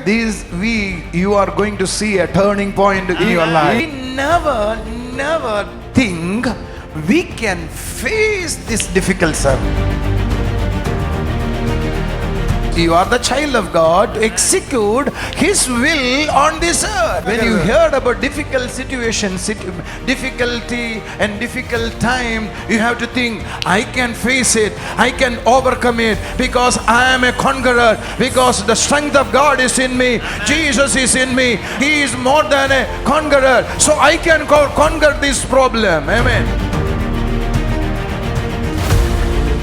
This week you are going to see a turning point in your life. We never think we can face this difficult circumstance. You are the child of God to execute His will on this earth. When you heard about difficult situations, difficulty and difficult time, you have to think, I can face it, I can overcome it, because I am a conqueror, because the strength of God is in me, Jesus is in me, He is more than a conqueror, so I can conquer this problem. Amen.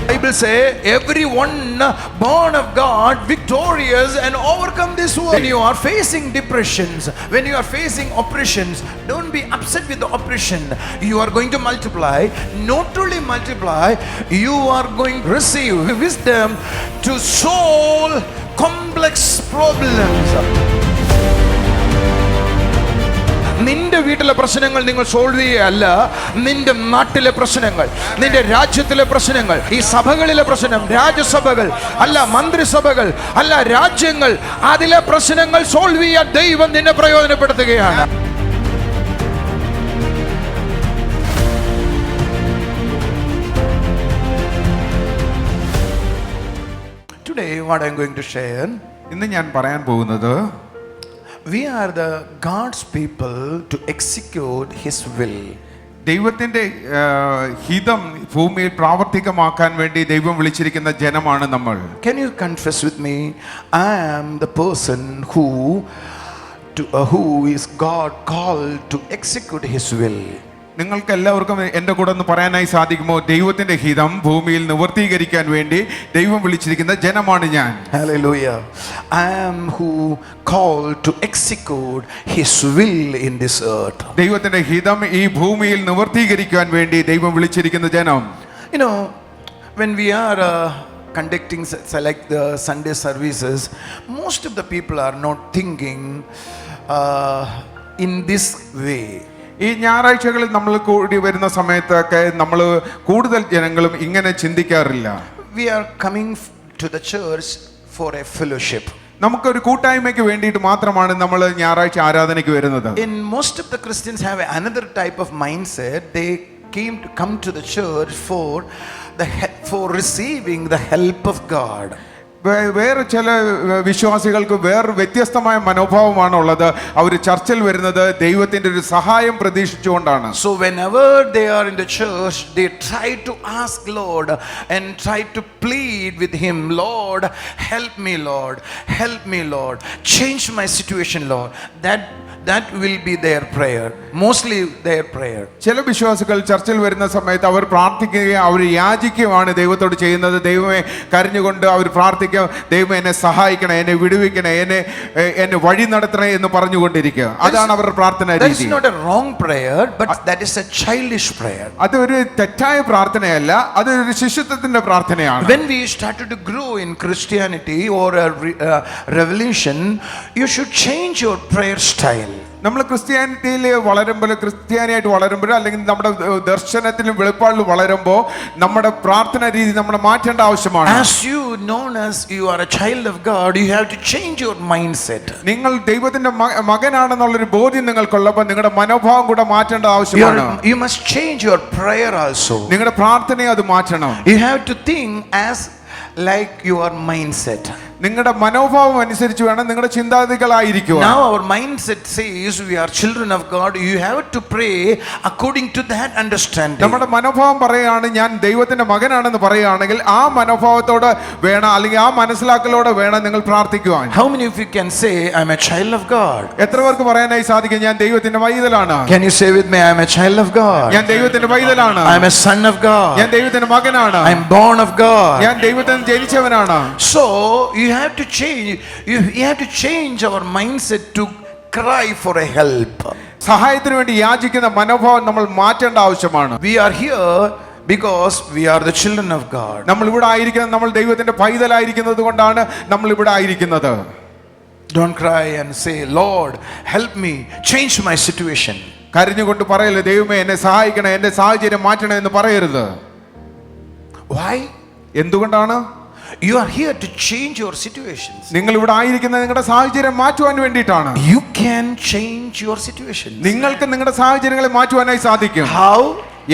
Bible say everyone born of God victorious and overcome this world. When you are facing depressions, when you are facing oppressions, don't be upset with the oppression. You are going to multiply. Not only multiply, you are going to receive wisdom to solve complex problems. നിന്റെ വീട്ടിലെ പ്രശ്നങ്ങൾ നിങ്ങൾ solve ചെയ്യുകയല്ല, നിന്റെ നാട്ടിലെ പ്രശ്നങ്ങൾ, നിന്റെ രാജ്യത്തിലെ പ്രശ്നങ്ങൾ, ഈ സഭകളിലെ പ്രശ്നം, രാജ്യസഭകൾ അല്ല, മന്ത്രിസഭകൾ അല്ല, രാജ്യങ്ങൾ, അതിലെ പ്രശ്നങ്ങൾ സോൾവ് ചെയ്യാൻ ദൈവം നിന്നെ പ്രയോജനപ്പെടുത്തുകയാണ്. Today what I am going to share, ഇന്ന് ഞാൻ പറയാൻ പോകുന്നത്, we are the God's people to execute His will. ദൈവത്തിന്റെ ഹിതം ഭൂമിയിൽ പ്രാവർത്തികമാക്കാൻ വേണ്ടി ദൈവം വിളിച്ചിരിക്കുന്ന ജനമാണ് നമ്മൾ. Can you confess with me? I am the person who is God called to execute His will. നിങ്ങൾക്ക് എല്ലാവർക്കും എൻ്റെ കൂടെ ഒന്ന് പറയാനായി സാധിക്കുമോ? ദൈവത്തിന്റെ ഹിതം ഭൂമിയിൽ നിവർത്തീകരിക്കാൻ വേണ്ടി ദൈവം വിളിച്ചിരിക്കുന്ന ജനമാണ് ഞാൻ. Hallelujah. I am who called to execute His will in this earth. ദൈവത്തിന്റെ ഹിതം ഈ ഭൂമിയിൽ നിവർത്തീകരിക്കാൻ വേണ്ടി ദൈവം വിളിച്ചിരിക്കുന്ന ജനം. You know, when we are conducting select the Sunday services, most of the people are not thinking in this way. ഈ ഞായറാഴ്ചകളിൽ നമ്മൾ കൂടി വരുന്ന സമയത്തൊക്കെ നമ്മൾ കൂടുതൽ ജനങ്ങളും ഇങ്ങനെ ചിന്തിക്കാറില്ല. We are coming to the church for a fellowship. നമുക്കൊരു കൂട്ടായ്മയ്ക്ക് വേണ്ടിയിട്ട് മാത്രമാണ് നമ്മൾ ഞായറാഴ്ച ആരാധനയ്ക്ക് വരുന്നത്. In most of the Christians have another type of mindset. They come to the church for receiving the help of God. വേറെ ചില വിശ്വാസികൾക്ക് വേറെ വ്യത്യസ്തമായ മനോഭാവമാണുള്ളത്. അവർ ചർച്ചിൽ വരുന്നത് ദൈവത്തിന്റെ ഒരു സഹായം പ്രതീക്ഷിച്ചുകൊണ്ടാണ്. So whenever they are in the church, they try to ask Lord and try to plead with Him, Lord, help me, Lord, help me, Lord, change my situation, Lord. That will be their prayer, mostly their prayer. ചില വിശ്വാസികൾ ചർച്ചിൽ വരുന്ന സമയത്ത് അവർ പ്രാർത്ഥിക്കുകയും അവർ യാചിക്കുകയാണ് ദൈവത്തോട് ചെയ്യുന്നത്. ദൈവമേ കരഞ്ഞുകൊണ്ട് അവർ പ്രാർത്ഥിക്കുക, ദൈവമേ എന്നെ സഹായിക്കണേ, എന്നെ വിടുവിക്കണേ, എന്നെ വഴി നടത്തണേ എന്ന് പറഞ്ഞുകൊണ്ടിരിക്കുക. അതാണ് അവരുടെ പ്രാർത്ഥന രീതി. That is not a wrong prayer, but that is a childish prayer. അത് ഒരു തെറ്റായ പ്രാർത്ഥനയല്ല, അത് ഒരു ശിശുത്വത്തിന്റെ പ്രാർത്ഥനയാണ്. When we started to grow in Christianity or a revelation, you should change your prayer style. നമ്മൾ ക്രിസ്ത്യാനിറ്റിയിൽ ക്രിസ്ത്യാനിയായിട്ട് വളരുമ്പോൾ അല്ലെങ്കിൽ നമ്മുടെ ദർശനത്തിലും വെളിപ്പാടിലും വളരുമ്പോൾ നമ്മുടെ പ്രാർത്ഥന രീതി നമ്മൾ മാറ്റേണ്ട ആവശ്യമാണ്. As you known as you are a child of God, you have to change your mindset. നിങ്ങൾ ദൈവത്തിന്റെ മകനാണെന്നുള്ളൊരു ബോധ്യം നിങ്ങൾക്കുള്ളപ്പോൾ നിങ്ങളുടെ മനോഭാവം കൂടെ മാറ്റേണ്ട ആവശ്യമാണ്. You must change your prayer also. നിങ്ങളുടെ പ്രാർത്ഥനയെ അത് മാറ്റണം. You have to think as like your mindset. നിങ്ങളുടെ മനോഭാവം അനുസരിച്ച് വേണം നിങ്ങളുടെ ചിന്താഗതികളായിരിക്കുക. Now our mindset says we are children of God. You have to pray according to that understanding. നമ്മുടെ മനോഭാവം പറയുകയാണ് ഞാൻ ദൈവത്തിന്റെ മകനാണെന്ന് പറയുകയാണെങ്കിൽ ആ മനോഭാവത്തോടെ വേണം, അല്ലെങ്കിൽ ആ മനസ്സിലാക്കലോടെ വേണം നിങ്ങൾ പ്രാർത്ഥിക്കുവാൻ. How many of you can say I am a child of God? എത്ര പേർക്ക് പറയാനായി സാധിക്കും ഞാൻ ദൈവത്തിന്റെ പൈതലാണ്? Can you say with me I am a child of God? ഞാൻ ദൈവത്തിന്റെ പൈതലാണ്. I am a son of God. ഞാൻ ദൈവത്തിന്റെ മകനാണ്. I am born of God. ഞാൻ ദൈവത്തിൽ ജനിച്ചവനാണ്. So you have to change. You have to change our mindset to cry for a help. സഹായത്തിന് വേണ്ടി യാചിക്കുന്ന മനോഭാവം നമ്മൾ മാറ്റേണ്ട ആവശ്യമാണ്. We are here because we are the children of God. നമ്മൾ ഇവിടെ ആയിരിക്കുന്നത് നമ്മൾ ദൈവത്തിന്റെ പൈതലായിരിക്കുന്നത് കൊണ്ടാണ് നമ്മൾ ഇവിടെ ആയിരിക്കുന്നത്. Don't cry and say, Lord, help me change my situation. കരഞ്ഞുകൊണ്ട് പറയല്ലേ ദൈവമേ എന്നെ സഹായിക്കണേ, എന്റെ സാഹചര്യം മാറ്റണേ എന്ന് പറയരുത്. Why? എന്തുകൊണ്ടാണ്? You are here to change your situations. നിങ്ങൾ ഇവിടെ ആയിരിക്കുന്നത് നിങ്ങളുടെ സാഹചര്യം മാറ്റുവാൻ വേണ്ടിയിട്ടാണ്. You can change your situations. നിങ്ങൾക്ക് നിങ്ങളുടെ സാഹചര്യങ്ങളെ മാറ്റുവാനായി സാധിക്കും. How?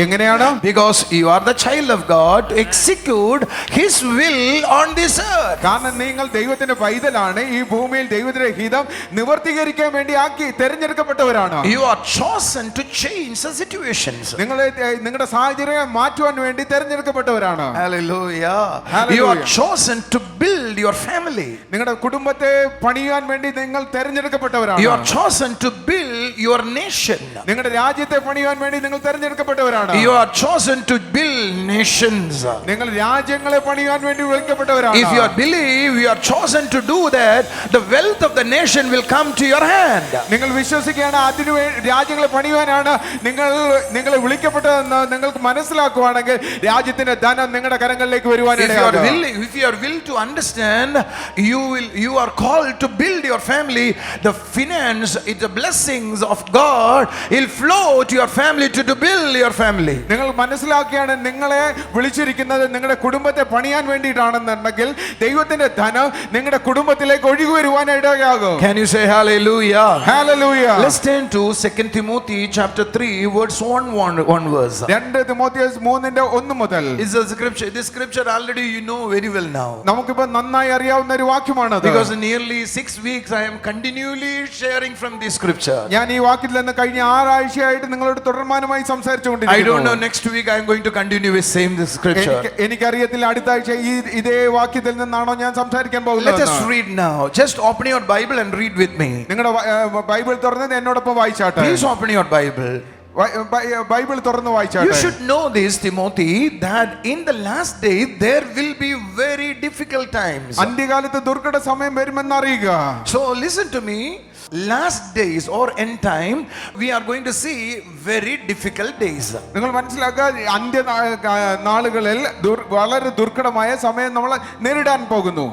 എങ്ങനെയാണ്? Because you are the child of God to execute His will on this earth. കാരണം നിങ്ങൾ ദൈവത്തിന്റെ പൈതലാണ്. ഈ ഭൂമിയിൽ ദൈവത്തിന്റെ ഹിതം നിവർത്തീകരിക്കാൻ വേണ്ടി തെരഞ്ഞെടുക്കപ്പെട്ടവരാണ്. You are chosen to change the situations. നിങ്ങളുടെ സാഹചര്യങ്ങളെ മാറ്റുവാൻ വേണ്ടി തെരഞ്ഞെടുക്കപ്പെട്ടവരാണ്. Hallelujah. You are chosen to build your family. നിങ്ങളുടെ കുടുംബത്തെ പണിയാൻ വേണ്ടി നിങ്ങൾ തെരഞ്ഞെടുക്കപ്പെട്ടവരാണ്. You are chosen to build your nation. നിങ്ങളുടെ രാജ്യത്തെ പണിയാൻ വേണ്ടി നിങ്ങൾ തെരഞ്ഞെടുക്കപ്പെട്ടവരാണ്. You are chosen to build nations. നിങ്ങൾ രാജ്യങ്ങളെ പണിയാൻ വേണ്ടി വിളിക്കപ്പെട്ടവരാണ്. If you believe you are chosen to do that, the wealth of the nation will come to your hand. നിങ്ങൾ വിശ്വസിക്കുകയാണ് അതിനു രാജ്യങ്ങളെ പണിയാനാണ് നിങ്ങൾ വിളിക്കപ്പെട്ടതെന്ന് നിങ്ങൾക്ക് മനസ്സിലാക്കുവാണെങ്കിൽ രാജ്യത്തിന്റെ ധനം നിങ്ങളുടെ കരങ്ങളിലേക്ക് വരുവാനിടയാകും. If you are willing to understand, you are called to build your family. The finance, the blessings of God will flow to your family to build your family. നിങ്ങൾ മനസ്സിലാക്കിയാണ് നിങ്ങളെ വിളിച്ചിരിക്കുന്നത് നിങ്ങളുടെ കുടുംബത്തെ പണിയാൻ വേണ്ടിയിട്ടാണെന്നുണ്ടെങ്കിൽ ദൈവത്തിന്റെ ധനം നിങ്ങളുടെ കുടുംബത്തിലേക്ക് ഒഴുകി വരുവാനിടയാകും. Can you say hallelujah? Hallelujah. Let's turn to 2 Timothy chapter 3 verse 1 verse. 2 Timotheos 3:1 മുതൽ. Is a scripture. This scripture already you know very well now. നമുക്കിപ്പോൾ നന്നായി അറിയാവുന്ന ഒരു വാക്യമാണ് അത്. Because nearly 6 weeks I am continually sharing from this scripture. ഞാൻ ഈ വാക്യത്തിൽ നിന്ന് കഴിഞ്ഞ 6 ആഴ്ചയായിട്ട് നിങ്ങളോട് തുടർമാനമായി സംസാരിച്ചുകൊണ്ടിരിക്കുന്നു. I don't know, next week I am going to continue with same this scripture. എനിക്കറിയത്തില്ല അടുത്ത ആഴ്ച ഇതേ വാക്യത്തിൽ നിന്നാണോ ഞാൻ സംസാരിക്കാൻ പോകുന്നത്. Let us read now. Just open your Bible and read with me. നിങ്ങളുടെ ബൈബിൾ തുറന്ന് എന്നോടൊപ്പം വായിച്ചാട്ടെ. Please open your Bible. Bible തുറന്ന് വായിച്ചാട്ടെ. You should know this, Timothy, that in the last days there will be very difficult times. അന്ത്യകാലത്ത് ദുർഘട സമയം വരുമെന്ന് അറിയുക. So listen to me. Last days or end time, we are going to see very difficult days. നിങ്ങൾ മനസ്സിലാക്കുക, അന്ത്യ നാളുകളിൽ വളരെ ദുർഘടമായ സമയം നമ്മൾ നേരിടാൻ പോകുന്നു.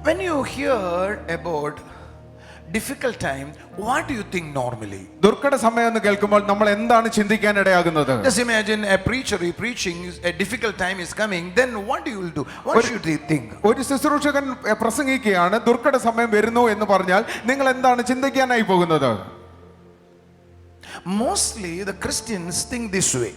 When you hear about difficult time, what do you think normally? ദുർഘട സമയം എന്ന് കേൾക്കുമ്പോൾ നമ്മൾ എന്താണ് ചിന്തിക്കാൻ ഇടയാകുന്നത്? Just imagine a preacher preaching, a difficult time is coming, then what you will do? What should you think? ഒരു ശുശ്രൂഷകൻ പ്രസംഗിക്കുകയാണ്, ദുർഘട സമയം വരുന്നു എന്ന് പറഞ്ഞാൽ നിങ്ങൾ എന്താണ് ചിന്തിക്കാനായി പോകുന്നത്? Mostly the Christians think this way.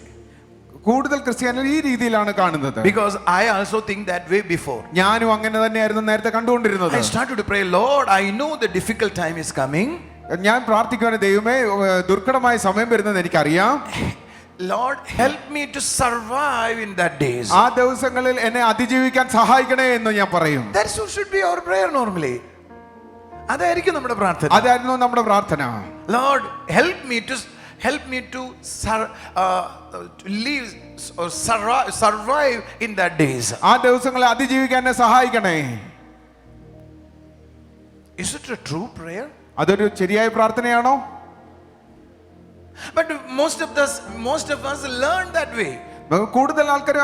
കൂടുതൽ ക്രിസ്ത്യാനികൾ ഈ രീതിയിലാണ് കാണുന്നത്. Because I also think that way before. ഞാനും അങ്ങനെ തന്നെയായിരുന്നു നേരത്തെ കണ്ടുകൊണ്ടിരുന്നത്. I started to pray, Lord, I know the difficult time is coming. ഞാൻ പ്രാർത്ഥിക്കുകയാണ്, ദൈവമേ ദുർഘടമായ സമയം വരുന്നത് എനിക്കറിയാം. Lord, help me to survive in that days. ആ ദിവസങ്ങളിൽ എന്നെ അതിജീവിക്കാൻ സഹായിക്കണേ എന്ന് ഞാൻ പറയും. That should be our prayer normally. അതായിരിക്കും നമ്മുടെ പ്രാർത്ഥന. അതായിരുന്നു നമ്മുടെ പ്രാർത്ഥന. Lord, help me to live or survive in that days. ആ ദിവസങ്ങളെ അതിജീവിക്കാൻ എന്നെ സഹായിക്കണേ. Is it a true prayer? അതൊരു ശരിയായ പ്രാർത്ഥനയാണോ? But most of us learn that way. കൂടുതൽ ആൾക്കാർ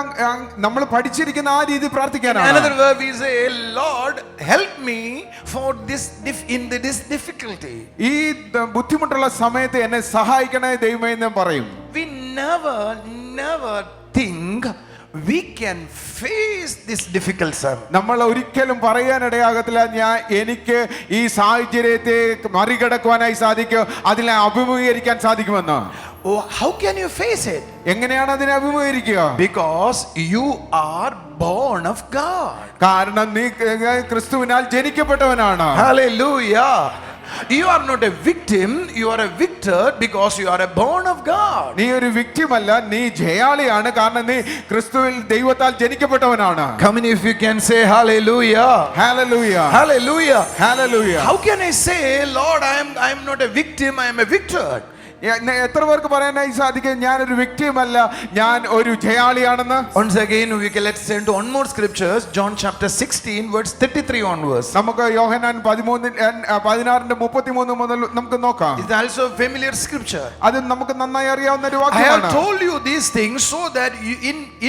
നമ്മൾ പഠിച്ചിരിക്കുന്ന ആ രീതി പ്രാർത്ഥിക്കാനാണ്. Another word we say, Lord, help me for this difficulty. ഈ ബുദ്ധിമുട്ടുള്ള സമയത്ത് എന്നെ സഹായിക്കണേ ദൈവമേ എന്ന് പറയും. We never think we can face this difficult time. നമ്മൾ ഒരിക്കലും പറയാനിടയാകത്തില്ല എനിക്ക് ഈ സാഹചര്യത്തെ മറികടക്കുവാനായി സാധിക്കും, അതിനെ അഭിമുഖീകരിക്കാൻ സാധിക്കുമെന്ന്. Oh, how can you face it? എങ്ങനെയാണ് അതിനെ അഭിമുഖീകരിക്കുക? Because you are born of God. കാരണം നീ ക്രിസ്തുവിനാൽ ജനിക്കപ്പെട്ടവനാണ്. Hallelujah. You are not a victim, you are a victor because you are a born of God. നീ ഒരു വിക്ടിം അല്ല, നീ ജയാളിയാണ്. കാരണം നീ ക്രിസ്തുവിൽ ദൈവത്താൽ ജനിക്കപ്പെട്ടവനാണ്. Come in if you can say hallelujah. Hallelujah. Hallelujah. Hallelujah. How can I say, Lord, I am not a victim, I am a victor? എത്ര പേർക്ക് പറയാനായി സാധിക്കും ഞാനൊരു വ്യക്തിയുമല്ല, ഞാൻ ഒരു ജയാളിയാണെന്ന്? Once again let's turn to one more scriptures, John chapter 16 verse 33 onwards. നമുക്ക് യോഹന്നാൻ 16:33 മുതൽ നമുക്ക് നോക്കാം. It's also a familiar scripture. അത് നമുക്ക് നന്നായി അറിയാവുന്ന ഒരു I വാക്യമാണ്. have told you these things so that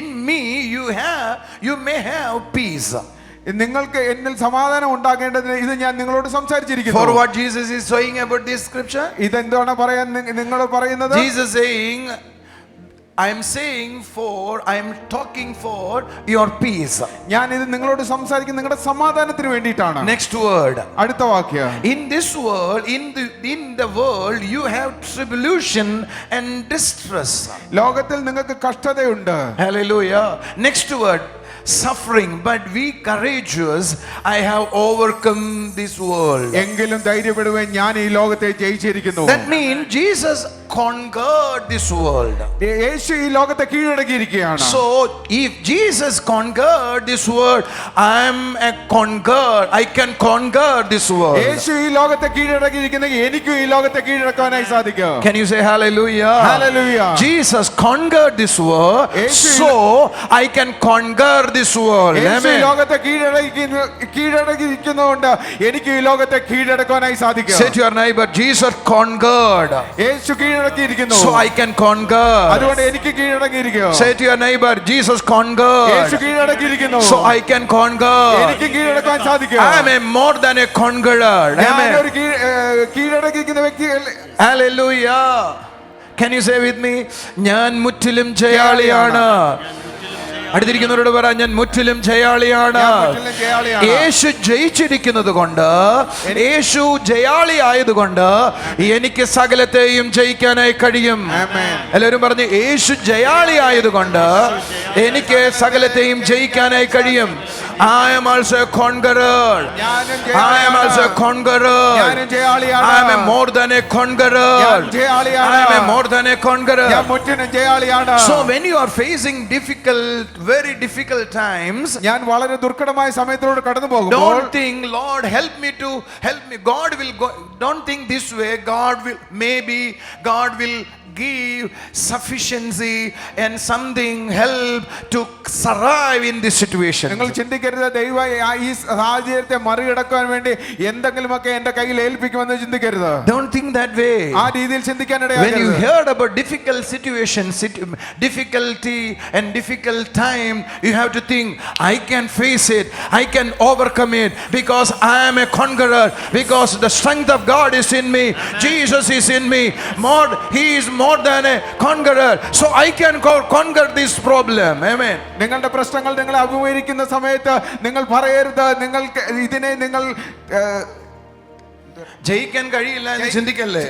in me you may have peace. നിങ്ങൾക്ക് എന്നിൽ സമാധാനം ഉണ്ടാകേണ്ടതിന് ഇത് ഞാൻ നിങ്ങളോട് സംസാരിച്ചിരിക്കുന്നു. For what Jesus is saying about this scripture? ഇതെന്താണ് പറയാൻ നിങ്ങൾ പറയുന്നത്? Jesus saying I am saying for, I am talking for your peace. ഞാൻ ഇത് നിങ്ങളോട് സംസാരിക്കുന്നത് നിങ്ങളുടെ സമാധാനത്തിന് വേണ്ടിയിട്ടാണ്. Next word. അടുത്ത വാക്യം. In this world, in the world, you have tribulation and distress. ലോകത്തിൽ നിങ്ങൾക്ക് കഷ്ടതയുണ്ട്. Hallelujah. Next word. Suffering, but be courageous. I have overcome this world. എങ്കിലും ധൈര്യപ്പെടുവേൻ, ഞാൻ ഈ ലോകത്തെ ജയിച്ചിരിക്കുന്നു. That means Jesus conquered this world. യേശു ഈ ലോകത്തെ കീഴടക്കിയിരിക്കുകയാണ്. So if Jesus conquered this world, I am a conqueror. I can conquer this world. യേശു ഈ ലോകത്തെ കീഴടക്കിയിരിക്കുന്നെങ്കിൽ എനിക്കും ഈ ലോകത്തെ കീഴടക്കാനായി സാധിക്കും. Can you say hallelujah? Hallelujah. Jesus conquered this world, so I can conquer this world. യേശു ഈ Amen. ലോകത്തെ കീഴടക്കിയിരിക്കുന്നതുകൊണ്ട് എനിക്ക് ഈ ലോകത്തെ കീഴടക്കാനായി സാധിക്കും. Say to your neighbor, Jesus conquered, Yeshu കീഴടക്കിയിരിക്കുന്നു, so I can conquer. അതുകൊണ്ട് എനിക്ക് കീഴടക്കിയിരിക്കും. Say to your neighbor, Jesus conquered, Yeshu കീഴടക്കിയിരിക്കുന്നു, so I can conquer. എനിക്ക് കീഴടക്കാൻ സാധിക്കും. I am a more than a conqueror. ഞാൻ Amen. ഒരു കീഴടക്കിയിരിക്കുന്ന വ്യക്തി. Hallelujah. Can you say with me? ഞാൻ മുറ്റിലും ജയാളിയാണ്. അടുത്തിരിക്കുന്നവരോട് പറ, ഞാൻ മുറ്റിലും ജയാളിയാണ്. യേശു ജയിച്ചിരിക്കുന്നത് കൊണ്ട്, യേശു ജയാളി ആയതുകൊണ്ട് എനിക്ക് സകലത്തെയും ജയിക്കാനായി കഴിയും. എല്ലാവരും പറഞ്ഞു, യേശു ജയാളി ആയതുകൊണ്ട് എനിക്ക് സകലത്തെയും ജയിക്കാനായി കഴിയും. I am also a conqueror. I am also a conqueror. I am a more than a conqueror. I am a more than a conqueror. So when you are facing very difficult times, ഞാൻ വളരെ ദുർഘടമായ സമയത്തിലൂടെ കടന്നു പോകുമ്പോൾ, don't think, Lord help me. God will go. Don't think this way. God will give sufficiency and something help to survive in this situation. നിങ്ങൾ ചിന്തിക്കരുത്, ദൈവം ഈ സാഹചര്യത്തെ മറികടക്കാൻ വേണ്ടി എന്തെങ്കിലുമൊക്കെ എന്റെ കയ്യിൽ ഏൽപ്പിക്കുമെന്ന് ചിന്തിക്കരുത്. Don't think that way. ആ രീതിയിൽ ചിന്തിക്കാൻ When you ഇടയാകരുത്. heard about difficult situations, difficulty and difficult time, you have to think, I can face it, I can overcome it, because I am a conqueror, because the strength of God is in me, Jesus is in me, He is more than a conqueror, so I can conquer this problem. Amen. നിങ്ങളുടെ പ്രശ്നങ്ങൾ നിങ്ങളെ അഭിമുഖീകരിക്കുന്ന സമയത്ത് നിങ്ങൾ പറയരുത്, നിങ്ങൾ ജയിക്കാൻ കഴിയില്ല എന്ന് ചിന്തിക്കല്ലേ.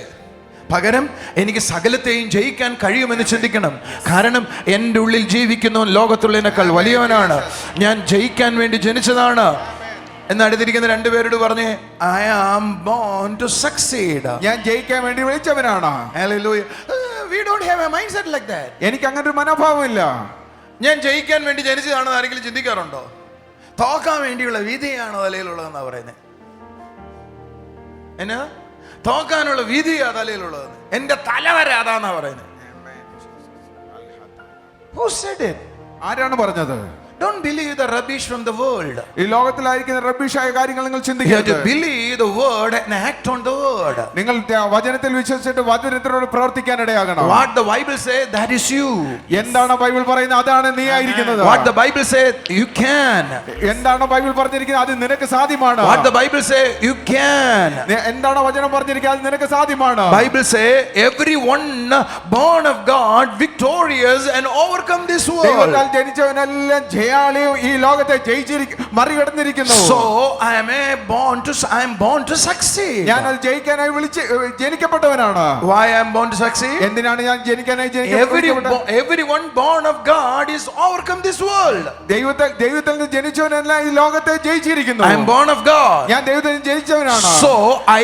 പകരം എനിക്ക് സകലത്തെയും ജയിക്കാൻ കഴിയുമെന്ന് ചിന്തിക്കണം. കാരണം എൻ്റെ ഉള്ളിൽ ജീവിക്കുന്നവൻ ലോകത്തുള്ളതിനേക്കാൾ വലിയവനാണ്. ഞാൻ ജയിക്കാൻ വേണ്ടി ജനിച്ചതാണ്. എന്നടുത്തിരിക്കുന്ന രണ്ടുപേരോട് പറഞ്ഞേ, I am born to succeed. ഞാൻ ജയിക്കാൻ വേണ്ടി വിളിച്ചവനാണ്. Hallelujah. We don't have a mindset like that. എനിക്ക് അങ്ങനെ ഒരു മനോഭാവമില്ല. ഞാൻ ജയിക്കാൻ വേണ്ടി ജനിച്ചതാണെന്ന് ആരെങ്കിലും ചിന്തിക്കാറുണ്ടോ? തോക്കാൻ വേണ്ടിയുള്ള വിധിയാണോ തലയിലുള്ളതെന്നാ പറയുന്നത്? എന്നാ തോക്കാനുള്ള വിധിയാ തലയിലുള്ളത്? എന്റെ തലവര അതാന്നാ പറയുന്നത്. Who said it? ആരാണ് പറഞ്ഞത്? Don't believe the rubbish from the world. ഈ ലോകത്തിലായിരിക്കുന്ന റബ്ബിഷായ കാര്യങ്ങൾ നിങ്ങൾ You have ചിന്തിക്കരുത്. to believe the word and act on the word. നിങ്ങൾ വചനത്തിൽ വിശ്വസിച്ചിട്ട് വചനത്തിനോട് പ്രവർത്തിക്കാൻ ഇടയാകണം. What the Bible says, that is you. എന്താണ് ബൈബിൾ പറയുന്നത്, അതാണ് നീ ആയിരിക്കുന്നത്. What the Bible says, you can. എന്താണ് ബൈബിൾ പറഞ്ഞിരിക്കുന്നത്, അത് നിനക്ക് സാധ്യമാണ്. What the Bible says, you can. എന്താണ് വചനം പറഞ്ഞിരിക്കുന്നത്, അത് നിനക്ക് സാധ്യമാണ്. Bible says, everyone born of God victorious and overcome this world. ദൈവത്താൽ ജനിച്ചവനെല്ലാം ജയാളിയും ഈ ലോകത്തെ മറികടന്നിരിക്കുന്നു. So I am born to succeed. ഞാൻ അത് ജയിക്കാനായി ജനിക്കപ്പെട്ടവനാണ്. Why I am born to succeed? എന്തിനാണ് ഞാൻ ജനിക്കാനായി Everyone born of God is overcome this world. ദൈവത്തിൽ നിന്ന് ജനിച്ചവനെല്ലാം ഈ ലോകത്തെ ജയിച്ചിരിക്കുന്നു. I am born of God. ഞാൻ ദൈവത്തിൽ ജനിച്ചവനാണ്. So I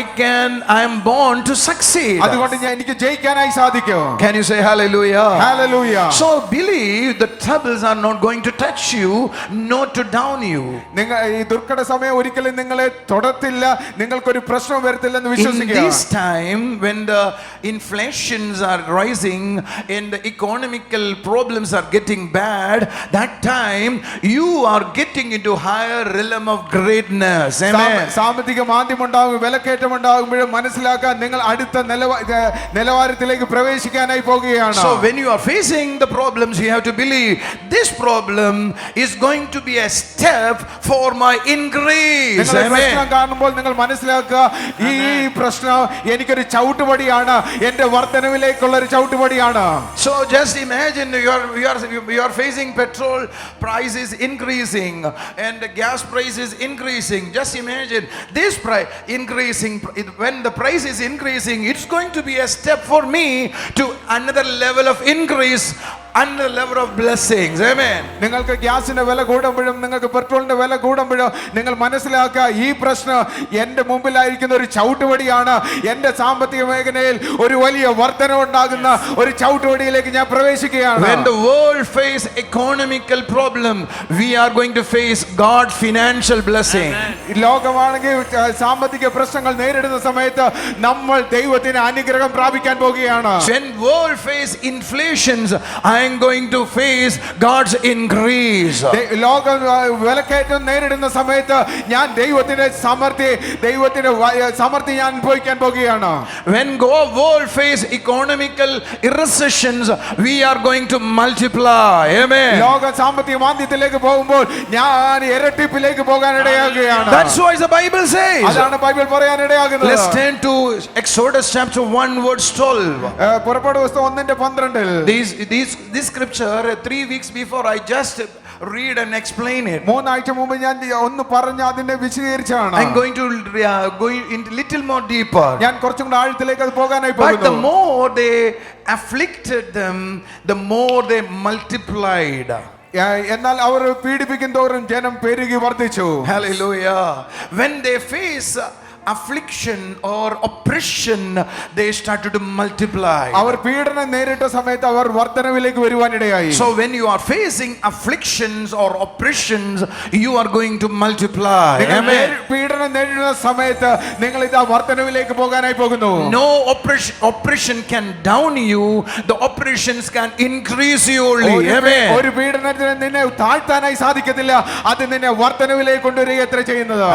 am born to succeed. അതുകൊണ്ട് എനിക്ക് ജയിക്കാനായി സാധിക്കും. Can you say hallelujah? Hallelujah. So believe the troubles are not going to touch you, not to down you. നിങ്ങൾ ഈ ദുർഘട സമയം ഒരിക്കലും നിങ്ങളെ തൊടത്തില്ല, നിങ്ങൾക്കൊരു പ്രശ്നം വരത്തില്ലെന്ന് In വിശ്വസിക്കുക. this time when the inflations are rising and the economical problems are getting bad, that time you are getting into higher realm of greatness. Amen. സാമ്പത്തിക മാന്ദ്യമുണ്ടാകും, വിലക്കയറ്റമുണ്ടാകുമ്പോഴും മനസ്സിലാക്കാൻ നിങ്ങൾ അടുത്ത നിലവാരത്തിലേക്ക് പ്രവേശിക്കാനായി പോകുകയാണ്. So when you are facing the problems, you have to believe this problem is going to be a step for my increase. നിങ്ങൾ Amen. പ്രശ്നം കാണുമ്പോൾ നിങ്ങൾ മനസ്സിലാക്കുക ഈ പ്രശ്നം എനിക്കൊരു ചവിട്ടുപടിയാണ്, എന്റെ വർധനവിലേക്കുള്ള ഒരു ചവിട്ടുപടിയാണ്. So just imagine you are facing petrol price is increasing and the gas price is increasing. Just imagine this price increasing. When the price is increasing, it's going to be a step for me to another level of increase, another level of blessings. Amen. നിങ്ങൾക്ക് ഗ്യാസിന്റെ വില കൂടുമ്പോഴും നിങ്ങൾക്ക് പെട്രോളിന്റെ വില കൂടുമ്പോഴും നിങ്ങൾ മനസ്സിലാക്കുക ഈ പ്രശ്നം എന്റെ മുമ്പിലായിരിക്കുന്ന ഒരു ചവിട്ടുപടിയാണ്. എന്റെ സാമ്പത്തിക മേഖലയിൽ ഒരു വലിയ വർധന ഉണ്ടാകുന്ന ഒരു ചവിട്ടുപടിയിലേക്ക് ഞാൻ പ്രവേശിക്കുകയാണ്. When the world face economical problem, we are going to face God's financial blessing. ലോകമാണെങ്കിൽ സാമ്പത്തിക പ്രശ്നങ്ങൾ നേരിടുന്ന സമയത്ത് നമ്മൾ ദൈവത്തിന്റെ അനുഗ്രഹം പ്രാപിക്കാൻ പോകുകയാണ്. When world face inflations, I am going to face God's increase. ലോകം വിലക്കയറ്റം നേരിടുന്ന സമയത്ത് ഞാൻ ദൈവത്തിന്റെ സമൃദ്ധി ഞാൻ അനുഭവിക്കാൻ പോകുകയാണ്. When world face economical recessions, we are going to multiply. Amen. ലോക സാമ്പത്തിക മാന്ദ്യത്തിലേക്ക് പോകുമ്പോൾ ഞാൻ ഇരട്ടിപ്പിലേക്ക് പോകാൻ ഇടയാകുകയാണ്. That's why the Bible says. അതാണ് ബൈബിൾ പറയാൻ ഇടയാകുന്നത്. Let's turn to Exodus chapter 1 verse 12. പുറപ്പാട് പുസ്തകം 1:12. This scripture 3 weeks before I just read and explain it. 3 ആഴ്ച മുമ്പ് ഞാൻ ഒന്ന് പറഞ്ഞ് അതിനെ വിശദീകരിച്ചാണ്. I'm going to go into little more deeper. ഞാൻ കുറച്ചും കൂടി ആഴത്തിലേക്ക് അത് പോകാനായി But the പോകുന്നു. more they afflicted them, the more they multiplied. എന്നാൽ അവർ പീഡിപ്പിക്കും തോറും ജനം പെരുകി വർദ്ധിച്ചു. Hallelujah. When they face affliction or oppression, they started to multiply. അവർ പീഡനം നേരിട്ട സമയത്ത് അവർ വർധനവിലേക്ക് വരുവാനിടയായി. So when you are facing afflictions or oppressions, you are going to multiply. Amen. പീഡനം നേരിടുന്ന സമയത്ത് നിങ്ങൾ ഇതാ വർധനവിലേക്ക് പോകാനായി പോകുന്നു. No oppression can down you, the oppressions can increase you only. Amen. ഒരു പീഡനത്തിന് നിന്നെ താഴ്ത്താനായി സാധിക്കത്തില്ല, അത് നിന്നെ വർധനവിലേക്ക് കൊണ്ടുവരികയത്ര ചെയ്യുന്നത്.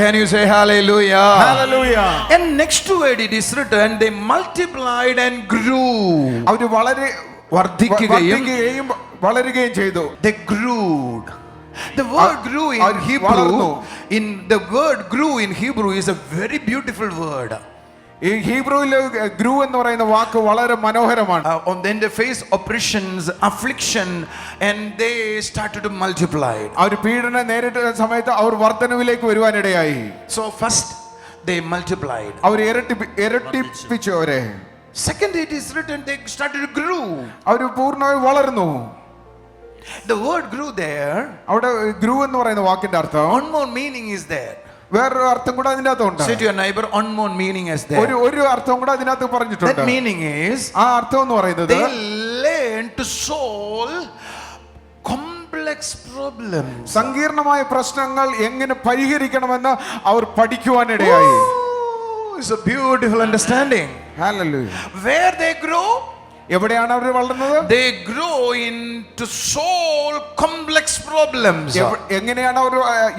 Can you say hallelujah? Hallelujah. And next to it is written, they multiplied and grew. അവർ വളരെ വർദ്ധിക്കുകയും വളരുകയും ചെയ്തു. They grew. The word grew in Hebrew, the word grew in Hebrew is a very beautiful word. ഈ ഹീബ്രുവിൽ ഗ്രൂ എന്ന് പറയുന്ന വാക്ക് വളരെ മനോഹരമാണ്. Then they face oppressions, affliction, and they started to multiply. അവർ പീഡനം നേരിട്ട സമയത്ത് അവർ വർധനവിലേക്ക് വരുവാനിടയായി. So first they multiplied. അവർ ഇരട്ടിപ്പിച്ചു അവരെ. Second, it is written they started to grow. അവർ പൂർണ്ണമായി വളർന്നു. The word grew there. അവിടെ ഗ്രൂ എന്ന് പറയുന്ന വാക്കിന്റെ അർത്ഥം One more meaning is there. വേറൊരു അർത്ഥം കൂടെ അതിന്റെ അകത്തുണ്ട്. Say to your neighbor, one more meaning is there. ഒരു അർത്ഥം കൂടെ അതിനകത്ത് പറഞ്ഞിട്ടുണ്ട്. That meaning is ആ അർത്ഥം എന്ന് പറയുന്നത് they learn to solve complex problems. സങ്കീർണമായ പ്രശ്നങ്ങൾ എങ്ങനെ പരിഹരിക്കണമെന്ന് അവർ പഠിക്കുവാനിടയായി. It's a beautiful understanding. Hallelujah. Where they grow, എവിടെയാണ് അവർ വളർന്നത്? they grow in to solve complex problems. എങ്ങനെയാണ് അവർ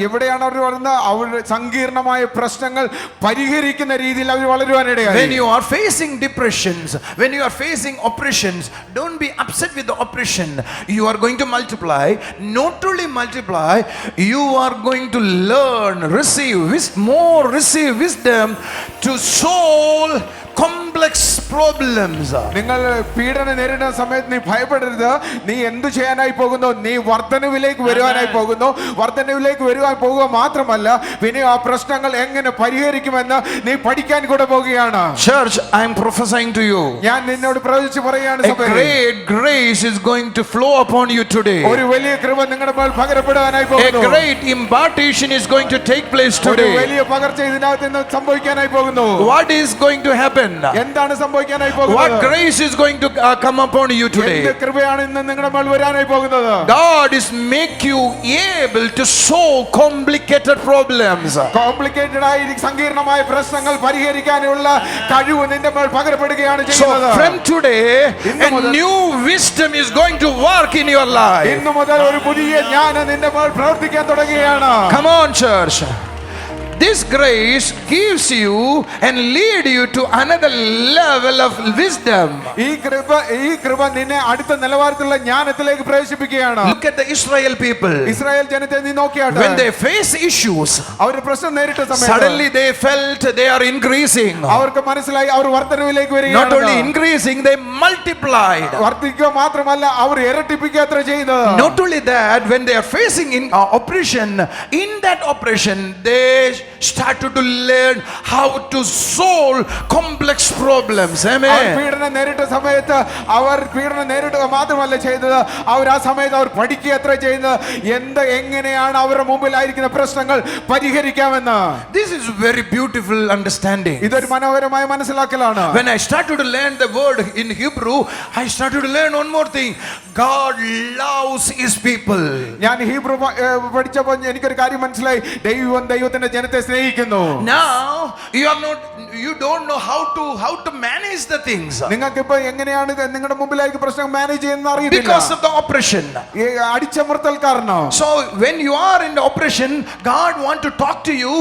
എവിടെയാണ് അവർ വളർന്നത്? അവരുടെ സങ്കീർണമായ പ്രശ്നങ്ങൾ പരിഹരിക്കുന്ന രീതിയിൽ അവർ വളരുവാനിടയായി. When you are facing depressions, when you are facing oppressions, don't be upset with the oppression. You are going to multiply. Not only multiply, you are going to learn, receive wisdom to solve complex problems. നിങ്ങൾ പീഡനം നേരിടുന്ന സമയത്ത് നീ ഭയപ്പെടരുത്. നീ എന്തു ചെയ്യാനായി പോകുന്നു? നീ വർധനവിലേക്ക് വരുവാനായി പോകുന്നു. വർധനവിലേക്ക് വരുവാൻ പോകുക മാത്രമല്ല, പിന്നെ ആ പ്രശ്നങ്ങൾ എങ്ങനെ പരിഹരിക്കുമെന്ന് നീ പഠിക്കാൻ കൂടെ പോകുകയാണ്. Church, I am prophesying to you. ഞാൻ നിന്നോട് പ്രവചിച്ചു പറയുകയാണ്. A great grace is going to flow upon you today. ഒരു വലിയ കൃപ നിങ്ങളുടെ മേൽ പകരപ്പെടാനായി A പോകുന്നു. great impartation is going to take place ഒരു today. വലിയ പകർച്ച ഇതിനകത്ത് നിന്ന് സംഭവിക്കാനായി പോകുന്നു. What is going to happen? എന്താണ് സംഭവിക്കാനായി What പോകുന്നത്? grace is going to come upon you today? എന്ത് കൃപയാണ് ഇന്ന് നിങ്ങളുടെ മേൽ വരാനായി പോകുന്നത്? God is make you able to solve complicated problems. Complicated ആയി സങ്കീർണമായ പ്രശ്നങ്ങൾ പരിഹരിക്കാനുള്ള കഴിവ് നിന്റെ മേൽ പകരപ്പെടുകയാണ് So ചെയ്യുന്നത്. from today, a new wisdom is going to work in your life. ഇന്നു മുതൽ ഒരു പുതിയ ജ്ഞാനം നിന്റെ മേൽ പ്രവർത്തിക്കാൻ തുടങ്ങുകയാണ്. Come on, church. this grace gives you and lead you to another level of wisdom. ഈ കൃപ നിന്നെ അടുത്ത നിലവാരത്തിലുള്ള ജ്ഞാനത്തിലേക്ക് പ്രവേശിപ്പിക്കുകയാണ്. Look at the Israel people. Israel ജനത്തെ നീ നോക്കിയാട്ടെ. When they face issues, അവർ പ്രശ്നം നേരിട്ട സമയത്ത് suddenly they felt they are increasing. അവർക്ക് മനസ്സിലായി അവർ വർധനവിലേക്ക് വരികയാണ്. Not only increasing, they multiplied. വർദ്ധിക്കുക മാത്രമല്ല അവർ ഇരട്ടിപ്പിക്കുക അത്ര ചെയ്യുന്നത്. Not only that, when they are facing in oppression, in that oppression they started to learn how to solve complex problems. Amen. പീഡനം നേരിട്ട സമയത്ത് അവർ പീഡനം നേരിടുക മാത്രമല്ല ചെയ്തത്, അവർ ആ സമയത്ത് അവർ പഠിക്കുക അത്ര ചെയ്യുന്നത് എങ്ങനെയാണ് അവരുടെ മുമ്പിലായിരിക്കുന്ന പ്രശ്നങ്ങൾ പരിഹരിക്കാമെന്ന്. This is very beautiful understanding. ഇതൊരു മനോഹരമായ മനസ്സിലാക്കലാണ്. When I started to learn the word in Hebrew, I started to learn one more thing. God loves his people. ഞാൻ ഹീബ്രു പഠിച്ചപ്പോൾ എനിക്കൊരു കാര്യം മനസ്സിലായി. ദൈവത്തിന്റെ ജനത്തെ സ്നേഹിക്കുന്നു. Now you don't know how to manage the things. നിങ്ങൾക്ക് ഇപ്പോ എങ്ങനെയാണ് നിങ്ങളുടെ മുമ്പിലായിരിക്കും പ്രശ്നം മാനേജ് ചെയ്യുന്നത് അറിയില്ല. Because of the oppression. അടിച്ചമർത്തൽ കാരണം. So when you are in the oppression, God want to talk to you.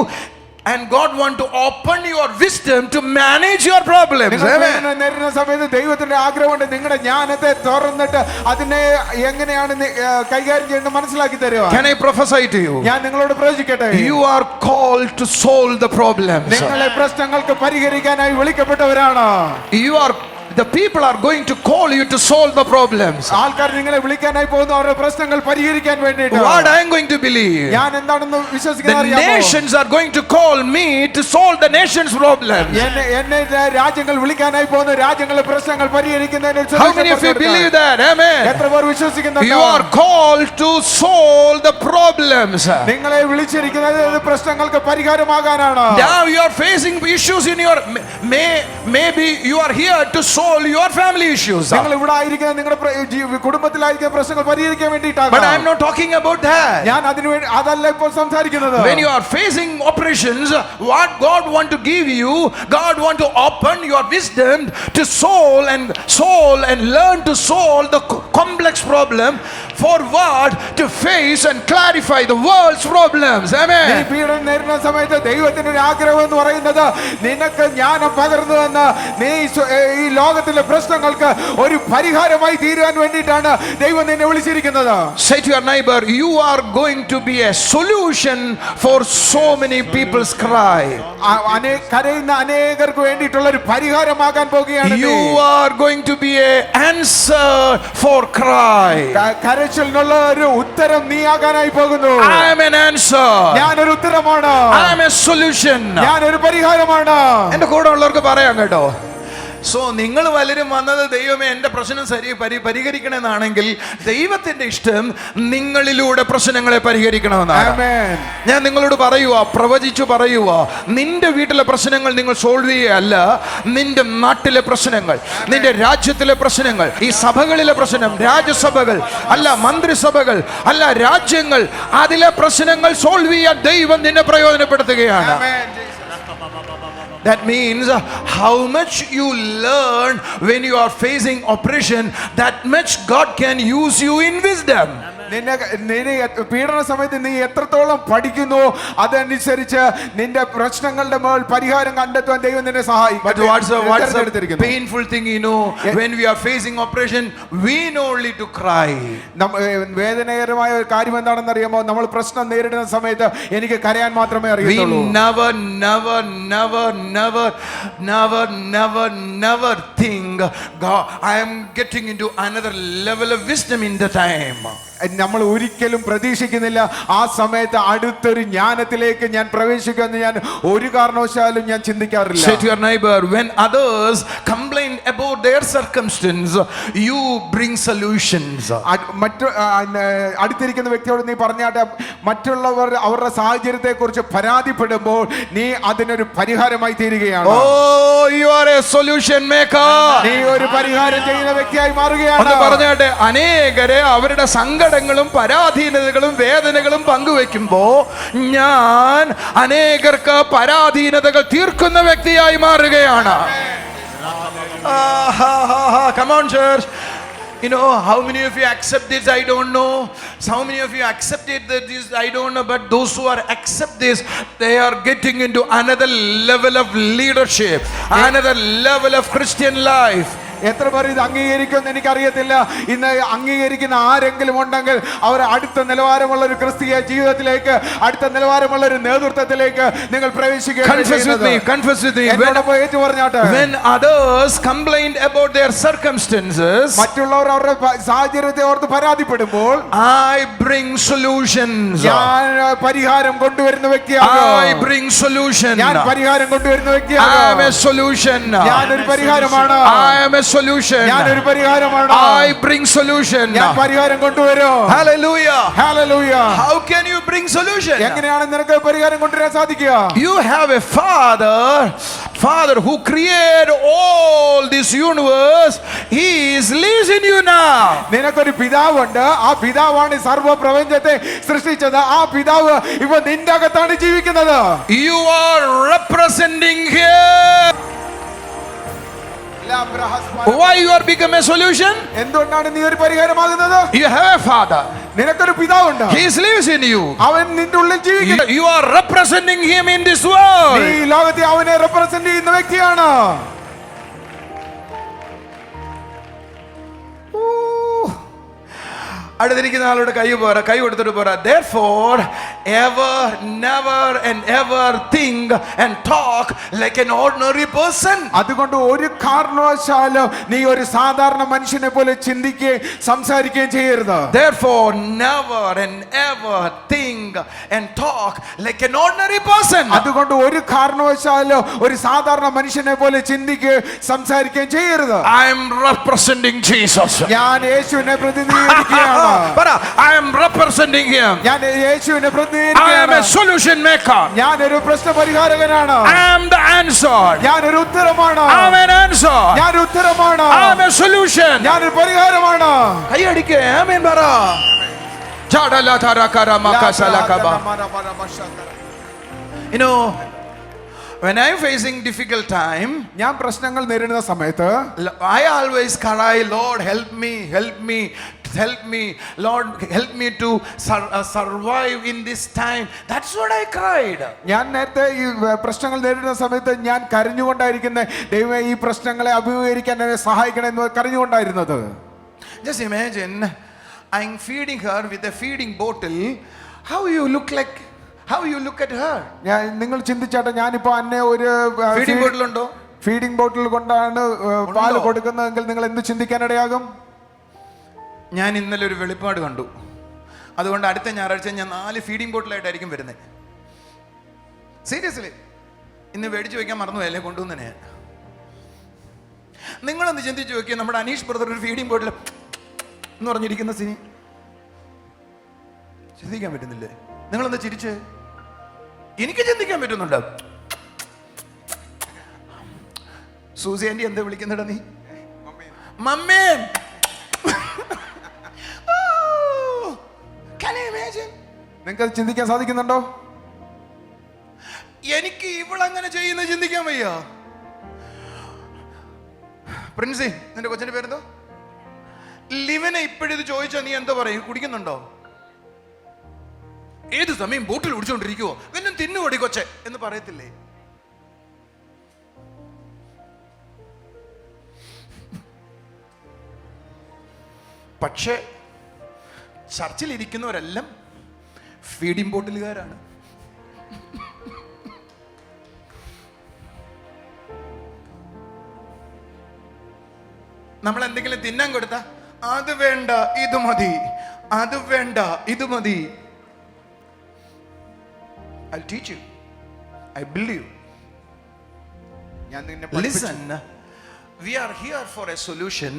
And God want to open your wisdom to manage your problems. നേരിടുന്ന സമയത്ത് ദൈവത്തിന്റെ ആഗ്രഹമുണ്ട് നിങ്ങളുടെ ജ്ഞാനത്തെ തുറന്നിട്ട് അതിനെ എങ്ങനെയാണ് കൈകാര്യം ചെയ്യേണ്ടത് മനസ്സിലാക്കി തരുക. Can I prophesy to you? ഞാൻ നിങ്ങളോട് പ്രവചിക്കട്ടെ. You are called to solve the problems. നിങ്ങളെ പ്രശ്നങ്ങൾക്ക് പരിഹരിക്കാനായി വിളിക്കപ്പെട്ടവരാണ്. The people are going to call you to solve the problems. ആൾക്കാർ നിങ്ങളെ വിളിക്കാനായി പോകുന്നു അവരുടെ പ്രശ്നങ്ങൾ പരിഹരിക്കാൻ വേണ്ടിയിട്ട്. What I am going to believe? ഞാൻ എന്താണെന്ന് വിശ്വസിക്കുന്നത് അറിയാമോ? The nations are going to call me to solve the nations' problems. എന്നെ രാജ്യങ്ങൾ വിളിക്കാനായി പോകുന്നു രാജ്യങ്ങളുടെ പ്രശ്നങ്ങൾ പരിഹരിക്കുന്നതിന്. How many of you believe that? Amen. എത്ര പേർ വിശ്വസിക്കുന്നുണ്ട്? You are called to solve the problems. നിങ്ങളെ വിളിച്ചിരിക്കുന്നത് പ്രശ്നങ്ങൾക്ക് പരിഹാരമാകാനാണ്. Now you are facing issues in your maybe you are here to solve your family issues. നിങ്ങൾ ഇവിടെ ആയിരിക്കുന്ന നിങ്ങളുടെ കുടുംബത്തിലായിരിക്കുന്ന പ്രശ്നങ്ങൾ പരിഹരിക്കാൻ വേണ്ടിയിട്ടാണ്. But I am not talking about that. ഞാൻ അതല്ല ഇപ്പോൾ സംസാരിക്കുന്നത്. When you are facing oppressions, what God want to give you, God want to open your wisdom to solve and learn to solve the complex problem. For what? To face and clarify the world's problems. Amen. നീ പീഡനം നേരിടുന്ന സമയത്ത് ദൈവത്തിന്റെ ഒരു ആഗ്രഹം എന്ന് പറയുന്നത് നിനക്ക് ജ്ഞാനം പകർന്നു തന്ന് നീ ഈ ലോകത്തിലെ പ്രശ്നങ്ങൾക്ക് ഒരു പരിഹാരമായി തീരാൻ വേണ്ടിയിട്ടാണ് ദൈവം നിന്നെ വിളിച്ചിരിക്കുന്നത്. Say to your neighbor, you are going to be a solution for so many people's cry. കരയുന്ന അനേകർക്ക് വേണ്ടിയിട്ടുള്ള ഒരു പരിഹാരമാകാൻ പോകുകയാണ്. You are going to be a answer for cry. കരച്ചിലിനുള്ള ഒരു ഉത്തരം നീ ആകാനായി പോകുന്നു. I am an answer. ഞാൻ ഒരു ഉത്തരമാണ്. I am a solution. ഞാൻ ഒരു പരിഹാരമാണ്. എന്റെ കൂടെ ഉള്ളവർക്ക് പറയാം കേട്ടോ. സോ നിങ്ങൾ പലരും വന്നത് ദൈവമേ എൻ്റെ പ്രശ്നം പരിഹരിക്കണമെന്നാണെങ്കിൽ ദൈവത്തിന്റെ ഇഷ്ടം നിങ്ങളിലൂടെ പ്രശ്നങ്ങളെ പരിഹരിക്കണമെന്നാണ്. ഞാൻ നിങ്ങളോട് പ്രവചിച്ചു പറയുക, നിന്റെ വീട്ടിലെ പ്രശ്നങ്ങൾ നിങ്ങൾ സോൾവ് ചെയ്യുകയല്ല, നിന്റെ നാട്ടിലെ പ്രശ്നങ്ങൾ, നിന്റെ രാജ്യത്തിലെ പ്രശ്നങ്ങൾ, ഈ സഭകളിലെ പ്രശ്നം, രാജ്യസഭകൾ അല്ല, മന്ത്രിസഭകൾ അല്ല, രാജ്യങ്ങൾ, അതിലെ പ്രശ്നങ്ങൾ സോൾവ് ചെയ്യാൻ ദൈവം നിന്നെ പ്രയോജനപ്പെടുത്തുകയാണ്. That means how much you learn when you are facing oppression, that much God can use you in wisdom. പീഡന സമയത്ത് നീ എത്രത്തോളം പഠിക്കുന്നു അതനുസരിച്ച് നിന്റെ പ്രശ്നങ്ങളുടെ മേൽ പരിഹാരം കണ്ടെത്താൻ ദൈവം നിന്നെ സഹായിക്കും. But what's the painful thing, when we are facing oppression, we know only to cry. വേദനകരമായ ഒരു കാര്യം എന്താണെന്ന് അറിയാമോ? നമ്മൾ പ്രശ്നം നേരിടുന്ന സമയത്ത് എനിക്ക് കരയാൻ മാത്രമേ അറിയുള്ളൂ. We never think, God, I am getting into another level of wisdom in the time. നമ്മൾ ഒരിക്കലും പ്രതീക്ഷിക്കുന്നില്ല ആ സമയത്ത് അടുത്തൊരു ജ്ഞാനത്തിലേക്ക് ഞാൻ പ്രവേശിക്കുമെന്ന് ഞാൻ ഒരു കാരണവശാലും ഞാൻ ചിന്തിക്കാറില്ല. Say to your neighbor, when others complain about their circumstance, you bring solutions. അടുത്തിരിക്കുന്ന വ്യക്തിയോട് നീ പറഞ്ഞാട്ടെ, മറ്റുള്ളവർ അവരുടെ സാഹചര്യത്തെ കുറിച്ച് പരാതിപ്പെടുമ്പോൾ നീ അതിനൊരു പരിഹാരമായി തീരുകയാണ്. Oh, you are a solution maker. നീ ഒരു പരിഹാരം ചെയ്യുന്ന വ്യക്തിയായി മാറുകയാണ്. ഒന്ന് പറഞ്ഞാട്ടെ, അനേകരെ അവരുടെ സങ്കടങ്ങളും പരാധീനതകളും വേദനകളും പങ്കുവെക്കുമ്പോ ഞാൻ അനേകർക്ക് പരാധീനതകൾ തീർക്കുന്ന വ്യക്തിയായി മാറുകയാണ്. Come on, church. You know, how many of you accept this? I don't know. How many of you accepted this? I don't know. But those who are accept this, they are getting into another level of leadership, another level of Christian life. എത്ര പേർ ഇത് അംഗീകരിക്കുമെന്ന് എനിക്കറിയത്തില്ല. ഇന്ന് അംഗീകരിക്കുന്ന ആരെങ്കിലും ഉണ്ടെങ്കിൽ അവർ അടുത്ത നിലവാരമുള്ള ഒരു ക്രിസ്തീയ ജീവിതത്തിലേക്ക്, അടുത്ത നിലവാരമുള്ള ഒരു നേതൃത്വത്തിലേക്ക് നിങ്ങൾ പ്രവേശിക്കുക. When others complained about their circumstances, മറ്റുള്ളവർ അവരുടെ സാഹചര്യത്തെ ഓർത്ത് പരാതിപ്പെടുമ്പോൾ, I bring solutions. ഞാൻ പരിഹാരം കൊണ്ടുവരുന്ന വ്യക്തിയാണ്. I bring solution. ഞാൻ പരിഹാരം കൊണ്ടുവരുന്ന വ്യക്തിയാണ്. I am a solution. ഞാനൊരു പരിഹാരമാണ്. I am a solution. ഞാനൊരു പരിഹാരമാണ്. I bring solution. ഞാൻ പരിഹാരം കൊണ്ടുവരും. Hallelujah. Hallelujah. How can you bring solution? എങ്ങനെയാണ് നിനക്ക് പരിഹാരം കൊണ്ടുവരാൻ സാധിക്കുക? You have a father who created all this universe. He lives in you now. നിനക്കൊരു പിതാവുണ്ട്. ആ പിതാവാണ് സർവ്വ പ്രപഞ്ചത്തെ സൃഷ്ടിച്ചത്. ആ പിതാവ് ഇപ്പൊ നിന്റെ അകത്താണ് ജീവിക്കുന്നത്. You are representing him. Why you are become a solution? എന്തുകൊണ്ടാണ് നീ ഒരു പരിഹാരമാകുന്നത്? You have a father. നിനക്കൊരു പിതാവുണ്ട്. He lives in you. അവൻ നിന്റെ ഉള്ളിൽ ജീവിക്കുന്നു. You are representing him in this world. നീ ലോകത്തെ അവനെ റെപ്രസെന്റ് ചെയ്യുന്ന വ്യക്തിയാണ്. അടുത്തിരിക്കുന്ന ആളുടെ കൈ കൊടുത്തിട്ട് പോരാ. Therefore ever, never and ever think and talk like an ordinary person. അതുകൊണ്ട് ഒരു കാരണവശാലും നീ ഒരു സാധാരണ മനുഷ്യനെ പോലെ ചിന്തിക്കുകയും സംസാരിക്കുകയും ചെയ്യരുത്. Therefore never and ever think and talk like an ordinary person. അതുകൊണ്ട് ഒരു കാരണവശാലും ഒരു സാധാരണ മനുഷ്യനെ പോലെ ചിന്തിക്കുകയും സംസാരിക്കുകയും ചെയ്യരുത്. I am representing Jesus. ഞാൻ യേശുവിനെ പ്രതിനിധീകരിക്കുകയാണ്. But I am representing him. ഞാൻ യേശുവിനെ I am പ്രതിനിധീകരിക്കുകയാണ്. a solution maker. ഞാൻ ഒരു പ്രശ്ന പരിഹാരകനാണ്. I am the answer. ഞാൻ ഒരു ഉത്തരമാണ്. I am an answer. ഞാൻ ഒരു ഉത്തരമാണ്. I am a solution. ഞാൻ ഒരു പരിഹാരമാണ്. കൈയടിക്കേ ആമേൻ പറ. ജാഡല തരകര മകസലകബ. You know, when I am facing difficult time, ഞാൻ പ്രശ്നങ്ങൾ നേരിടുന്ന സമയത്ത് I always cry, Lord help me, Lord help me to survive in this time. That's what I cried. ഞാൻ നേരത്തെ ഈ പ്രശ്നങ്ങൾ നേരിടുന്ന സമയത്ത് ഞാൻ കരഞ്ഞുകൊണ്ടായിരിക്കുന്നത്, ദൈവമേ ഈ പ്രശ്നങ്ങളെ അഭിമുഖീകരിക്കാൻ എന്നെ സഹായിക്കണം എന്ന് കരഞ്ഞുകൊണ്ടായിരുന്നത്. Just imagine I'm feeding her with a feeding bottle. How you look at her? നിങ്ങൾ ചിന്തിച്ചാട്ടെ, ഞാനിപ്പോ അന്നെ ഒരു ഫീഡിംഗ് ബോട്ടിൽ ഉണ്ടോ? ഫീഡിംഗ് ബോട്ടിൽ കൊണ്ടാണ് പാല് കൊടുക്കുന്നതെങ്കിൽ നിങ്ങൾ എന്ത് ചിന്തിക്കാനിടയാകും? ഞാൻ ഇന്നലെ ഒരു വെളിപ്പാട് കണ്ടു. അതുകൊണ്ട് അടുത്ത ഞായറാഴ്ച ഞാൻ 4 ഫീഡിംഗ് ബോട്ടിലായിട്ടായിരിക്കും വരുന്നത്. സീരിയസ്ലി ഇന്ന് മേടിച്ചു വയ്ക്കാൻ മറന്നുപോയല്ലേ കൊണ്ടുവന്നെ. നിങ്ങളൊന്ന് ചിന്തിച്ചു നോക്കിയാൽ നമ്മുടെ അനീഷ് ബ്രദർ ഒരു ഫീഡിംഗ് ബോട്ടിൽ എന്ന് പറഞ്ഞിരിക്കുന്ന സിനി ചിന്തിക്കാൻ പറ്റുന്നില്ലേ? നിങ്ങളൊന്ന് ചിരിച്ച്. എനിക്ക് ചിന്തിക്കാൻ പറ്റുന്നുണ്ട്. സൂസി ആന്റി എന്താ വിളിക്കുന്നിട നീ? മമ്മേ. നിങ്ങൾക്ക് ചിന്തിക്കാൻ സാധിക്കുന്നുണ്ടോ? എനിക്ക് ഇവളങ്ങനെ ചെയ്യുന്നത് ചിന്തിക്കാൻ വയ്യ. പ്രിൻസി, നിന്റെ കൊച്ചിന്റെ പേരെന്തോ? ലിവനെ ഇപ്പോഴിത് ചോദിച്ചാ നീ എന്താ പറയും? കുടിക്കുന്നുണ്ടോ? ഏത് സമയം ബോട്ടിൽ കുടിച്ചോണ്ടിരിക്കുവോ? എന്നും തിന്നുകൊടി കൊച്ചെ എന്ന് പറയത്തില്ലേ? പക്ഷേ ചർച്ചിൽ ഇരിക്കുന്നവരെല്ലാം ഫീഡിംഗ് ബോട്ടിലുകാരാണ്. നമ്മൾ എന്തെങ്കിലും തിന്നാൻ കൊടുത്ത അത് വേണ്ട ഇത് മതി, അത് വേണ്ട ഇത് മതി. I'll teach you. I build you. Listen, we are here for a solution.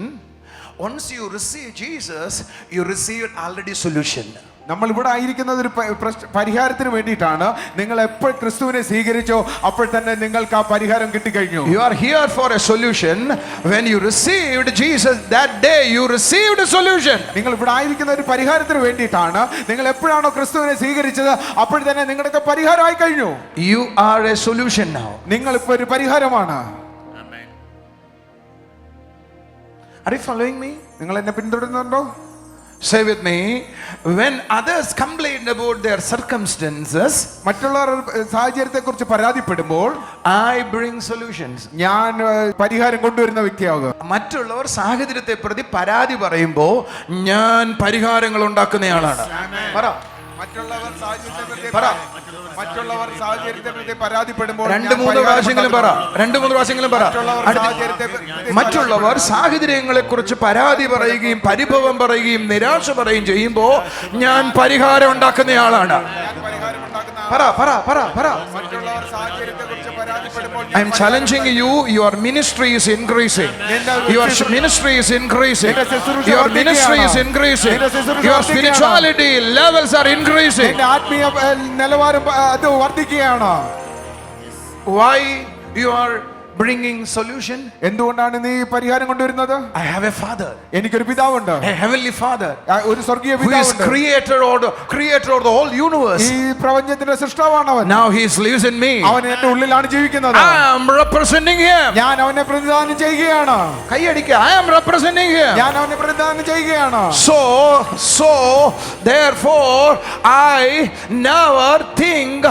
Once you receive Jesus, you received already solution. നമ്മൾ ഇവിടെ ആയിരിക്കുന്നത് ഒരു പരിഹാരത്തിന് വേണ്ടിയിട്ടാണ്. നിങ്ങൾ എപ്പോൾ ക്രിസ്തുവിനെ സ്വീകരിച്ചോ അപ്പോൾ തന്നെ നിങ്ങൾക്ക് ആ പരിഹാരം കിട്ടിക്കഴിഞ്ഞു. You are here for a solution. When you received Jesus, that day you received a solution. നിങ്ങൾ ഇവിടെ ആയിരിക്കുന്ന ഒരു പരിഹാരത്തിന് വേണ്ടിയിട്ടാണ്. നിങ്ങൾ എപ്പോഴാണോ ക്രിസ്തുവിനെ സ്വീകരിച്ചത് അപ്പോൾ തന്നെ നിങ്ങൾക്ക് പരിഹാരമായി കഴിഞ്ഞു. You are a solution now. നിങ്ങൾ ഇപ്പോൾ ഒരു പരിഹാരമാണ്. Are you following me? നിങ്ങൾ എന്നെ പിന്തുടരുന്നുണ്ടോ? Say with me, when others complain about their circumstances, മറ്റുള്ളവർ സാഹചര്യത്തെക്കുറിച്ച് പരാതിപ്പെടുമ്പോൾ I bring solutions. ഞാൻ പരിഹാരം കൊണ്ടുവരുന്ന വ്യക്തിയാകും. മറ്റുള്ളവർ സാഹചര്യത്തെ പ്രതി പരാതി പറയുമ്പോൾ ഞാൻ പരിഹാരങ്ങൾ ഉണ്ടാക്കുന്നയാളാണ്. പറ. മറ്റുള്ളവർ സാഹചര്യത്തെ പ്രതി പരാതിപ്പെടുമ്പോൾ 2-3 പ്രാവശ്യങ്ങളും പറ. 2-3 പ്രാവശ്യങ്ങളും പറ. മറ്റുള്ളവർ സാഹചര്യങ്ങളെ കുറിച്ച് പരാതി പറയുകയും പരിഭവം പറയുകയും നിരാശ പറയുകയും ചെയ്യുമ്പോൾ ഞാൻ പരിഹാരം ഉണ്ടാക്കുന്നയാളാണ്. പറ പറ പറ പറ. I am challenging you. Your ministry is increasing. Your ministry is increasing. Your ministry is increasing. Your spirituality levels are increasing. ആത്മീയ നിലവാരം അത് വർദ്ധിക്കുകയാണ്. Why you are bringing solution? എന്തുകൊണ്ടാണ് നീ പരിഹാരം കൊണ്ടുവരുന്നത്? I have a father. എനിക്കൊരു പിതാവുണ്ട്. A heavenly father. ഒരു സ്വർഗീയ Who is പിതാവുണ്ട്. creator of the whole universe. ഈ പ്രപഞ്ചത്തിന്റെ സൃഷ്ടാവാണ് അവൻ. Now he lives in me. അവൻ എന്റെ ഉള്ളിലാണ് ജീവിക്കുന്നത്. I am representing him. ഞാൻ അവനെ പ്രതിനിധാനം ചെയ്യുകയാണ്. കൈയടിക്കുക. I am representing him. ഞാൻ അവനെ പ്രതിനിധാനം ചെയ്യുകയാണ്. So therefore I never think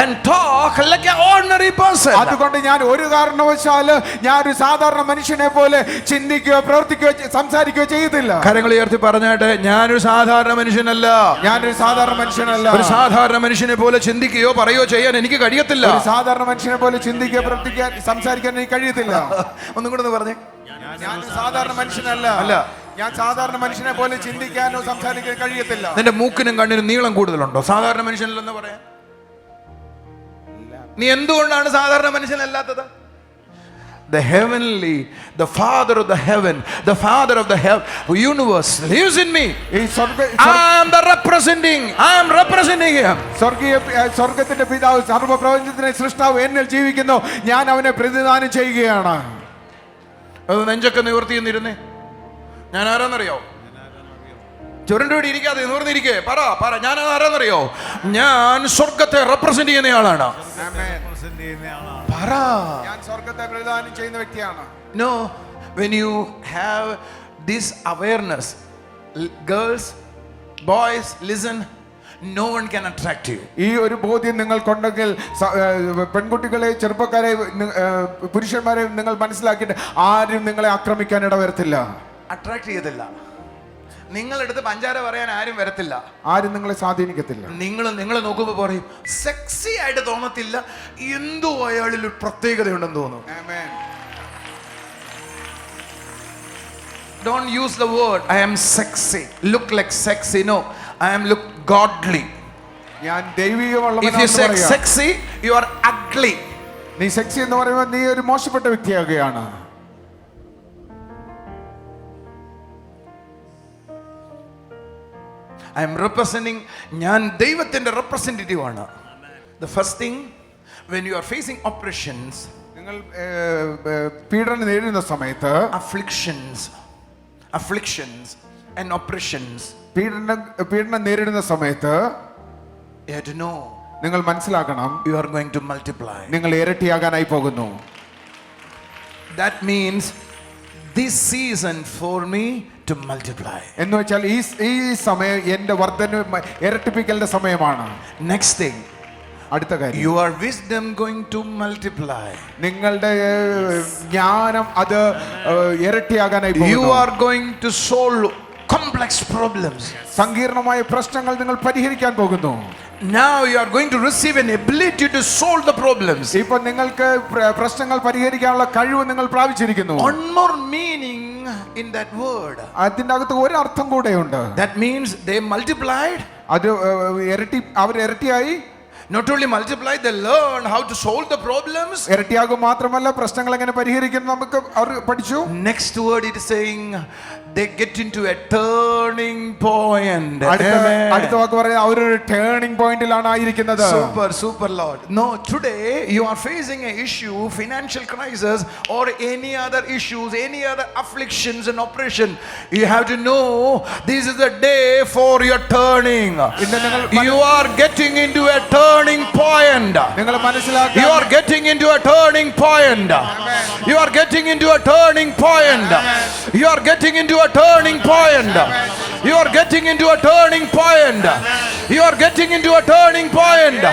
and talk like an ordinary person. അതുകൊണ്ട് ഞാൻ ഒരു കാരണവശാല് ഞാൻ ഒരു സാധാരണ മനുഷ്യനെ പോലെ ചിന്തിക്കുകയോ പ്രവർത്തിക്കുകയോ സംസാരിക്കുകയോ ചെയ്യത്തില്ല. കരങ്ങൾ ഉയർത്തി പറഞ്ഞാട്ടെ, ഞാനൊരു സാധാരണ മനുഷ്യനല്ല. ഞാനൊരു സാധാരണ മനുഷ്യനല്ല. ഒരു സാധാരണ മനുഷ്യനെ പോലെ ചിന്തിക്കുകയോ പറയുകയോ ചെയ്യാൻ എനിക്ക് കഴിയത്തില്ല. ഒരു സാധാരണ മനുഷ്യനെ പോലെ ചിന്തിക്കുകയോ പ്രവർത്തിക്കാൻ സംസാരിക്കാൻ എനിക്ക് കഴിയത്തില്ല. ഒന്നും കൂടെ പറഞ്ഞേ. ഞാൻ സാധാരണ മനുഷ്യനല്ല. ഞാൻ സാധാരണ മനുഷ്യനെ പോലെ ചിന്തിക്കാനോ സംസാരിക്കാനോ കഴിയത്തില്ല. നിന്റെ മൂക്കിനും കണ്ണിനും നീളം കൂടുതലുണ്ടോ? സാധാരണ മനുഷ്യനല്ലെന്ന് പറയാം. നീ എന്തുകൊണ്ടാണ് സാധാരണ മനുഷ്യനല്ലാത്തത്? The heavenly, the father of the heaven, the father of the universe lives in me. I am representing him. സ്വർഗ്ഗത്തിന്റെ പിതാവ് സർവ്വപ്രപഞ്ചത്തിന്റെ സൃഷ്ടാവ് എന്നിൽ ജീവിക്കുന്നു. ഞാൻ അവനെ പ്രതിനിധാനം ചെയ്യുകയാണ്. അത് നെഞ്ചൊക്കെ നിവർത്തിയിരുന്നേ. ഞാൻ ആരാന്നറിയോ? ചുരുണ്ടോടി ഇരിക്കാതെ നിവർന്നിരിക്കേ. പറ പറ. ഞാൻ ആരാന്നറിയോ? ഞാൻ സ്വർഗത്തെ റെപ്രസെന്റ് ചെയ്യുന്നയാളാണ്. പറ. ഞാൻ സ്വർഗത്തെ പ്രതിനിധാനം ചെയ്യുന്ന വ്യക്തിയാണ്. No, when you have this awareness, girls, boys, listen, no one can attract you. ഈ ഒരു ബോധ്യം നിങ്ങൾക്കുണ്ടെങ്കിൽ പെൺകുട്ടികളെ, ചെറുപ്പക്കാരെ, പുരുഷന്മാരെ നിങ്ങൾ മനസ്സിലാക്കിയിട്ട് ആരും നിങ്ങളെ ആക്രമിക്കാൻ ഇടവരത്തില്ല, അട്രാക്ട് ചെയ്യത്തില്ല. നിങ്ങളെടുത്ത് പഞ്ചാര പറയാൻ ആരും വരത്തില്ല, ആരും നിങ്ങളെ സ്വാധീനിക്കത്തില്ല. നിങ്ങൾ നോക്കുമ്പോ പറയും സെക്സി ആയിട്ട് തോന്നത്തില്ല, എന്തോ അയാളിൽ ഒരു പ്രത്യേകതയുണ്ടെന്ന് തോന്നും. Don't use the word I am sexy, look like sexy. No, I am look godly. ഞാൻ ദൈവികമുള്ളവനാണെന്ന് If you say പറയാം. sexy, you are ugly. നീ സെക്സി എന്ന് പറയുമ്പോൾ നീ ഒരു മോശപ്പെട്ട വ്യക്തിയാകുകയാണ്. I am representing, ഞാൻ ദൈവത്തിന്റെ representative ആണ്. The first thing, when you are facing oppressions, നിങ്ങൾ പീഡനം നേരിടുന്ന സമയത്ത്, afflictions and oppressions, പീഡനം നേരിടുന്ന സമയത്ത് you have to know, നിങ്ങൾ മനസ്സിലാക്കണം, you are going to multiply. നിങ്ങൾ ഇരട്ടിയാകാനായി പോകുന്നു. That means this season for me to multiply. എന്ന് വെച്ചാൽ ഈ സമയം എന്റെ വർദ്ധന ഇരട്ടിപ്പിക്കലിന്റെ സമയമാണ്. Next thing, അടുത്ത കാര്യം, your wisdom going to multiply. നിങ്ങളുടെ ജ്ഞാനം അത് ഇരട്ടിയാകാനായി പോകുന്നു. You are going to solve complex problems. സങ്കീർണമായ പ്രശ്നങ്ങൾ നിങ്ങൾ പരിഹരിക്കാൻ പോകുന്നു. Now you are going to receive an ability to solve the problems. ഇപ്പോൾ നിങ്ങൾക്ക് പ്രശ്നങ്ങൾ പരിഹരിക്കാനുള്ള കഴിവ് നിങ്ങൾ പ്രാപിച്ചിരിക്കുന്നു. One more meaning in that word. അതിന്റെ അകത്ത് ഒരു അർത്ഥം കൂടെയുണ്ട്. That means they multiplied. അത് അവർ ഇരട്ടിയായി. Not only multiply, they learn how to solve the problems. ഇരട്ടിയാകും മാത്രമല്ല പ്രശ്നങ്ങൾ എങ്ങനെ പരിഹരിക്കുന്നു നമുക്ക് അവർ പഠിച്ചു. Next word it is saying they get into a turning point. അടുത്ത വാക്ക് പറയുന്നത് അവരൊരു ടേണിംഗ് പോയിന്റിലാണ് ആയിരിക്കുന്നത്. Super Lord. No, today you are facing a issue, financial crisis or any other issues, any other afflictions and oppression. You have to know this is the day for your turning. You are getting into a turning turning point. നിങ്ങൾ You മനസ്സിലാക്കുക are getting into a turning point. You are getting into a turning point. You are getting into a turning point. You are getting into a turning point. You are getting into a turning point.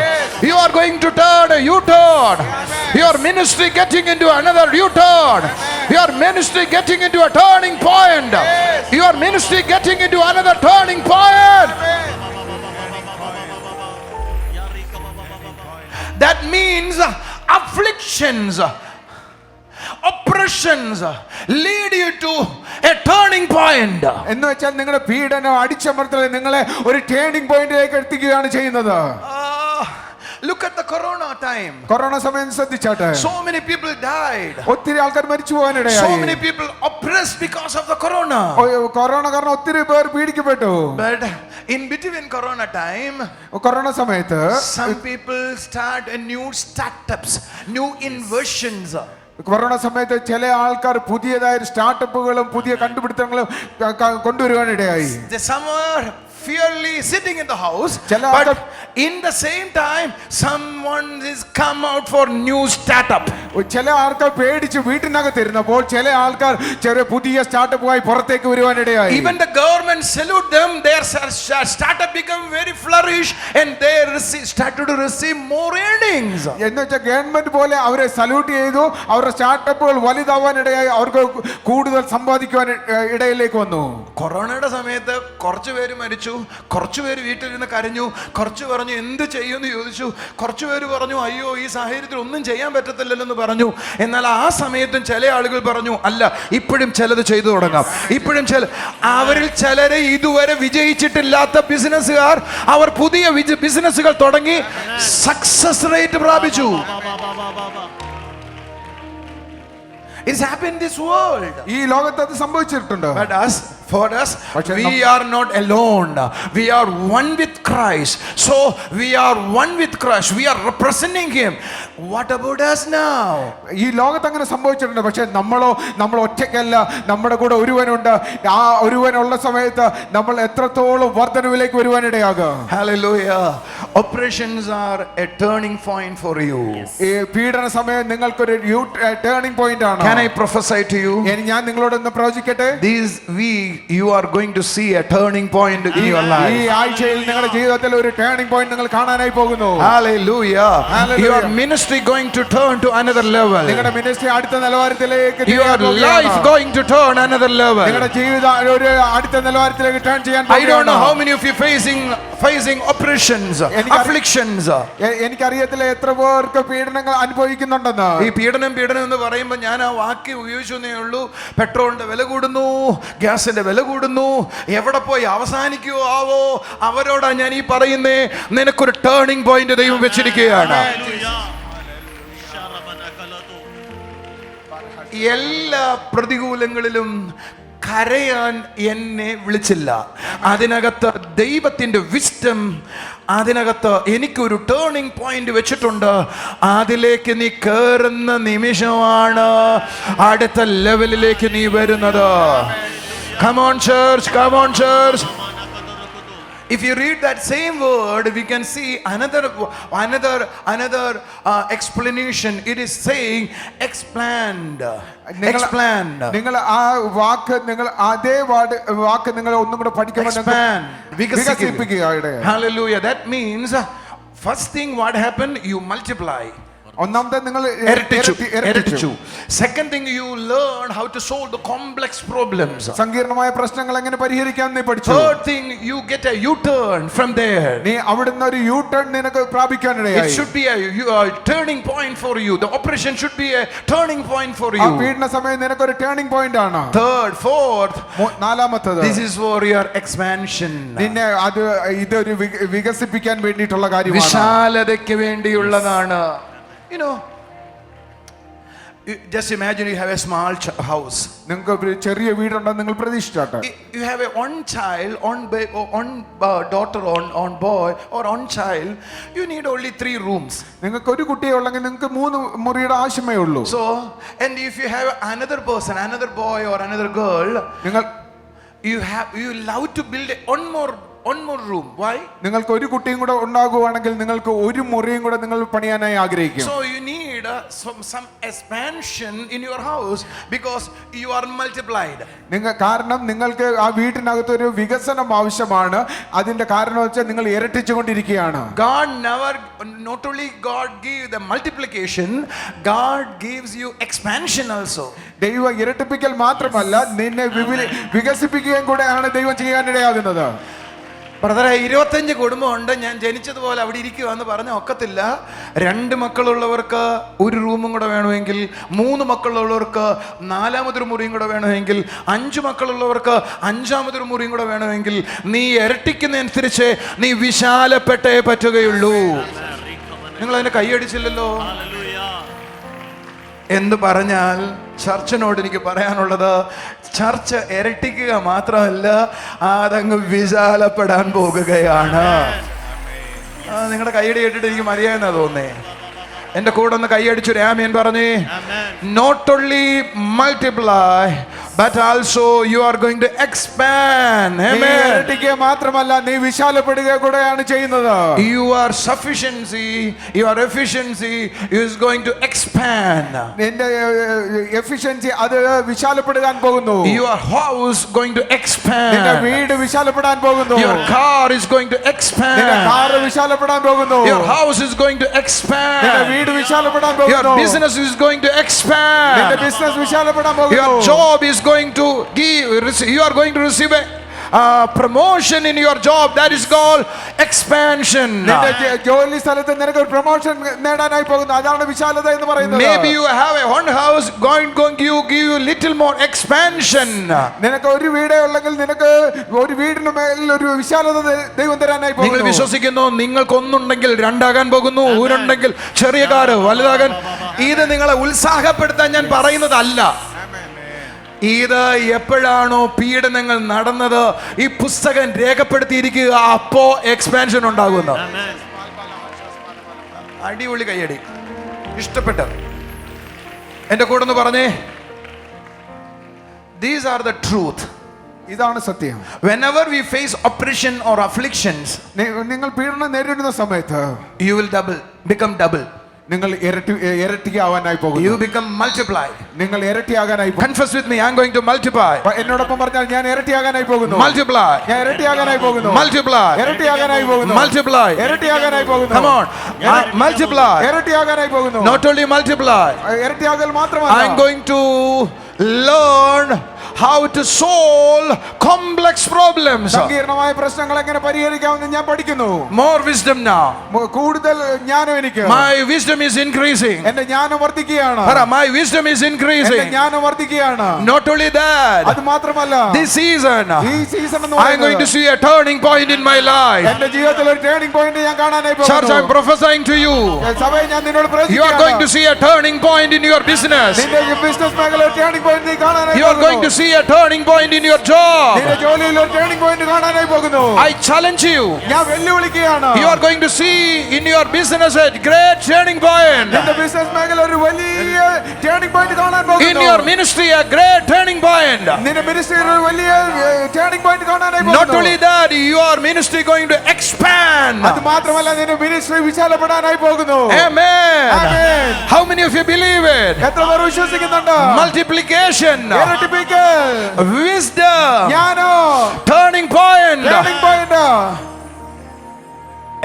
You are going to turn a U-turn. Your ministry getting into another U-turn. Your ministry getting into a turning point. Your ministry getting into another turning point. That means afflictions, oppressions lead you to a turning point. എന്ന് വെച്ചാൽ നിങ്ങളുടെ പീഡനം അടിച്ചമർത്തൽ നിങ്ങളെ ഒരു turning പോയിന്റിലേക്ക് എത്തിക്കുകയാണ് ചെയ്യുന്നത്. Look at the corona time. Corona സമയം ശ്രദ്ധിച്ചാട്ടെ. So many people died. ഒത്തിരി ആൾക്കാർ മരിച്ചു പോകാനിടയായി. So many people oppressed because of the corona. Corona കാരണം ഒത്തിരി പേർ പീഡിക്കപ്പെട്ടു. But in between corona time, corona സമയത്ത് some people start a new startups, new inventions. Corona സമയത്ത് ചില ആൾക്കാർ പുതിയതായ സ്റ്റാർട്ടപ്പുകളും പുതിയ കണ്ടുപിടുത്തങ്ങളും കൊണ്ടുവരുവാനിടയായി. Some are fearfully sitting in the house, Chala but in the same time someone is come out for new startup. ചില ആൾക്കാർ പേടിച്ച് വീട്ടിനകത്തിരുന്നപ്പോൾ ചില ആൾക്കാർ ചെറിയ പുതിയ സ്റ്റാർട്ടപ്പുമായി പുറത്തേക്ക് വരുവാനിടയായി. Even the government salute them, their startup become very flourish and they started to receive more earnings. എന്ന് വെച്ചാൽ ഗവൺമെന്റ് പോലെ അവരെ സല്യൂട്ട് ചെയ്തു. അവരുടെ സ്റ്റാർട്ടപ്പുകൾ വലുതാവാനിടയായി. അവർക്ക് കൂടുതൽ സമ്പാദിക്കുവാൻ ഇടയിലേക്ക് വന്നു. കൊറോണയുടെ സമയത്ത് കുറച്ചു പേര് മരിച്ചു, കുറച്ചു പേര് വീട്ടിലിരുന്ന് കരഞ്ഞു, കുറച്ചു പറഞ്ഞു എന്ത് ചെയ്യുമെന്ന് ചോദിച്ചു, കുറച്ചു പേര് പറഞ്ഞു അയ്യോ ഈ സാഹചര്യത്തിൽ ഒന്നും ചെയ്യാൻ പറ്റത്തില്ലല്ലോ പറഞ്ഞു. എന്നാൽ ആ സമയത്തും ചില ആളുകൾ പറഞ്ഞു അല്ല ഇപ്പോഴും ചിലത് ചെയ്തു തുടങ്ങാം. ഇപ്പോഴും അവരിൽ ചിലരെ ഇതുവരെ വിജയിച്ചിട്ടില്ലാത്ത ബിസിനസ്സുകാർ അവർ പുതിയ ബിസിനസ്സുകൾ തുടങ്ങി സക്സസ് റേറ്റ് പ്രാപിച്ചു. It's happened in this world. ഈ ലോകത്ത് അത് സംഭവിച്ചിട്ടുണ്ട്. For us, we are not alone. We are one with Christ. So we are one with Christ. We are representing Him. What about us now? ഈ ലോകത്ത് അങ്ങനെ സംഭവിച്ചിട്ടുണ്ട്. പക്ഷെ നമ്മൾ ഒറ്റയ്ക്കല്ല, നമ്മുടെ കൂടെ ഒരുവനുണ്ട്. ആ ഒരുവനുള്ള സമയത്ത് നമ്മൾ എത്രത്തോളം വർധനവിലേക്ക് വരുവാനിടയാകും. Hallelujah. Operations are a turning point for you. ഈ പീഡന സമയം നിങ്ങൾക്കൊരു ടേണിംഗ് പോയിന്റ് ആണ്. Can I prophesy to you? ഞാൻ നിങ്ങളോട് ഒന്ന് പ്രവചിക്കട്ടെ. This week you are going to see a turning point in your life. ഈ ആഴ്ചയിൽ നിങ്ങളുടെ ജീവിതത്തിൽ ഒരു ടേണിംഗ് പോയിന്റ് നിങ്ങൾ കാണാനായി പോകുന്നു. Hallelujah. Your ministry going to turn to another level. നിങ്ങളുടെ മിനിസ്ട്രി അടുത്ത നിലവാരത്തിലേക്ക്, your life going to turn another level. നിങ്ങളുടെ ജീവിതം ഒരു അടുത്ത നിലവാരത്തിലേക്ക് ടേൺ ചെയ്യാൻ പോകുന്നു. I don't know how many of you facing oppressions, afflictions. എനിക്കറിയത്തില്ല എത്ര പേർക്ക് പീഡനങ്ങൾ അനുഭവിക്കുന്നുണ്ടെന്ന്. ഈ പീഡനം എന്ന് പറയുമ്പോൾ ഞാൻ ആ വാക്യം ഉപയോഗിച്ചേ ഉള്ളൂ. പെട്രോളിന്റെ വില കൂടുന്നു, ഗ്യാസിന്റെ വില കൂടുന്നു, എവിടെ പോയി അവസാനിക്കുവോ ആവോ അവരോടാ ഞാൻ ഈ പറയുന്നേ. നിനക്കൊരു ടേണിംഗ് പോയിന്റ് ദൈവം വെച്ചിരിക്കുകയാണ്. എല്ലാ പ്രതികൂലങ്ങളിലും കരയാൻ എന്നെ വിളിച്ചില്ല. അതിനകത്ത് ദൈവത്തിൻ്റെ വിസ്ഡം, അതിനകത്ത് എനിക്കൊരു ടേണിംഗ് പോയിന്റ് വെച്ചിട്ടുണ്ട്. അതിലേക്ക് നീ കയറുന്ന നിമിഷമാണ് അടുത്ത ലെവലിലേക്ക് നീ വരുന്നത്. Come on church, come on church. If you read that same word, we can see another explanation. It is saying expand. നിങ്ങൾ ആ വാക്ക് നിങ്ങൾ അതേ വാക്ക് നിങ്ങൾ ഒന്നും കൂടെ പഠിക്കുമ്പോൾ വികസിപ്പിക്കുക. Hallelujah. That means first thing what happened, you multiply. ഒന്നാമത്തെ നിങ്ങൾ ഇരട്ടിച്ചു. Second thing, you learn how to solve the complex problems. സങ്കീർണമായ പ്രശ്നങ്ങൾ എങ്ങനെ പരിഹരിക്കാൻ നീ പഠിച്ചു. Third thing, you get a U-turn from there. നീ അവിടുന്ന് ഒരു U-turn നിനക്ക് പ്രാപിക്കാനിടയായി. It should be a turning point for you. The operation should be a turning point for you. ആ പീഡന സമയം നിനക്ക് ഒരു ടേണിംഗ് പോയിന്റ് ആണ്. Third, fourth, നാലാമത്തേത്, this is for your expansion. നിന്നെ അത് ഇതൊരു വികസിപ്പിക്കാൻ വേണ്ടിയിട്ടുള്ള കാര്യമാണ്. വിശാലതയ്ക്ക് വേണ്ടിയുള്ളതാണ്. You know, just imagine you have a small house. നിങ്ങൾക്ക് ഒരു ചെറിയ വീടുണ്ടെന്ന് നിങ്ങൾ പ്രതീക്ഷിച്ചാട്ടെ. You have one child, one daughter, on boy or one child. You need only 3 rooms. നിങ്ങൾക്ക് ഒരു കുട്ടിയെ ഉള്ളെങ്കിൽ നിങ്ങൾക്ക് 3 മുറിയുടെ ആവശ്യമേ ഉള്ളൂ. So, and if you have another person, another boy or another girl, you love to build one more one more room. Why? നിങ്ങൾക്ക് ഒരു കുട്ടിയും കൂടെ ഉണ്ടാകുവാണെങ്കിൽ നിങ്ങൾക്ക് ഒരു മുറിയും കൂടെ നിങ്ങൾ പണിയാനായി ആഗ്രഹിക്കും. So you need some expansion in your house because you are multiplied. കാരണം നിങ്ങൾക്ക് ആ വീട്ടിനകത്ത് ഒരു വികസനം ആവശ്യമാണ്. അതിന്റെ കാരണം വെച്ചാൽ നിങ്ങൾ ഇരട്ടിച്ചുകൊണ്ടിരിക്കുകയാണ്. God never, not only God give the multiplication, God gives you expansion also. ദൈവം ഇരട്ടിപ്പിക്കൽ മാത്രമല്ല, നിന്നെ വികസിപ്പിക്കുകയും കൂടെയാണ് ദൈവം ചെയ്യാനിടയാകുന്നത്. ബ്രദറെ, 25 കുടുംബമുണ്ട്, ഞാൻ ജനിച്ചതുപോലെ അവിടെ ഇരിക്കുവാന്ന് പറഞ്ഞ ഒക്കത്തില്ല. 2 മക്കളുള്ളവർക്ക് ഒരു റൂമും കൂടെ വേണമെങ്കിൽ, 3 മക്കളുള്ളവർക്ക് 4ാമതൊരു മുറിയും കൂടെ വേണമെങ്കിൽ, 5 മക്കളുള്ളവർക്ക് 5ാമതൊരു മുറിയും കൂടെ വേണമെങ്കിൽ, നീ ഇരട്ടിക്കുന്നതനുസരിച്ച് നീ വിശാലപ്പെട്ടേ പറ്റുകയുള്ളൂ. നിങ്ങൾ അതിനെ കൈയടിച്ചില്ലല്ലോ. എന്ന് പറഞ്ഞാൽ ചർച്ചിനോട് എനിക്ക് പറയാനുള്ളത്, ചർച്ച ഇരട്ടിക്കുക മാത്രമല്ല, അതങ്ങ് വിശാലപ്പെടാൻ പോകുകയാണ്. നിങ്ങളുടെ കൈയടി കേട്ടിട്ട് എനിക്ക് മതിയായെന്നാ തോന്നേ. എന്റെ കൂടെ ഒന്ന് കൈയടിച്ചു ആമേൻ പറഞ്ഞേ. Not only multiply but also you are going to expand. Amen. ഇരട്ടിക്കുക മാത്രമല്ല, നീ വിശാലപ്പെടുക കൂടെയാണ് ചെയ്യുന്നത്. Your sufficiency, your efficiency is going to expand. നിന്റെ എഫിഷ്യൻസി അത് വിശാലപ്പെടാൻ പോകുന്നു. Your house going to expand. നിന്റെ വീട് വിശാലപ്പെടാൻ പോകുന്നു. Your car is going to expand. നിന്റെ കാർ വിശാലപ്പെടാൻ പോകുന്നു. Your house is going to expand. നിന്റെ വീട് വിശാലപ്പെടാൻ പോകുന്നു. Your business is going to expand. നിന്റെ ബിസിനസ് വിശാലപ്പെടാൻ പോകുന്നു. Your job is going to give, you are going to receive a promotion in your job. That is called expansion. നിന്റെ ജോലി സ്ഥലത്ത് നിനക്ക് ഒരു പ്രൊമോഷൻ നേടാനായി പോകുന്നു. അതാണ് വിശാലത എന്ന് പറയുന്നത്. Maybe you have a one house, going give you little more expansion. നിനക്ക് ഒരു വീടേ ഉള്ളെങ്കിൽ നിനക്ക് ഒരു വീടിന് മേൽ ഒരു വിശാലത ദൈവം തരാനായി പോകുന്നു. നിങ്ങൾ വിശ്വസിക്കുന്നു നിങ്ങൾക്ക് ഒന്നുണ്ടെങ്കിൽ രണ്ടാകാൻ പോകുന്നു, ഊരുണ്ടെങ്കിൽ ചെറിയ കാറ് വലുതാകാൻ. ഇത് നിങ്ങളെ ഉത്സാഹപ്പെടുത്താൻ ഞാൻ പറയുന്നതല്ല. ഇത് എപ്പോഴാണോ പീഡനങ്ങൾ നടന്നത്, ഈ പുസ്തകം രേഖപ്പെടുത്തിയിരിക്കുക, അപ്പോ എക്സ്പാൻഷൻ ഉണ്ടാകുന്നു. അടിപൊളി കയ്യടി, ഇഷ്ടപ്പെട്ട. എന്റെ കൂടെ ഒന്ന് പറഞ്ഞേ, ദീസ് ആർ ദ ട്രൂത്ത്. ഇതാണ് സത്യം. Whenever we face oppression or afflictions, നിങ്ങൾ പീഡനം നേരിടുന്ന സമയത്ത് you will become double. നിങ്ങൾ ഇരട്ടിയാവാനായി പോകുന്നു. You become multiplied. നിങ്ങൾ ഇരട്ടിയാകാനായി. Confess with me, I am going to multiply. എന്നോടൊപ്പം പറഞ്ഞാൽ ഞാൻ ഇരട്ടിയാകാനായി പോകുന്നു. Multiply. ഞാൻ ഇരട്ടിയാകാനായി പോകുന്നു. Multiply. ഇരട്ടിയാകാനായി പോകുന്നു. Multiply. ഇരട്ടിയാകാനായി പോകുന്നു. Come on. Multiply. ഇരട്ടിയാകാനായി പോകുന്നു. Not only multiply. ഇരട്ടിയാകൽ മാത്രമല്ല, I am going to learn how to solve complex problems. സങ്കീർണമായ പ്രശ്നങ്ങൾ എങ്ങനെ പരിഹരിക്കാമെന്ന് ഞാൻ പഠിക്കുന്നു. More wisdom now. കൂടുതൽ ജ്ഞാനം എനിക്ക്. My wisdom is increasing. എന്റെ ജ്ഞാനം വർദ്ധിക്കുകയാണ്. My wisdom is increasing. എന്റെ ജ്ഞാനം വർദ്ധിക്കുകയാണ്. Not only that, അത് മാത്രമല്ല, this season ഈ സീസൺ എന്ന് I am going to see a turning point in my life. എന്റെ ജീവിതത്തിൽ ഒരു ടേണിംഗ് പോയിന്റ് ഞാൻ കാണാനായി പോകുന്നു. Church, I am prophesying to you. സഭയെ ഞാൻ നിന്നോട് പ്രവചിക്കുകയാണ്. You are going to see a turning point in your business. നിന്റെ ബിസിനസ് മേഖലയിൽ ഒരു ടേണിംഗ് പോയിന്റ് നീ കാണാനായി You are going to see a turning point in your job. നിന്റെ ജോലിയിൽ ഒരു ടേണിംഗ് പോയിന്റ് കാണാനായി പോകുന്നു. I challenge you. ഞാൻ വെല്ലുവിളിക്കുകയാണ്. You are going to see in your business a great turning point. നിന്റെ ബിസിനസ് മേഖലയിൽ ഒരു വലിയ ടേണിംഗ് പോയിന്റ് കാണാൻ പോകുന്നു. In your ministry a great turning point. നിന്റെ മിനിസ്ട്രിയിൽ ഒരു വലിയ ടേണിംഗ് പോയിന്റ് കാണാനായി പോകുന്നു. Not only that, your ministry going to expand. അത് മാത്രമല്ല, നിന്റെ മിനിസ്ട്രി വിശാലപ്പെടാനായി പോകുന്നു. Amen. Amen. How many of you believe it? എത്ര പേർ വിശ്വസിക്കുന്നുണ്ട്? Multiplication, ഇരട്ടിപ്പിക്കൽ, wisdom, ജ്ഞാനം, turning point, turning point,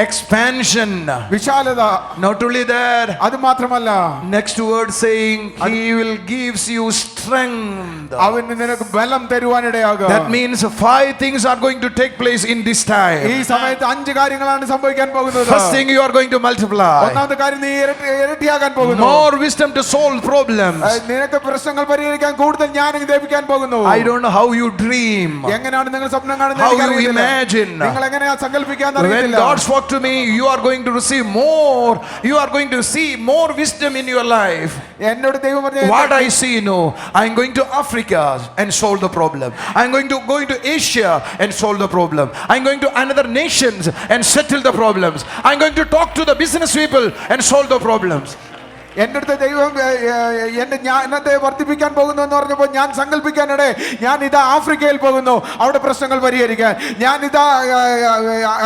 expansion, വിശാലത. not only that, അത് മാത്രമല്ല, next word saying he will gives you strength. അവൻ നിനക്ക് ബലം തരുവാനിടയാകും. That means 5 things are going to take place in this time. ഈ സമയത്ത് 5 കാര്യങ്ങളാണ് സംഭവിക്കാൻ പോകുന്നത്. First thing, you are going to multiply. ഒന്നാമത്തെ കാര്യം, നീ ഇരട്ടിയാകാൻ പോകുന്നു. More wisdom to solve problems. നിനക്ക് പ്രശ്നങ്ങൾ പരിഹരിക്കാൻ കൂടുതൽ ജ്ഞാനം ലഭിക്കാൻ പോകുന്നു. I don't know how you dream, എങ്ങനെയാണ് നിങ്ങൾ സ്വപ്നം കാണുന്നത്, how you imagine. നിങ്ങൾ എങ്ങനെയാ സങ്കല്പിക്കാൻ When അറിയില്ല. God spoke to me, you are going to receive more, you are going to see more wisdom in your life. എന്നോട് ദൈവം പറഞ്ഞു, What I see, no, I am going to Africa and solve the problem. I am going to Asia and solve the problem. I am going to another nations and settle the problems. I am going to talk to the business people and solve the problems. എൻ്റെ അടുത്ത് ദൈവം എൻ്റെ ജ്ഞാനത്തെ വർദ്ധിപ്പിക്കാൻ പോകുന്നു എന്ന് പറഞ്ഞപ്പോൾ ഞാൻ സങ്കല്പിക്കാനിടെ ഞാൻ ഇതാ ആഫ്രിക്കയിൽ പോകുന്നു, അവിടെ പ്രശ്നങ്ങൾ പരിഹരിക്കാൻ. ഞാൻ ഇതാ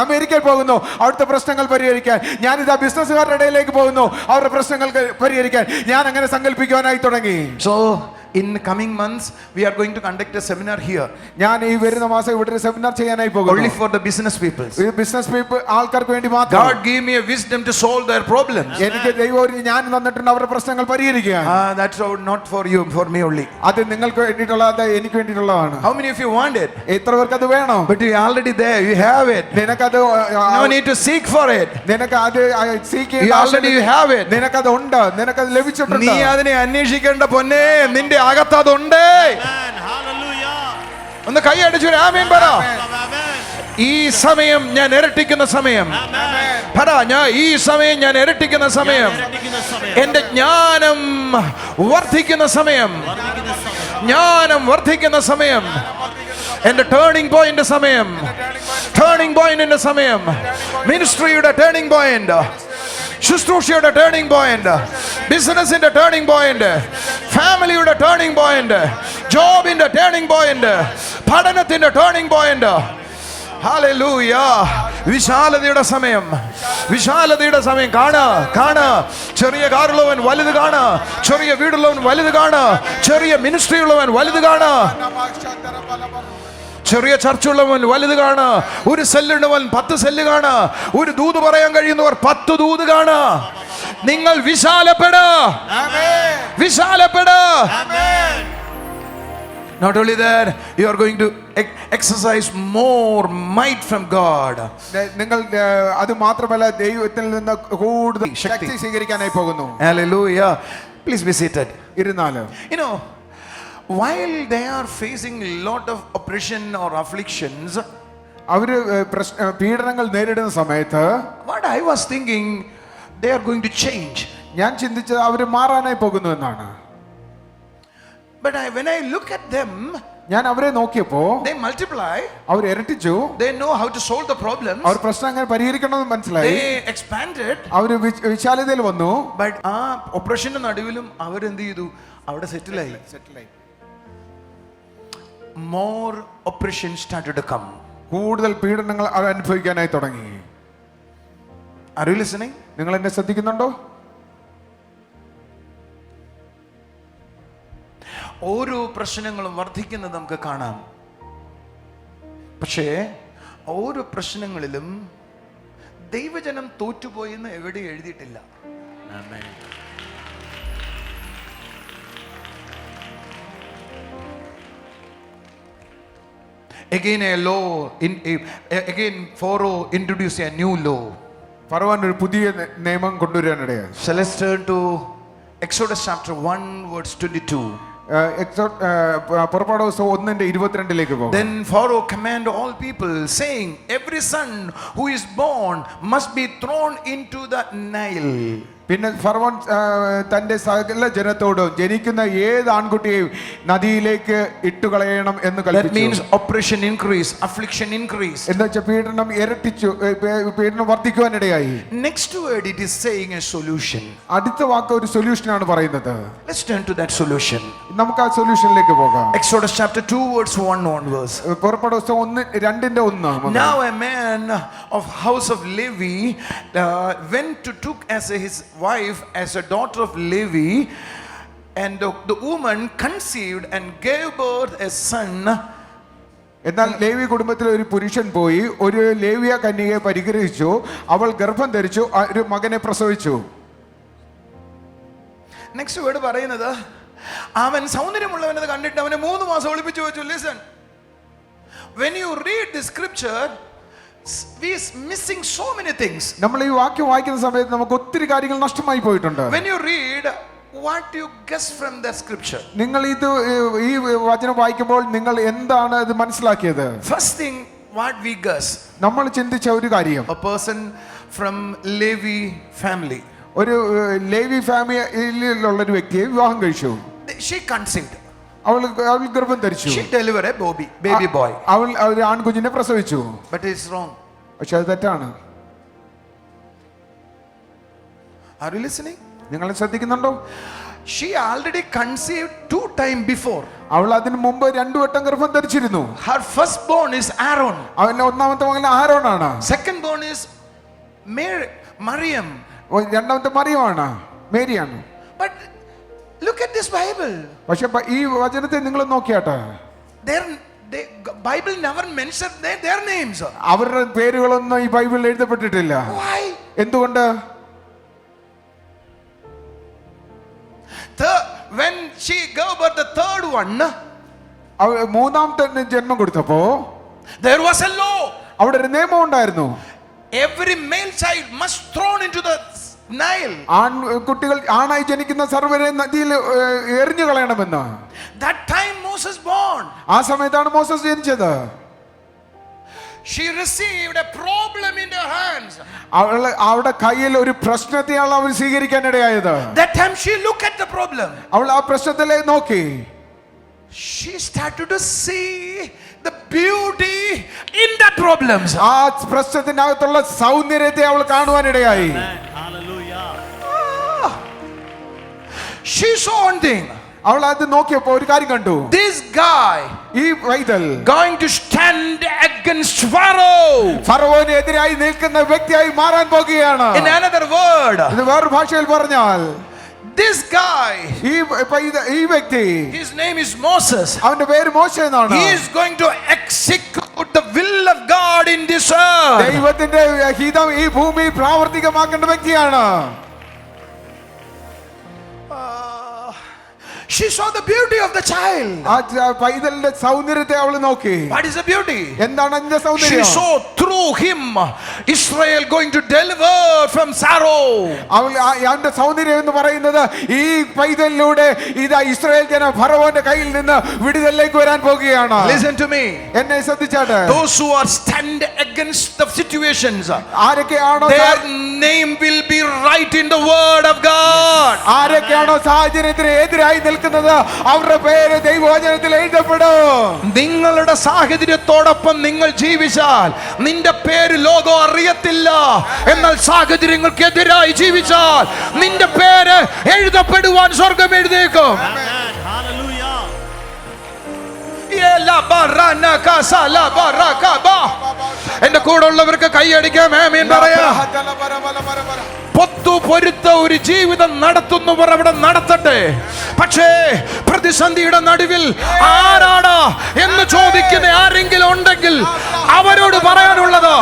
അമേരിക്കയിൽ പോകുന്നു, അവിടുത്തെ പ്രശ്നങ്ങൾ പരിഹരിക്കാൻ. ഞാൻ ഇതാ ബിസിനസ്സുകാരുടെ ഇടയിലേക്ക് പോകുന്നു, അവരുടെ പ്രശ്നങ്ങൾ പരിഹരിക്കാൻ. ഞാൻ അങ്ങനെ സങ്കല്പിക്കുവാനായി തുടങ്ങി. So in coming months we are going to conduct a seminar here. ഞാൻ ഈ വരുന്ന മാസം ഇവിടെ ഒരു സെമിനാർ ചെയ്യാനായി പോകുന്നു. Only for the business people. ഈ ബിസിനസ് പീപ്പിൾ ആൾക്കാർക്ക് വേണ്ടി മാത്രം. God gave me a wisdom to solve their problems. എനിക്ക് ദൈവം ഒരു ജ്ഞാനം തന്നിട്ടുണ്ട് അവരുടെ പ്രശ്നങ്ങൾ പരിഹരിക്കാൻ. That's not for you, for me only. അത് നിങ്ങൾക്ക് വേണ്ടിയിട്ടുള്ളത്, എനിക്ക് വേണ്ടിയിട്ടുള്ളതാണ്. How many of you want it? എത്ര പേർക്ക് അത് വേണം? But you already there, you have it. നിനക്കത് No need to seek for it. നിനക്ക് അത് You already have it. നിനക്കത് ഉണ്ട്, നിനക്കത് ലഭിച്ചിട്ടുണ്ട്. നീ അതിനെ അന്വേഷിക്കേണ്ട പൊന്നേ, നിന്റെ അകത്ത് അതുണ്ട്. ഒന്ന് കൈ അടിച്ചു ആമേൻ പറ. ഈ സമയം ഞാൻ ഇരട്ടിക്കുന്ന സമയം. പറ, ഈ സമയം ഞാൻ ഇരട്ടിക്കുന്ന സമയം. എന്റെ ജ്ഞാനം വർദ്ധിക്കുന്ന സമയം. ജ്ഞാനം വർദ്ധിക്കുന്ന സമയം. എന്റെ ടേണിംഗ് പോയിന്റ് സമയം. ടേണിംഗ് പോയിന്റിന്റെ സമയം. മിനിസ്ട്രിയുടെ ടേണിംഗ് പോയിന്റ്, ശുശ്രൂഷയുടെ ടേണിംഗ് പോയിന്റ്, ബിസിനസിന്റെ ടേണിംഗ് പോയിന്റ്, ഫാമിലിയുടെ ടേണിംഗ് പോയിന്റ്, ജോബിന്റെ ടേണിംഗ് പോയിന്റ്, പഠനത്തിന്റെ ടേണിംഗ് പോയിന്റ്. ഹല്ലേലൂയ. വിശാലതയുടെ സമയം. വിശാലതയുടെ സമയം. കാണ്. ചെറിയ കാറുള്ളവൻ വലുത് കാണ്. ചെറിയ വീടുള്ളവൻ വലുത് കാണ്. ചെറിയ മിനിസ്ട്രി ഉള്ളവൻ വലുത് കാണ്. ചെറിയ ചർച്ചുള്ളവൻ വലുത് കാണ്. ഒരു സെല്ലുള്ളവൻ 10 സെല്ല് കാണ്. ഒരു ദൂത് പറയാൻ കഴിയുന്നവർ 10 ദൂത് കാണ്. നിങ്ങൾ വിശാലപ്പെട്. Not only that, you are going to exercise more might from God. നിങ്ങൾ അത് മാത്രമല്ല ദൈവത്തിൽ നിന്ന് കൂടുതൽ ശക്തി സ്വീകരിക്കാനായി പോകുന്നു. Hallelujah. Please be seated. ഇരുന്നാലും You know, while they are facing a lot of oppression or afflictions, അവര് പീഡനങ്ങൾ നേരിടുന്ന സമയത്ത് what I was thinking, they are going to change. ഞാൻ ചിന്തിച്ചത് അവര് മാറാനായി പോകുന്നു എന്നാണ്. But when I look at them, ഞാൻ അവരെ നോക്കിയപ്പോ they multiply. Our ഇരട്ടിച്ചു. They know how to solve the problems. അവർ പ്രശ്നം എങ്ങനെ പരിഹരിക്കണമെന്ന് മനസ്സിലായി. They expanded. അവര് വിശാലതയിൽ വന്നു. But ആ ഓപ്പറേഷന്റെ നടുവിലും അവരെന്ത് ചെയ്തു? അവിടെ സെറ്റിലായി. More oppression started to come. കൂടുതൽ പീഡനങ്ങൾ അനുഭവിക്കാനായി തുടങ്ങി. Are you listening? നിങ്ങൾ എന്നെ ശ്രദ്ധിക്കുന്നുണ്ടോ? ഓരോ പ്രശ്നങ്ങളും വർദ്ധിക്കുന്നത് നമുക്ക് കാണാം. പക്ഷേ ഓരോ പ്രശ്നങ്ങളിലും ദൈവജനം തോറ്റുപോയെന്ന് എവിടെ എഴുതിയിട്ടില്ല. Again a law again Pharaoh introduced a new law. ഫറവോൻ ഒരു പുതിയ നിയമം കൊണ്ടുവരാനിടയായി. So let's turn to Exodus chapter 1 verse 22. പുറപ്പാട് ദിവസം 1:22 പോകും. Then Pharaoh commanded all people, saying, every son who is born must be thrown into the Nile. പിന്നെ ഫറവോൻ തന്റെ സകല ജനത്തോടും ജനിക്കുന്ന ഏത് ആൺകുട്ടിയെയും നദിയിലേക്ക് ഇട്ടുകളയണം എന്ന് കൽപ്പിച്ചു. That means oppression increase, affliction increase. എന്നുവെച്ചാൽ പീഡനം ഇരട്ടിച്ചു, പീഡനം വർദ്ധിക്കുവാനിടയായി. Next word it is saying a solution. അടുത്ത വാക്ക് ഒരു സൊല്യൂഷനാണ് പറയുന്നത്. Let's turn to that solution. നമുക്ക് ആ സൊല്യൂഷനിലേക്ക് പോകാം. Exodus chapter 2 verse 1 onwards. പുറപ്പാട് ദിവസം 2:1. Now a man of house of Levi went to took as his wife as a daughter of Levi, and the woman conceived and gave birth a son. എന്നാൽ ലേവി കുടുംബത്തിലെ ഒരു പുരുഷൻ പോയി ഒരു ലേവിയ കന്യകയെ പരിഗ്രഹിച്ചു. അവൾ ഗർഭം ധരിച്ചു, ഒരു മകനെ പ്രസവിച്ചു. നെക്സ്റ്റ് വേർഡ് പറയുന്നത്, അവൻ സൗന്ദര്യമുള്ളവനെന്ന് കണ്ടിട്ട് അവനെ 3 മാസം ഒളിപ്പിച്ചു വെച്ചു. Listen, when you read the scripture, we is missing so many things. നമ്മൾ ഈ വാക്യം വായിക്കുന്ന സമയത്ത് നമുക്ക് ഒത്തിരി കാര്യങ്ങൾ നഷ്ടമായി പോയിട്ടുണ്ട്. When you read, what do you guess from the scripture? നിങ്ങൾ ഇത് ഈ വചനം വായിക്കുമ്പോൾ നിങ്ങൾ എന്താണ് ഇത് മനസ്സിലാക്കിയത്? First thing what we guess, നമ്മൾ ചിന്തിച്ച ഒരു കാര്യം, a person from Levi family, ഒരു ലേവി ഫാമിലിയിലുള്ള ഒരു വ്യക്തിയെ വിവാഹം കഴിച്ചു. she conceived, അവൾ ഗർഭം ധരിച്ചു. she delivered a baby boy. അവൾ ഒരു ആൺകുഞ്ഞിനെ പ്രസവിച്ചു. But it's wrong. പക്ഷെ അത് തെറ്റാണ്. Are you listening? നിങ്ങൾ ശ്രദ്ധിക്കുന്നുണ്ടോ? She already conceived 2 times before. അവൾ അതിനു മുമ്പ് 2 വട്ടം ഗർഭം ധരിച്ചിരുന്നു. Her firstborn is Aaron. അവന്റെ ഒന്നാമത്തെ മകൻ ആരോനാണ്. Secondborn is Mariam. രണ്ടാമത്തെ മറിയമാണ്, മേരിയാണ്. But look at this Bible. പക്ഷെ ഈ വചനത്തെ നിങ്ങൾ നോക്കിയാട്ടെ, Bible never mentioned their names. അവരുടെ പേരുകളൊന്നും ഈ ബൈബിളിൽ എഴുതപ്പെട്ടിട്ടില്ല. Why? എന്തുകൊണ്ട്? When she gave birth the third one, മൂന്നാമത്തെ ജന്മം കൊടുത്തപ്പോ there was a law. അവിടെ ഒരു നിയമം ഉണ്ടായിരുന്നു. Every male child must thrown into the Nile. കുട്ടികൾ ആണായി ജനിക്കുന്ന സർവ്വരെ നദിയിൽ എറിഞ്ഞു കളയണമെന്ന്. That time Moses born. ആ സമയത്താണ് മോസസ് ജനിച്ചത്. She received a problem in her hands. അവളുടെ കയ്യിൽ ഒരു പ്രശ്നത്തെയാണ് അവൾ സ്വീകരിക്കാനിടയായത്. That time she looked at the problem. അവൾ ആ പ്രശ്നത്തിലേക്ക് നോക്കി. She started to see the beauty in that problems. ആ പ്രശ്നത്തിനകത്തുള്ള സൗന്ദര്യത്തെ അവൾ കാണുവാനിടയായി. She saw one thing. അവൾ അത് നോക്കിയപ്പോ ഒരു കാര്യം കണ്ടു. This guy, ഈ പൈതൽ going to stand against Pharaoh. ഫറവോനെതിരായി നിൽക്കുന്ന വ്യക്തിയായി മാറാൻ പോകുകയാണ്. In another word, ഇത് വേറെ ഭാഷയിൽ പറഞ്ഞാൽ, this guy, ഈ വ്യക്തി, his name is Moses. അവന്റെ പേര് മോശ എന്നാണ്. He is going to execute the will of God in this earth. ദൈവത്തിന്റെ ഹിതം ഈ ഭൂമി പ്രാവർത്തികമാക്കേണ്ട വ്യക്തിയാണ്. She saw the beauty of the child. ആ പൈതലിന്റെ സൗന്ദര്യത്തെ അവൾ നോക്കി. What is the beauty? എന്താണ് അതിന്റെ She സൗന്ദര്യം? saw through him Israel going to deliver from Pharaoh. അവന്റെ സൗന്ദര്യം എന്ന് പറയുന്നത് ഈ പൈതലിലൂടെ ഇതാ ഇസ്രായേൽ ജനം ഫറവോന്റെ കയ്യിൽ നിന്ന് വിടുതലിലേക്ക് വരാൻ പോകുകയാണ്. Listen to me. എന്നെ ശ്രദ്ധിച്ചാട്ടെ. Those who are stand against the situations, ആരൊക്കെയാണോ their name will be right in the word of God. ആരൊക്കെയാണോ സാഹചര്യത്തിന് എതിരായി നിൽക്കുന്നത് അവരുടെ പേര് ദൈവവചനത്തിൽ എഴുതപ്പെടും. നിങ്ങളുടെ സാഹചര്യത്തോടൊപ്പം നിങ്ങൾ ജീവിച്ചാൽ നിന്റെ പേര് ലോകം അറിയത്തില്ല. എന്നാൽ സാഹചര്യങ്ങൾക്കെതിരായി ജീവിച്ചാൽ നിന്റെ പേര് എഴുതപ്പെടുവാൻ സ്വർഗം എഴുതേക്കും. എന്റെ കൂടെ ഉള്ളവർക്ക് കൈയടിക്കാം, ആമേൻ പറയാം. പൊരുത്ത ഒരു ജീവിതം നടത്തുന്നവർ അവിടെ നടത്തട്ടെ. പക്ഷേ പ്രതിസന്ധിയുടെ നടുവിൽ ആരാടാ എന്ന് ചോദിക്കുന്ന ആരെങ്കിലും ഉണ്ടെങ്കിൽ അവരോട് പറയാനുള്ളത്,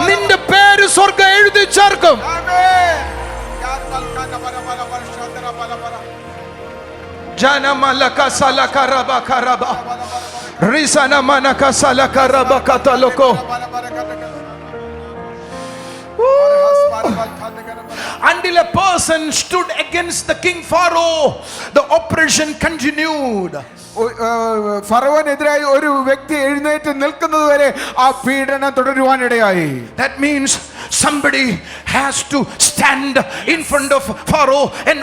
നിന്റെ പേര് സ്വർഗം എഴുതി ചേർക്കും. ജനമലക സലകരബ കരബ റിസനമനക സലകരബ കതലകോ. Until a person stood against the king Pharaoh, the oppression continued. ഫറവോനെതിരായി ഒരു വ്യക്തി എഴുന്നേറ്റ് നിൽക്കുന്നത് വരെ ആ പീഡനം തുടരുവാനിടയായി. That means somebody has to stand in front of Pharaoh and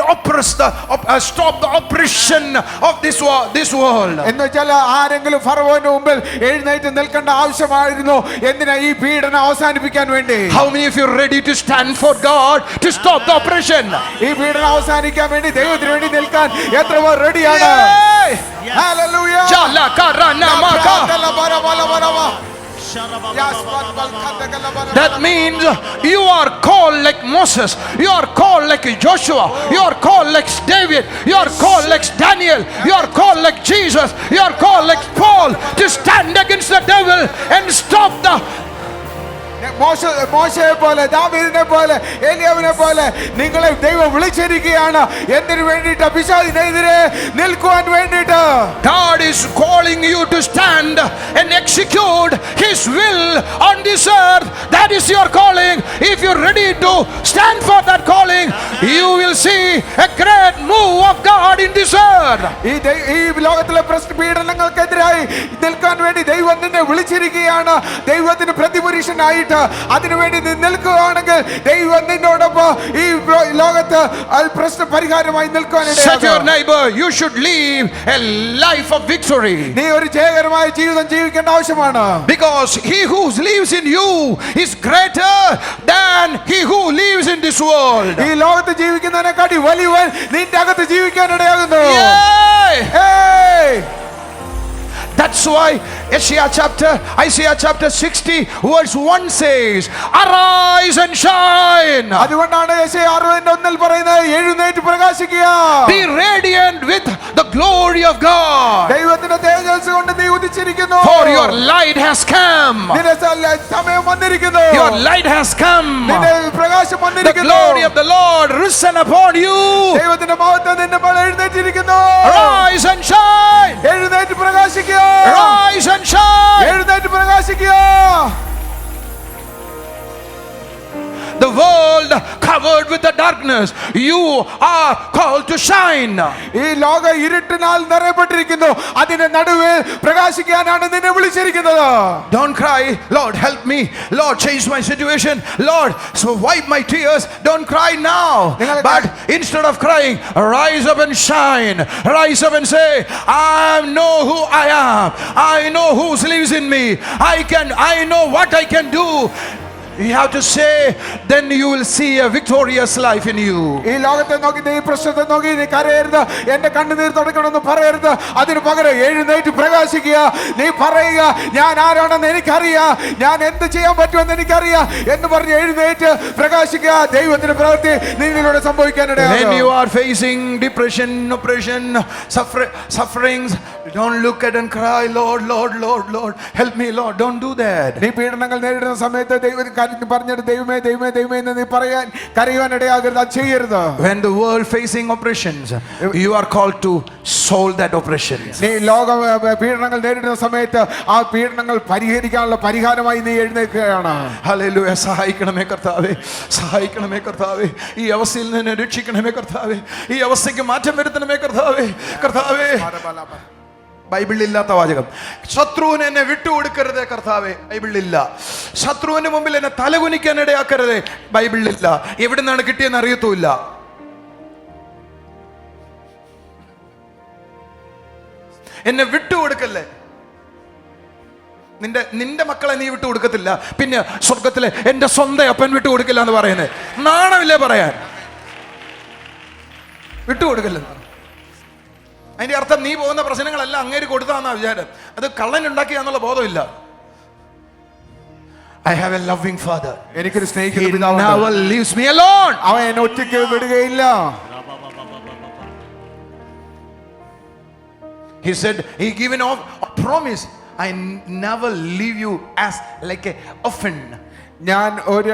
stop the oppression of this world. എന്നുവെച്ചാൽ ആരെങ്കിലും ഫറവോന്റെ മുമ്പിൽ എഴുന്നേറ്റ് നിൽക്കേണ്ട ആവശ്യമായിരുന്നു. എന്തിനാ? ഈ പീഡനം അവസാനിപ്പിക്കാൻ വേണ്ടി. How many of you are ready to stand for God to stop the oppression? ഈ പീഡനം അവസാനിക്കാൻ വേണ്ടി ദൈവത്തിന് വേണ്ടി നിൽക്കാൻ എത്ര പേർ റെഡിയാണ്? Hallelujah. That means you are called like Moses, you are called like Joshua, you are called like David, you are called like Daniel, you are called like Jesus, you are called like Paul to stand against the devil and stop the മോശയെ പോലെ, ദാവീദിനെ പോലെ, ഏലിയാവിനെ പോലെ നിങ്ങളെ ദൈവം വിളിച്ചിരിക്കുകയാണ്. എന്തിനു വേണ്ടിയിട്ട്? പിശാചിനെതിരെ നിൽക്കുവാൻ വേണ്ടിയിട്ട്. God is calling you to stand and execute His will on this earth. That is your calling. If you're ready to stand for that calling, you will see a great move of God in this earth. ഈ ലോകത്തിലെ പീഡനങ്ങൾക്കെതിരായി നിൽക്കാൻ വേണ്ടി ദൈവം നിന്നെ വിളിച്ചിരിക്കുകയാണ്. ദൈവത്തിന് പ്രതിപുരുഷനായിട്ട് ലോകത്ത് അതിനുവേണ്ടി നീ നിൽക്കുകയാണെങ്കിൽ ദൈവം നിന്നോടൊപ്പം ഈ ലോകത്ത് പ്രശ്ന പരിഹാരമായി നിൽക്കുവാൻ Set your neighbor, you should live a life of victory. നീ ഒരു ജയകരമായ ജീവിതം ജീവിക്കേണ്ട ആവശ്യമാണ്. Because he who lives in you is greater than he who lives in this world. ഈ ലോകത്ത് ജീവിക്കുന്നതിനെക്കാട്ടി വലിയവൻ നിന്റെ അകത്ത് ജീവിക്കാനിടയാകുന്നു. Hey! That's why Isaiah chapter 60 verse 1 says, arise and shine. അതുകൊണ്ടാണ് യെശയ്യാ 60:1 പറയുന്നത്, എഴുന്നേറ്റ് പ്രകാശിക്കുക. Be radiant with the glory of God. ദൈവത്തിന്റെ തേജസ്സ് കൊണ്ട് നീ ഉദിച്ചിരിക്കുന്നു. For your light has come. നിന്റെ സമയം വന്നിരിക്കുന്നു. Your light has come. നിന്റെ പ്രകാശം The വന്നിരിക്കുന്നു. glory of the Lord risen upon you. ദൈവത്തിന്റെ മഹത്വം നിന്റെ മേൽ എഴുന്നേറ്റിരിക്കുന്നു. Arise and shine. എഴുന്നേറ്റ് പ്രകാശിക്കുക. Rise and shine. എഴുന്നേറ്റ് പ്രകാശിക്കുക. The world covered with the darkness, you are called to shine. ഈ ലോക ഇരുട്ടിനാൽ നിറയപ്പെട്ടിരിക്കുന്നു, അതിന്റെ നടുവിൽ പ്രകാശിക്കാനാണ് നിന്നെ വിളിച്ചിരിക്കുന്നത്. Don't cry, Lord help me, Lord change my situation, Lord so wipe my tears. Don't cry now, but instead of crying, rise up and shine. Rise up and say, I know who I am, I know who lives in me, I know what I can do. You have to say, then you will see a victorious life in you. ഈ ലോകത്തെ നോക്കി, ഈ പ്രശ്നത്തെ നോക്കി നീ കരയരുത്, എന്റെ കണ്ണുനീർ തുടക്കണമെന്ന് പറയരുത്. അതിന് പകരം എഴുന്നേറ്റ് പ്രകാശിക്കുക. നീ പറയുക, ഞാൻ ആരാണെന്ന് എനിക്കറിയാം, ഞാൻ എന്ത് ചെയ്യാൻ പറ്റുമെന്ന് എനിക്കറിയാം എന്ന് പറഞ്ഞ് എഴുന്നേറ്റ് പ്രകാശിക്കുക. ദൈവത്തിന്റെ പ്രവൃത്തി നിന്നിലൂടെ സംഭവിക്കാനിടയാണ്. When you are facing depression, oppression, sufferings, don't look at and cry, Lord, Lord, Lord, Lord, help me, Lord. Don't do that. നീ പീഡനങ്ങൾ നേരിടുന്ന സമയത്ത് പറഞ്ഞിട്ട് ദൈവമേ ദൈവമേ ദൈവമേ എന്ന് നീ പറയാൻ കരയുവാൻ ഇടയാകരുത്. അത് ചെയ്യരുത്. When the world facing oppressions, you are called to solve that oppression. നീ ലോക പീഡനങ്ങൾ നേരിടുന്ന സമയത്ത് ആ പീഡനങ്ങൾ പരിഹരിക്കാനുള്ള പരിഹാരമായി നീ എഴുന്നേൽക്കുകയാണ്. ഹല്ലേലൂയ. സഹായിക്കണമേ കർത്താവേ, സഹായിക്കണമേ കർത്താവേ, ഈ അവസ്ഥയിൽ നിന്ന് രക്ഷിക്കണമേ കർത്താവേ, ഈ അവസ്ഥയ്ക്ക് മാറ്റം വരുത്തണമേ കർത്താവേ. കർത്താവേ, ബൈബിളിലില്ലാത്ത വാചകം. ശത്രുവിന് എന്നെ വിട്ടുകൊടുക്കരുത് കർത്താവേ, ബൈബിളിലില്ല. ശത്രുവിന് മുമ്പിൽ എന്നെ തലകുനിക്കാൻ ഇടയാക്കരുത്, ബൈബിളിലില്ല. എവിടെ നിന്നാണ് കിട്ടിയെന്ന് അറിയത്തുമില്ല. എന്നെ വിട്ടുകൊടുക്കല്ലേ. നിന്റെ മക്കളെ നീ വിട്ടുകൊടുക്കത്തില്ല, പിന്നെ സ്വർഗത്തിലെ എന്റെ സ്വന്തം അപ്പൻ വിട്ടുകൊടുക്കില്ല എന്ന് പറയുന്നത് നാണമില്ലേ പറയാൻ? വിട്ടുകൊടുക്കല്ലെന്ന് അതിന്റെ അർത്ഥം നീ പോകുന്ന പ്രശ്നങ്ങളെല്ലാം അങ്ങേര് കൊടുത്താന്നാ വിചാരം. അത് കള്ളൻ ഉണ്ടാക്കിയാന്നുള്ള ബോധമില്ല. I have a loving father. എനിക്കൊരു സ്നേഹിക്കുന്ന He പിതാവുണ്ട്. never leaves me alone. അവൻ എന്നെ ഒറ്റയ്ക്ക് വിടുകയില്ല. He said, he given a promise, I never leave you as like a orphan. ഞാൻ ഒരു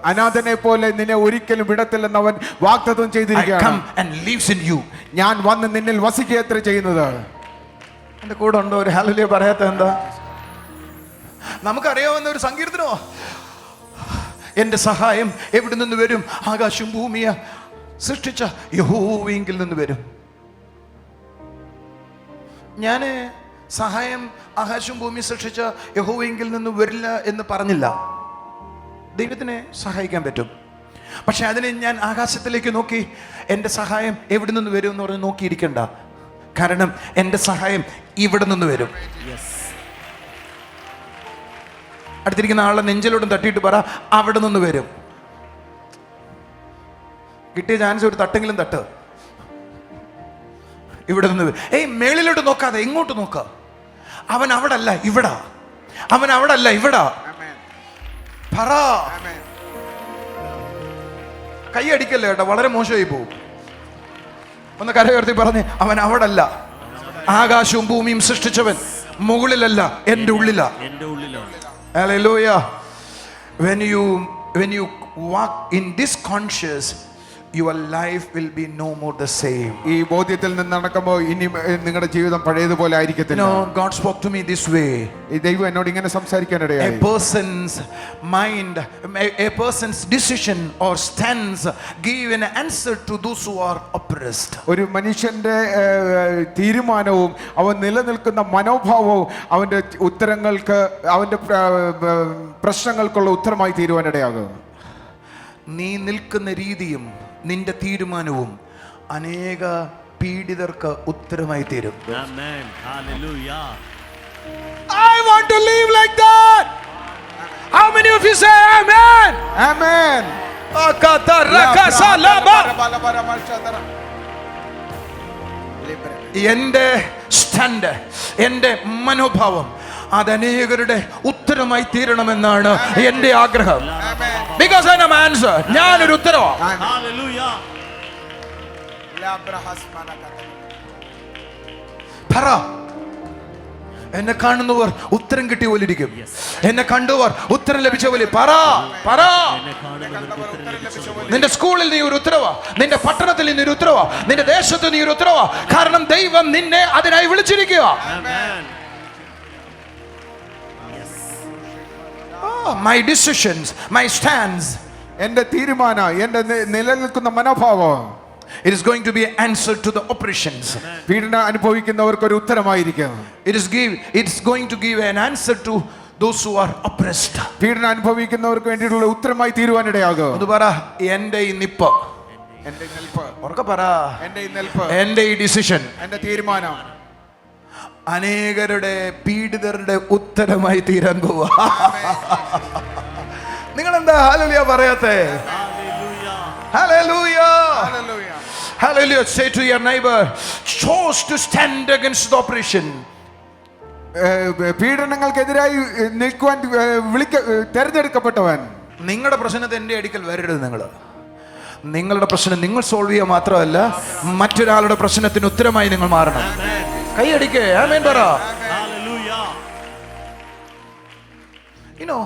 അനാഥനെ പോലെ നിന്നെ ഒരിക്കലും വിടത്തില്ലെന്ന് അവൻ വാഗ്ദത്തം I ചെയ്തിരിക്കുകയാണ്. come and lives in you. ഞാൻ വന്ന് നിന്നിൽ വസിക്കുകയത്ര ചെയ്യുന്നത്. എന്റെ കൂടെ ഉണ്ടോ ഒരു ഹല്ലേലൂയ പറയാത്ത? എന്താ നമുക്കറിയാവുന്ന ഒരു സങ്കീർത്തനമോ? എന്റെ സഹായം എവിടെ നിന്ന് വരും? ആകാശം ഭൂമിയെ സൃഷ്ടിച്ച യഹോവയിൽ നിന്ന് വരും. ഞാന് സഹായം ആകാശം ഭൂമി സൃഷ്ടിച്ച യഹോവയിൽ നിന്ന് വരില്ല എന്ന് പറഞ്ഞില്ല. ദൈവത്തിനെ സഹായിക്കാൻ പറ്റും. പക്ഷെ അതിന് ഞാൻ ആകാശത്തിലേക്ക് നോക്കി എൻ്റെ സഹായം എവിടെ നിന്ന് വരും എന്ന് പറഞ്ഞ് നോക്കിയിരിക്കണ്ട. കാരണം എൻ്റെ സഹായം ഇവിടെ നിന്ന് വരും. അടുത്തിരിക്കുന്ന ആളുടെ നെഞ്ചിലോട്ടും തട്ടിയിട്ട് പറ, അവിടെ നിന്ന് വരും. കിട്ടിയ ചാൻസ് ഒരു തട്ടെങ്കിലും തട്ട്. ഇവിടെ നിന്ന് മേളിലോട്ട് നോക്കാതെ ഇങ്ങോട്ട് നോക്ക. അവൻ അവിടെ അല്ല ഇവിടാ, അവൻ അവിടെ അല്ല ഇവിടാ. പറ, കൈ അടിക്കല്ലേ കേട്ടോ, വളരെ മോശമായി പോകും. ഒന്ന് കര ഉയർത്തി പറഞ്ഞ്, അവൻ അവിടെ അല്ല. ആകാശവും ഭൂമിയും സൃഷ്ടിച്ചവൻ മുകളിലല്ല, എൻ്റെ ഉള്ളിലാ. Hallelujah. When you walk in this conscious, your life will be no more the same. ഈ ബോധ്യത്തിൽ നിന്ന് നടക്കുമ്പോൾ ഇനി നിങ്ങളുടെ ജീവിതം പഴയതുപോലെ ആയിരിക്കത്തില്ല. God spoke to me this way. ഈ ദൈവം എന്നോട് ഇങ്ങനെ സംസാരിക്കാനിടയായി. A person's mind, a person's decision or stance give an answer to those who are oppressed. ഒരു മനുഷ്യന്റെ തീരുമാനവും അവൻ നിലനിൽക്കുന്ന മനോഭാവവും അവന്റെ ഉത്തരങ്ങൾക്ക് അവന്റെ പ്രശ്നങ്ങൾക്കുള്ള ഉത്തരമായി തീരുവാനിടയാകും. നീ നിൽക്കുന്ന രീതിയും നിന്റെ തീരുമാനവും അനേക പീഡിതർക്ക് ഉത്തരമായി തീരും. Amen. Hallelujah. I want to live like that. How many of you say amen? ആമേൻ. എന്റെ സ്റ്റാൻഡ്, എന്റെ മനോഭാവം അതനേകരുടെ ഉത്തരമായി തീരണമെന്നാണ് എന്റെ ആഗ്രഹം. Because I am answer. ഞാനൊരു ഉത്തരവാണ്. Hallelujah. പറ. എന്നെ കാണുന്നവർ ഉത്തരം കിട്ടിയ പോലെ ഇരിക്കും. എന്നെ കണ്ടവർ ഉത്തരം ലഭിച്ച പോലെ. പറ പറ. നിന്റെ സ്കൂളിൽ നീ ഒരു ഉത്തരവാ, നിന്റെ പട്ടണത്തിൽ നീ ഒരു ഉത്തരവാ, നിന്റെ ദേശത്ത് നീ ഒരു ഉത്തരവാ. കാരണം ദൈവം നിന്നെ അതിനായി വിളിച്ചിരിക്കുക. My decisions, my stands, എന്റെ തീരുമാനം, എന്റെ നിലനിൽക്കുന്ന മനോഭാവം, it is going to be an answer to the oppressions. പീഡനം അനുഭവിക്കുന്നവർക്ക് ഒരു ഉത്തരമായിരിക്കും. It's going to give an answer to those who are oppressed. പീഡനം അനുഭവിക്കുന്നവർക്ക് വേണ്ടിയിട്ടുള്ള ഉത്തരമായി തീരുവാനിടയാകും. അത് പറ. എന്റെ ഈ നിപ്പ്, എന്റെ നിൽപ്പ്, ഉറക്കെ പറ. എന്റെ ഈ നിൽപ്പ്, എന്റെ ഈ ഡിസിഷൻ, എന്റെ തീരുമാനം അനേകരുടെ പീഡിതരുടെ ഉത്തരമായി തീരാൻ പോവാ. നിങ്ങൾ എന്താ hallelujah പറയാത്തെ? Hallelujah. Hallelujah. Say to your neighbor, chose to stand against the oppression. പീഡനങ്ങൾക്കെതിരായി നിൽക്കുവാൻ തെരഞ്ഞെടുക്കപ്പെട്ടവൻ. നിങ്ങളുടെ പ്രശ്നത്തെ എന്റെ അടുക്കൽ വരരുത്. നിങ്ങളുടെ പ്രശ്നം നിങ്ങൾ സോൾവ് ചെയ്യുക മാത്രമല്ല, മറ്റൊരാളുടെ പ്രശ്നത്തിന് ഉത്തരമായി നിങ്ങൾ മാറണം. കൈയടിക്കേ. ആമേൻ പറ. Hallelujah. You know,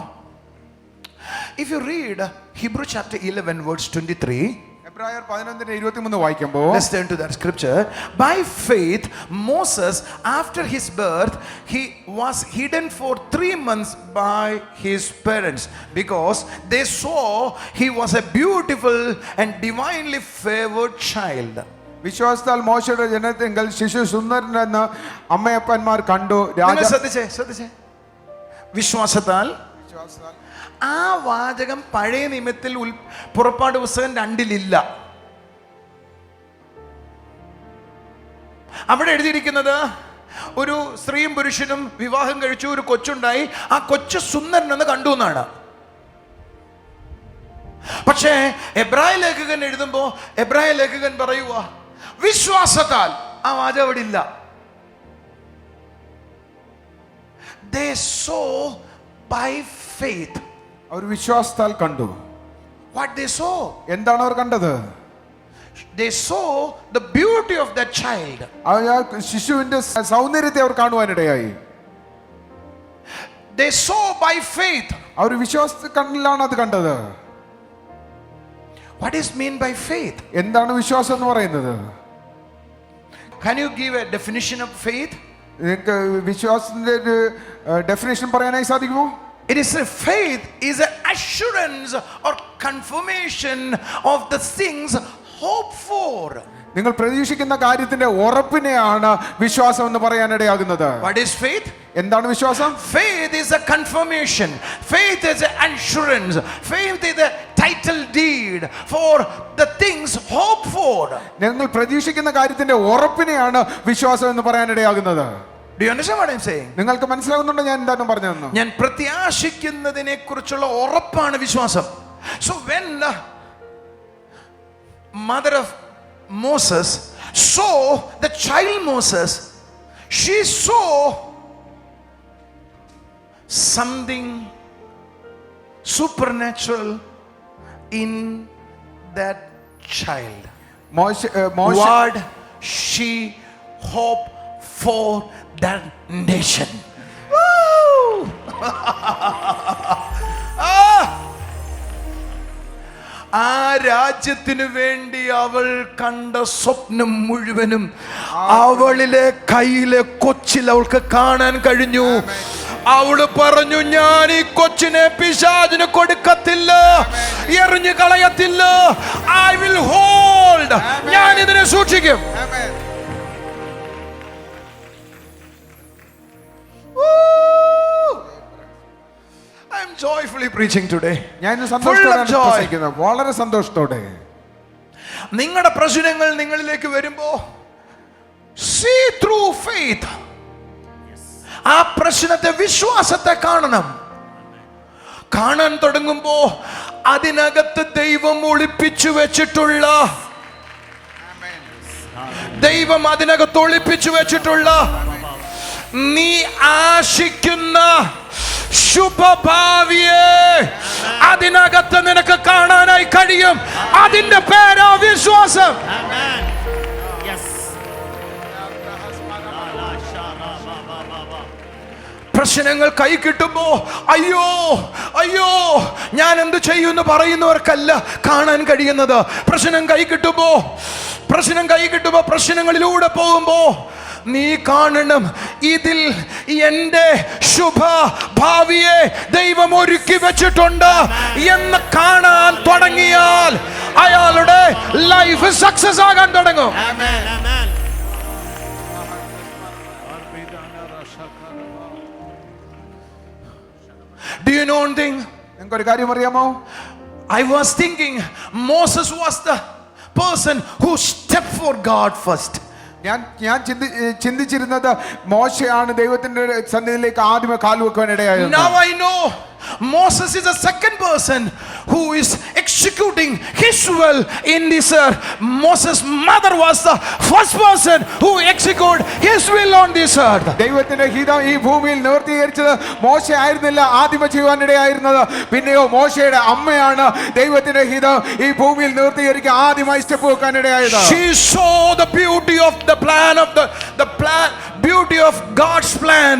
if you read Hebrew chapter 11 verse 23, എബ്രായർ 11:23 വായിക്കുമ്പോൾ, let's turn to that scripture. By faith Moses, after his birth, he was hidden for 3 months by his parents because they saw he was a beautiful and divinely favored child. വിശ്വാസത്താൽ മോശയുടെ ജനനത്തിങ്കൽ ശിശു സുന്ദരനെന്ന് അമ്മയപ്പന്മാർ കണ്ടു. ശ്രദ്ധിച്ചേ. വിശ്വാസത്താൽ. ആ വാചകം പഴയ നിയമത്തിൽ പുറപ്പാട് പുസ്തകം 2 അവിടെ എഴുതിയിരിക്കുന്നത് ഒരു സ്ത്രീയും പുരുഷനും വിവാഹം കഴിച്ചു, ഒരു കൊച്ചുണ്ടായി, ആ കൊച്ചു സുന്ദരനെന്ന് കണ്ടു എന്നാണ്. പക്ഷേ എബ്രായ ലേഖകൻ എഴുതുമ്പോ എബ്രായ ലേഖകൻ പറയുക വിശ്വാസത്താൽ. ആ വാചകം അവിടെ ഇല്ല. They saw by faith. അവർ വിശ്വാസത്താൽ കണ്ടു. What they saw? എന്താണ് അവർ കണ്ടത്? They saw the beauty of that child. ആ ശിശുവിന്റെ സൗന്ദര്യത്തെ അവർ കാണുവാനിടയായി. They saw by faith. അവർ വിശ്വാസത്തിലാണ് അത് കണ്ടത്. What is mean by faith? എന്താണ് വിശ്വാസം എന്ന് പറയുന്നത്? Can you give a definition of faith? നിങ്ങൾക്ക് വിശ്വാസത്തിന്റെ ഒരു ഡെഫിനേഷൻ പറയാനായി സാധിക്കുമോ? It is a faith is an assurance or confirmation of the things hoped for. നിങ്ങൾ പ്രതീക്ഷിക്കുന്ന കാര്യത്തിന്റെ ഉറപ്പിനെയാണ് വിശ്വാസം എന്ന് പറയാനിടയാകുന്നത്. What is faith? എന്താണ് വിശ്വാസം? Faith is a confirmation. Faith is an assurance. Faith is a title deed for the things hoped for. നിങ്ങൾ പ്രതീക്ഷിക്കുന്ന കാര്യത്തിന്റെ ഉറപ്പിനെയാണ് വിശ്വാസം എന്ന് പറയാനിടയാകുന്നത്. Do you understand what I'm saying? നിങ്ങൾക്ക് മനസ്സിലാകുന്നുണ്ടോ ഞാൻ എന്താണ് പറഞ്ഞതെന്ന്? ഞാൻ പ്രത്യാശിക്കുന്നതിനെ കുറിച്ചുള്ള ഉറപ്പാണ് വിശ്വാസം. So when the mother of Moses saw the child Moses, she saw something supernatural in that child. What she hoped for that nation. ആ രാജ്യത്തിനു വേണ്ടി അവൾ കണ്ട സ്വപ്നം മുഴുവനും അവളിലെ കയ്യിലെ കൊച്ചിൽ അവൾക്ക് കാണാൻ കഴിഞ്ഞു. അവള് പറഞ്ഞു, ഞാൻ ഈ കൊച്ചിനെ പിശാചിന് കൊടുക്കത്തില്ല, എറിഞ്ഞു കളയത്തില്ല. ഐ വിൽ ഹോൾഡ്, ഞാൻ ഇതിനെ സൂക്ഷിക്കും. I am joyfully preaching today. ഞാൻ Full of സന്തോഷത്തോടെ joy. പ്രസംഗിക്കുന്നു, വളരെ സന്തോഷത്തോടെ. നിങ്ങളുടെ പ്രശ്നങ്ങൾ നിങ്ങളിലേക്ക് വരുമ്പോ see through faith. ആ പ്രശ്നത്തെ വിശ്വാസത്തെ കാണണം. കാണാൻ തുടങ്ങുമ്പോ അതിനകത്ത് ദൈവം ഒളിപ്പിച്ചു വെച്ചിട്ടുള്ള നീ ആശിക്കുന്ന ശുഭഭാവിയെ അതിനകത്ത് നിനക്ക് കാണാനായി കഴിയും. അതിന്റെ പേരാ വിശ്വാസം. പ്രശ്നങ്ങൾ കൈ കിട്ടുമ്പോ അയ്യോ അയ്യോ ഞാൻ എന്ത് ചെയ്യുമെന്ന് പറയുന്നവർക്കല്ല കാണാൻ കഴിയുന്നത്. പ്രശ്നം കൈ കിട്ടുമ്പോ പ്രശ്നങ്ങളിലൂടെ പോകുമ്പോ നീ കാണണം, ഇതിൽ എൻ്റെ ശുഭ ഭാവിയെ ദൈവം ഒരുക്കി വെച്ചിട്ടുണ്ട് എന്ന് കാണാൻ തുടങ്ങിയാൽ അയാളുടെ ലൈഫ് സക്സസ് ആകാൻ തുടങ്ങും. Do you know one thing? നിങ്ങൾക്ക് ഒരു കാര്യം അറിയാമോ? I was thinking Moses was the person who stepped for God first. ഞാൻ ചിന്തിച്ചിരുന്നത് മോശയാണ് ദൈവത്തിന്റെ സന്നിധിയിലേക്ക് ആദ്യമേ കാലുവെക്കാൻ ഇടയായത്. Now I know Moses is the second person who is executing his will in this earth. Moses' mother was the first person who executed his will on this earth. ദൈവത്തിന്റെ ഹിതം ഈ ഭൂമിയിൽ നിവർത്തീകരിച്ചത് മോശ ആയിരുന്നില്ല ആദ്യമേ ചെയ്യുവാനിടയായിരുന്നത്. പിന്നെയോ മോശയുടെ അമ്മയാണ് ദൈവത്തിന്റെ ഹിതം ഈ ഭൂമിയിൽ നിവർത്തീകരിക്കാൻ ആദ്യമായി step വെക്കാനിടയായത്. She saw the beauty of the plan of the plan, beauty of God's plan.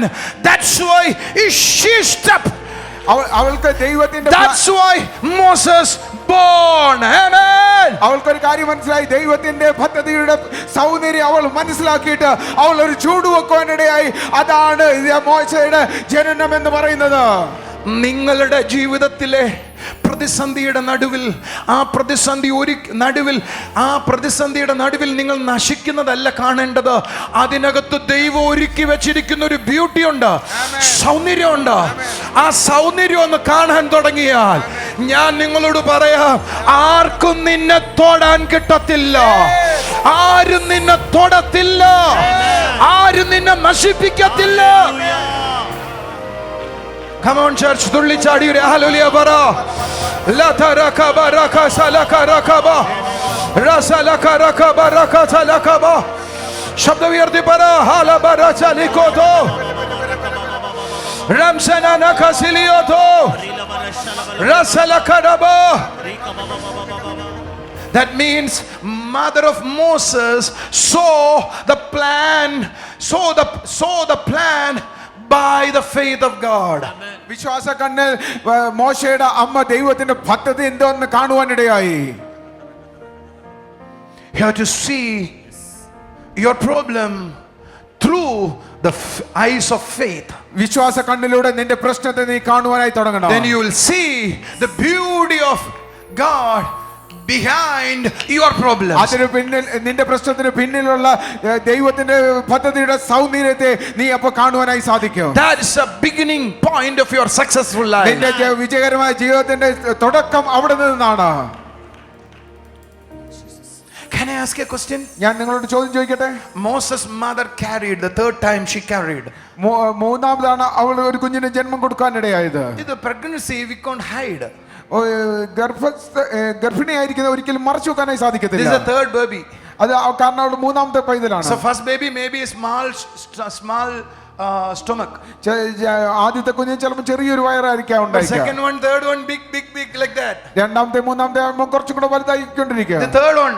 That's why she stepped. അവൾക്ക് ദൈവത്തിന്റെ That's why Moses born. Amen. അവൾക്കൊരു കാര്യം മനസ്സിലായി, ദൈവത്തിന്റെ പദ്ധതിയുടെ സൗന്ദര്യം അവൾ മനസ്സിലാക്കിയിട്ട് അവൾ ഒരു ചൂടുവെക്കുവാനിടയായി. അതാണ് മോശയുടെ ജനനം എന്ന് പറയുന്നത്. നിങ്ങളുടെ ജീവിതത്തിലെ പ്രതിസന്ധിയുടെ നടുവിൽ ആ പ്രതിസന്ധിയുടെ നടുവിൽ നിങ്ങൾ നശിക്കുന്നതല്ല കാണേണ്ടത്. അതിനകത്ത് ദൈവം ഒരുക്കി വെച്ചിരിക്കുന്ന ഒരു ബ്യൂട്ടി ഉണ്ട്, സൗന്ദര്യമുണ്ട്. ആ സൗന്ദര്യം ഒന്ന് കാണാൻ തുടങ്ങിയാൽ ഞാൻ നിങ്ങളോട് പറയാം, ആർക്കും നിന്നെ തൊടാൻ കിട്ടത്തില്ല, ആരും നിന്നെ തൊടത്തില്ല, ആരും നിന്നെ നശിപ്പിക്കത്തില്ല. Come on church, tulli chadi re hallelujah bara la tarakaba rakasalaka rakaba rasalaka rakaba rakasalakaba shabda virdi bara hala bara chalikoto ramsana nakasilioto rasalaka raba. That means mother of Moses saw the plan by the faith of God. വിശ്വാസ കണ്ണിൽ മോശയുടെ അമ്മ ദൈവത്തിന്റെ പദ്ധതി എന്തോന്ന് കാണുവാനിടയായി. You have to see your problem through the eyes of faith. വിശ്വാസ കണ്ണിലൂടെ നിന്റെ പ്രശ്നത്തെ നീ കാണുവാനായി തുടങ്ങണം. Then you will see the beauty of God behind your problems. അതിനു പിന്നിൽ, നിന്റെ പ്രശ്നത്തിന് പിന്നിലുള്ള ദൈവത്തിന്റെ പദ്ധതിയുടെ സൗന്ദര്യത്തെ നീ അപ്പോൾ കാണുവാനായി സാധിക്കും. That is a beginning point of your successful life. നിന്റെ വിജയകരമായ ജീവിതത്തിന്റെ തുടക്കം അവിടെ നിന്നാണ്. Can I ask a question? ഞാൻ നിങ്ങളോട് ചോദ്യം ചോദിക്കട്ടെ? Moses' mother carried, the third time she carried. മൂന്നാമതാണ് അവൾ ഒരു കുഞ്ഞിന് ജന്മം കൊടുക്കാനിടയായത്. The pregnancy we can't hide. ഗർഭിണിയായിരിക്കുന്ന ഒരിക്കലും മറച്ചു വെക്കാനായി സാധിക്കത്തില്ല. This is the third baby. അത് കാരണം അവൾ മൂന്നാമത്തെ പൈതലാണ്. So first baby maybe a small stomach. ആദ്യത്തെ കുഞ്ഞിന് ചിലപ്പോൾ ചെറിയൊരു വയറായിരിക്കാം ഉണ്ടായിരിക്കുക. Second one, third one, big like that. രണ്ടാമത്തെ മൂന്നാമത്തെ ആകുമ്പോൾ കുറച്ചും കൂടെ വലുതായിക്കൊണ്ടിരിക്കുക. The third one.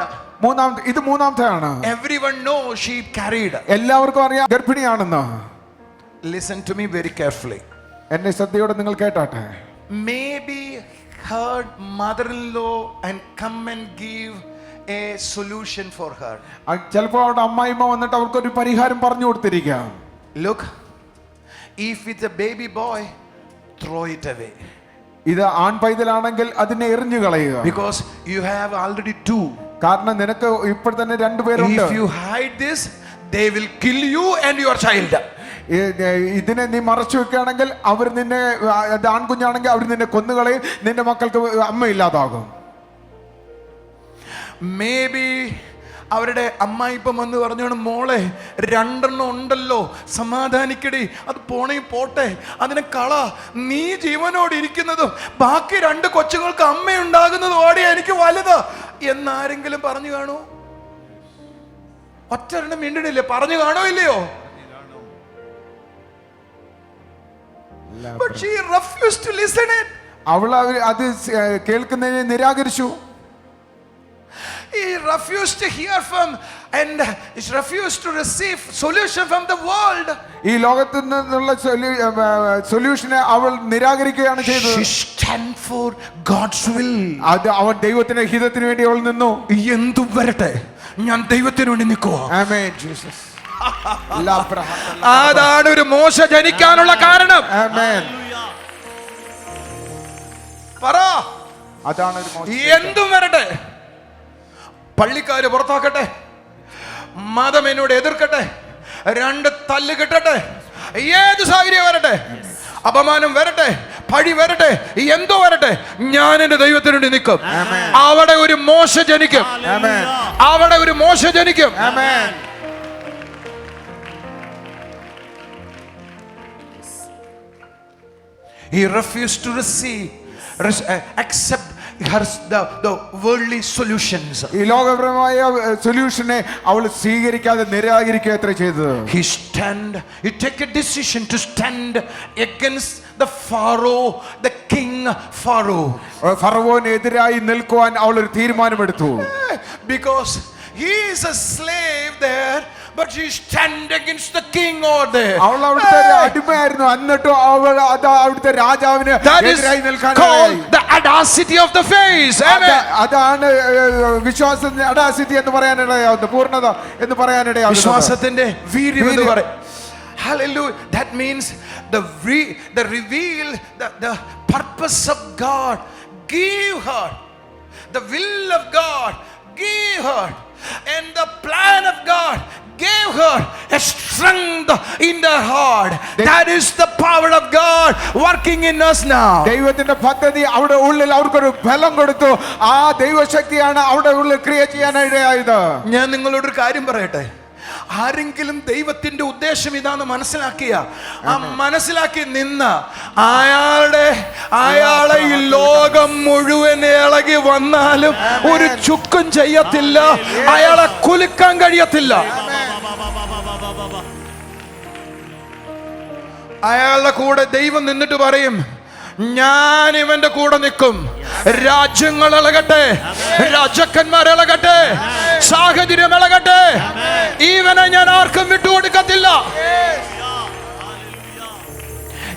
ഇത് മൂന്നാമത്തെയാണ്. Everyone knows she carried. എല്ലാവർക്കും അറിയാം ഗർഭിണിയാണെന്ന്. Listen to me very carefully. എന്നെ ശ്രദ്ധയോടെ നിങ്ങൾ കേട്ടാട്ടെ. Maybe her mother-in-law and come and give a solution for her. ചിലപ്പോൾ അവരുടെ അമ്മായിമ്മ വന്നിട്ട് അവർക്കൊരു പരിഹാരം പറഞ്ഞു കൊടുത്തിരിക്കാം. Look, if it's a baby boy, throw it away. ഇത് ആൺ പൈതലാണെങ്കിൽ അതിനെ എറിഞ്ഞു കളയുക. Because you have already two. കാരണം നിനക്ക് ഇപ്പോൾ തന്നെ രണ്ടുപേരുണ്ട്. If you hide this, they will kill you and your child. ഇതിനെ നീ മറച്ചു വെക്കുകയാണെങ്കിൽ അവർ നിന്നെ, ആൺകുഞ്ഞാണെങ്കിൽ അവർ നിന്നെ കൊന്നുകളയും, നിന്റെ മക്കൾക്ക് അമ്മയില്ലാതാകും. Maybe അവരുടെ അമ്മായിപ്പം വന്ന് പറഞ്ഞാണ്, മോളെ 2 ഉണ്ടല്ലോ, സമാധാനിക്കടി, അത് പോണേ പോട്ടെ, അതിനെ കള, നീ ജീവനോട് ഇരിക്കുന്നതും ബാക്കി 2 കൊച്ചുങ്ങൾക്ക് അമ്മയുണ്ടാകുന്നതും ഓടിയ എനിക്ക് വലുത് എന്നാരെങ്കിലും പറഞ്ഞു കാണൂ? ഒറ്റൊരെണ്ണം മിണ്ടിടില്ലേ? പറഞ്ഞു കാണോ ഇല്ലയോ? But she refused to listen it. അവൾ അത് കേൾക്കുന്നതിനെ നിരാകരിച്ചു. He refused to hear from and he refused to receive solution from the world. ഈ ലോകത്തിൽ നിന്നുള്ള സൊല്യൂഷനെ അവൾ നിരാകരിക്കുകയാണ് ചെയ്തത്. She stand for God's will. അത് അവൻ ദൈവത്തിന്റെ ഹിതത്തിന് വേണ്ടി അവൾ നിന്നു. എന്തും വരട്ടെ, ഞാൻ ദൈവത്തിന് വേണ്ടി നിൽക്കുക. ആമേൻ ജീസസ്. അതാണ് ഒരു മോശ ജനിക്കാനുള്ള കാരണം. ആമേൻ. പറ, അതാണ് ഒരു മോശ. എന്തും വരട്ടെ, പള്ളിക്കാര് പുറത്താക്കട്ടെ, മതം എന്നോട് എതിർക്കട്ടെ, 2 തല്ല് കിട്ടട്ടെ, ഏത് സാഹചര്യം വരട്ടെ, അപമാനം വരട്ടെ, പഴി വരട്ടെ, എന്തോ വരട്ടെ, ഞാൻ എന്റെ ദൈവത്തിന് വേണ്ടി നിൽക്കും. അവിടെ ഒരു മോശ ജനിക്കും. അവിടെ ഒരു മോശ ജനിക്കും. He refused to accept the worldly solutions. ഈ ലോകപരമായ സൊല്യൂഷനെ അവൾ സ്വീകരിക്കാതെ നിരാകരിക്കുക എത്ര ചെയ്തത്. He take a decision to stand against the Pharaoh, the king Pharaoh. ഫറവോനെതിരായി നിൽക്കുവാൻ അവൾ ഒരു തീരുമാനമെടുത്തു. Because he is a slave there, but she stand against the king over there. അവൾ അവിടുത്തെ അടിമയായിരുന്നു, എന്നിട്ടും അവൾ അവിടുത്തെ രാജാവിന് എതിരായി നിൽക്കാൻ. The audacity of the faith. അതാണ് വിശ്വാസത്തിന്റെ അഡാസിറ്റി എന്ന് പറയാനിടയാവുന്നത്, പൂർണ്ണത എന്ന് പറയാനിടയാവുന്നത്. വിശ്വാസത്തിന്റെ വീര്യം എന്ന് പറയും. Hallelujah. That means the reveal the purpose of God. Give her the will of God. Give her and the plan of God. Gave her a strength in the heart. That is the power of God working in us now. ദൈവത്തിന്റെ പദ്ധതി അവിടെ ഉള്ളിൽ അവർക്കൊരു ബലം കൊടുത്തു. ആ ദൈവശക്തിയാണ് അവിടെ ഉള്ളിൽ ക്രിയ ചെയ്യാനിടയായത്. ഞാൻ നിങ്ങളോട് ഒരു കാര്യം പറയട്ടെ. ആരെങ്കിലും ദൈവത്തിന്റെ ഉദ്ദേശം ഇതാന്ന് മനസ്സിലാക്കി നിന്ന അയാളെ ഈ ലോകം മുഴുവൻ ഇളകി വന്നാലും ഒരു ചുക്കും ചെയ്യത്തില്ല, അയാളെ കുലുക്കാൻ കഴിയത്തില്ല. അയാളുടെ കൂടെ ദൈവം നിന്നിട്ട് പറയും, ഞാൻ ഇവന്റെ കൂടെ നിൽക്കും. രാജ്യങ്ങൾ ഇളകട്ടെ, രാജാക്കന്മാർ ഇളകട്ടെ, സാഹചര്യം ഇളകട്ടെ, ഇവനെ ഞാൻ ആർക്കും വിട്ടുകൊടുക്കത്തില്ല.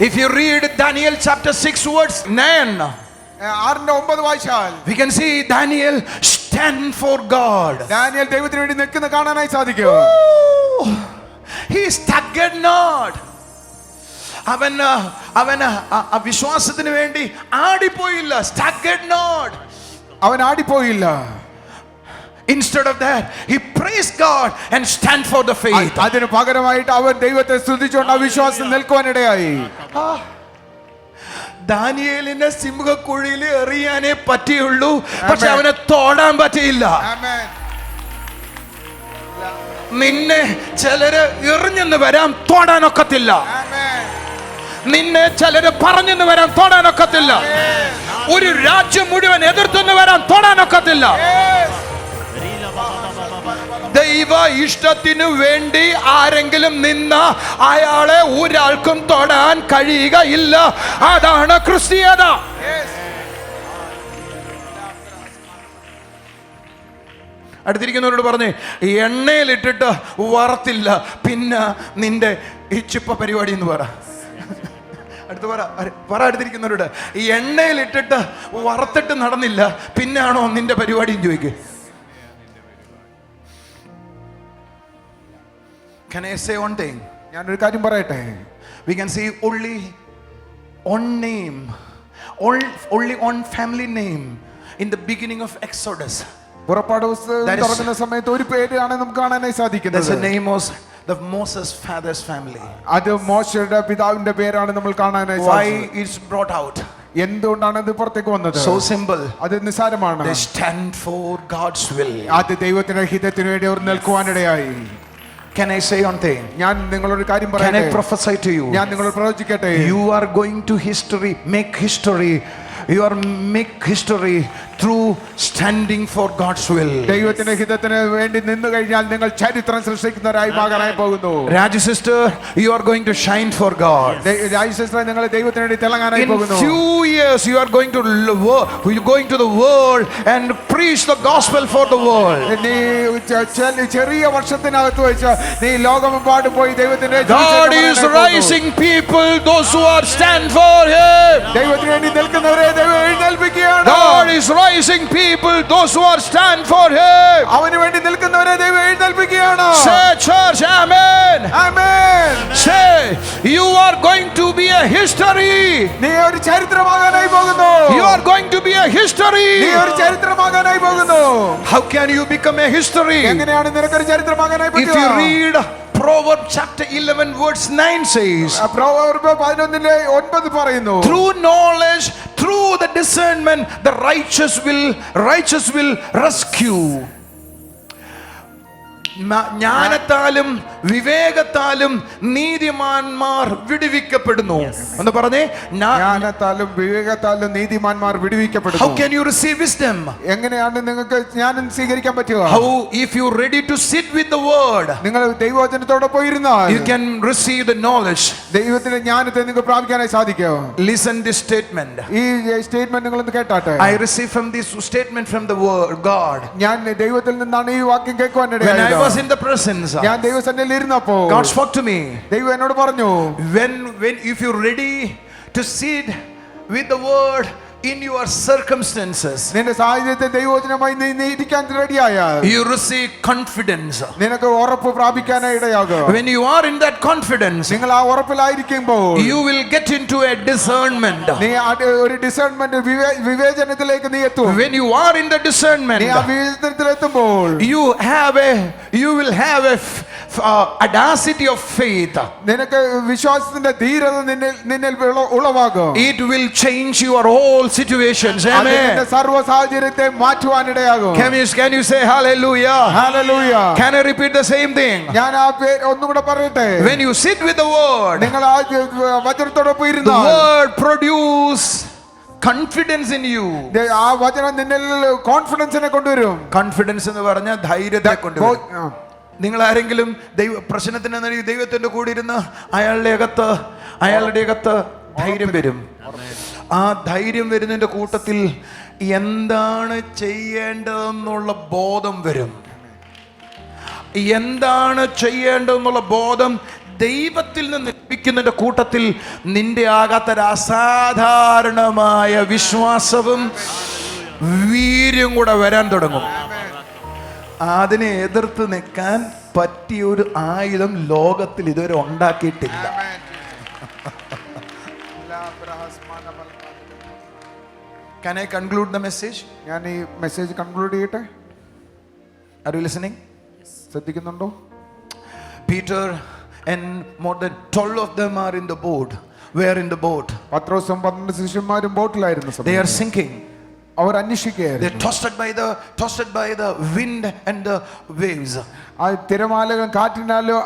If you read Daniel chapter 6 verse 9, 6:9 വായിച്ചാൽ we can see Daniel stand for God. Daniel ദൈവത്തിന് വേണ്ടി നിൽക്കുന്ന കാണാനായി സാധിക്കും. He staggered not. അവൻ വിശ്വാസത്തിന് വേണ്ടി ആടിപ്പോയില്ല. Staggered not. അവൻ ആടിപ്പോയില്ല. Instead of that, he praised God and stand for the faith. അതിന് പകരമായിട്ട് അവൻ ദൈവത്തെ സ്തുതിച്ചുകൊണ്ട് ആ വിശ്വാസം നിൽക്കുവാനിടയായി. ദാനിയേലിനെ സിംഹക്കുഴിയിൽ എറിയാനേ പറ്റിയുള്ളൂ, പക്ഷെ അവനെ തൊടാൻ പറ്റിയില്ല. നിന്നെ ചിലര് എറിഞ്ഞെന്ന് വരാം, തൊടാനൊക്കത്തില്ല. നിന്നെ ചിലര് പറഞ്ഞെന്ന് വരാൻ തൊടാനൊക്കത്തില്ല. ഒരു രാജ്യം മുഴുവൻ എതിർത്തെന്ന് വരാൻ തൊടാനൊക്കത്തില്ല. ദൈവ ഇഷ്ടത്തിനു വേണ്ടി ആരെങ്കിലും നിന്ന അയാളെ ഒരാൾക്കും തൊടാൻ കഴിയുകയില്ല. അതാണ് ക്രിസ്തീയത. അടുത്തിരിക്കുന്നവരോട് പറഞ്ഞേ, എണ്ണയിലിട്ടിട്ട് വറത്തില്ല, പിന്നെ നിന്റെ ഈ ചിപ്പ പരിപാടി എന്ന് പറ. അടുത്ത് പറ അടുത്തിരിക്കുന്നവരോട്, ഈ എണ്ണയിലിട്ടിട്ട് വറുത്തിട്ട് നടന്നില്ല, പിന്നാണോ നിന്റെ പരിപാടിയും ചോദിക്കുക. Can I say one thing? ഞാനൊരു കാര്യം പറയട്ടെ. We can see only one name, only one family name in the beginning of Exodus. പുറപ്പാട് പുസ്തകം തുറക്കുന്ന സമയത്ത് ഒരു പേരാണ് നമുക്ക് കാണാനായി സാധിക്കുന്നത്. That's the name of the Moses father's family. അത് മോശയുടെ പിതാവിന്റെ പേരാണ് നമ്മൾ കാണാനായി സാധിക്കുന്നത്. Why it's brought out? എന്തുകൊണ്ടാണ് ഇത് പുറത്തേക്ക് വന്നത്? So simple. അത് നിസ്സാരമാണ്. They stand for God's will. അത് ദൈവത്തിന്റെ ഹിതത്തിന് വേണ്ടി അവർ നിൽക്കുവാനിടയായി. Can I say one thing? ഞാൻ നിങ്ങളോട് കാര്യം പറയട്ടെ? Can I പറയട്ടെ? prophesy to you? ഞാൻ നിങ്ങളോട് പ്രവചിക്കട്ടെ? You are going to make history. You are make history through standing for God's will. ദൈവത്തിന്റെ ഹിതത്തിന് വേണ്ടി നിന്നു കഴിഞ്ഞാൽ നിങ്ങൾ ചരിത്രം സൃഷ്ടിക്കുന്നവരായി മാറാനായി പോകുന്നു. Raj sister, you are going to shine for God. Raja sister, നിങ്ങൾ ദൈവത്തിന് വേണ്ടി തിളങ്ങാനായി പോകുന്നു. In few years you are going to the world and preach the gospel for the world. നീ ചെറിയ വർഷത്തിനകത്ത് വെച്ച് നീ ലോകമെമ്പാടും പോയി ദൈവത്തിന്റെ God is rising people, those who are stand for Him. ദൈവത്തിന് വേണ്ടി നിൽക്കുന്നവരെ ദൈവം എഴുന്നേൽപ്പിക്കുകയാണ്. God is rising people, those who are stand for Him. അവന് വേണ്ടി നിൽക്കുന്നവരെ ദൈവം എഴുന്നേൽപ്പിക്കുകയാണ്. Say church, amen. Amen. Say you are going to be a history. നീ ഒരു ചരിത്രമാകാനായി പോകുന്നു. You are going to be a history. നീ ഒരു ചരിത്രമാകാനായി പോകുന്നു. How can you become a history? എങ്ങനെയാണ് നിനക്കൊരു ചരിത്രമാകാനായി പറ്റുക? If you read Proverbs chapter 11 verse 9 says, പ്രൊവേർബ് 11:9 പറയുന്നു, through knowledge, through the discernment, the righteous will rescue. ജ്ഞാനത്താലും വിവേകത്താലും നീതിമാന്മാർ വിടുവിക്കപ്പെടുന്നു എന്ന് പറഞ്ഞേ. ജ്ഞാനത്താലും വിവേകത്താലും നീതിമാന്മാർ വിടുവിക്കപ്പെടുന്നു. How can you receive wisdom? എങ്ങനെയാണ് നിങ്ങൾക്ക് ജ്ഞാനം സ്വീകരിക്കാൻ പറ്റുക? How, if you ready to sit with the word, നിങ്ങൾ ദൈവവചനത്തോടൊപ്പം ഇരുന്നാൽ you can receive the knowledge. ദൈവത്തിന്റെ ജ്ഞാനത്തെ നിങ്ങൾക്ക് പ്രാപിക്കാനായി സാധിക്കും. Listen this statement. ഈ സ്റ്റേറ്റ്മെന്റ് നിങ്ങൾ ഒന്ന് കേട്ടാട്ടെ. I received from this statement from the word God. ഞാൻ ദൈവത്തിൽ നിന്നാണ് ഈ വാക്യം കേൾക്കുവാനിടയായത്. When I was in the presence, ഞാൻ ദൈവസന്നിധിയിൽ ഇരുന്നപ്പോൾ God spoke to me. ദൈവം എന്നോട് പറഞ്ഞു, when if you're ready to sit with the word in your circumstances, നിന്റെ സാഹചര്യത്തെ ദൈവവചനമായി നീ ഇരിക്കാൻ റെഡിയായാൽ you receive confidence. നിനക്ക് ഉറപ്പ് പ്രാപിക്കാനായി ഇടയാകും. When you are in that confidence, നിങ്ങൾ ആ ഉറപ്പിലായിരിക്കുമ്പോൾ you will get into a discernment. നീ ഒരു ഡിസേൺമെന്റ് വിവേചനത്തിലേക്ക് നീ എത്തും. When you are in the discernment, നീ ആ വിവേചനത്തിൽ എത്തുമ്പോൾ you will have a audacity of faith. നിനക്ക് വിശ്വാസത്തിന്റെ ധീരത നിന്നിൽ ഉളവാകും. It will change your whole situations. Amen. സർവ്വ സാഹചര്യത്തെ മാറ്റുവാനിടയാകും. Can you say hallelujah? Hallelujah. Can I repeat the same thing? ഞാൻ ആ ഒന്നുകൂടെ പറയട്ടെ. When you sit with the word, നിങ്ങൾ ആ വചനത്തോടൊപ്പം the ഇരുന്നാൽ word produce confidence in you. ആ വചനം നിന്നിൽ കോൺഫിഡൻസിനെ കൊണ്ടുവരും. Confidence എന്ന് പറഞ്ഞാൽ ധൈര്യത്തെ കൊണ്ടുവരും. നിങ്ങൾ ആരെങ്കിലും പ്രശ്നത്തിന് ദൈവത്തിന്റെ കൂടെ ഇരുന്ന് അയാളുടെ അകത്ത് ധൈര്യം വരും. ആ ധൈര്യം വരുന്നതിന്റെ കൂട്ടത്തിൽ എന്താണ് ചെയ്യേണ്ടതെന്നുള്ള ബോധം വരും. എന്താണ് ചെയ്യേണ്ടതെന്നുള്ള ബോധം ദൈവത്തിൽ നിന്ന് ലഭിക്കുന്നതിന്റെ കൂട്ടത്തിൽ നിന്റെ ആകാത്തൊരു അസാധാരണമായ വിശ്വാസവും വീര്യം കൂടെ വരാൻ തുടങ്ങും. അതിനെ എതിർത്ത് നിൽക്കാൻ പറ്റിയ ഒരു ആയുധം ലോകത്തിൽ ഇതുവരെ ഉണ്ടാക്കിയിട്ടില്ല. Can I conclude the message? ഞാൻ ഈ മെസ്സേജ് കൺക്ലൂഡ് ചെയ്യട്ടെ. Are you listening? ശ്രദ്ധിക്കുന്നുണ്ടോ? Peter and more than 12 of them are in the boat. Where in the boat? പത്രോസും 12 ശിഷ്യന്മാരും ബോട്ടിലായിരുന്നു. They are sinking. Our അന്വേഷിക്കുകയായിരുന്നു. They tossed by the wind and the waves. ആ തിരമാലകൾ കാറ്റിനാലോ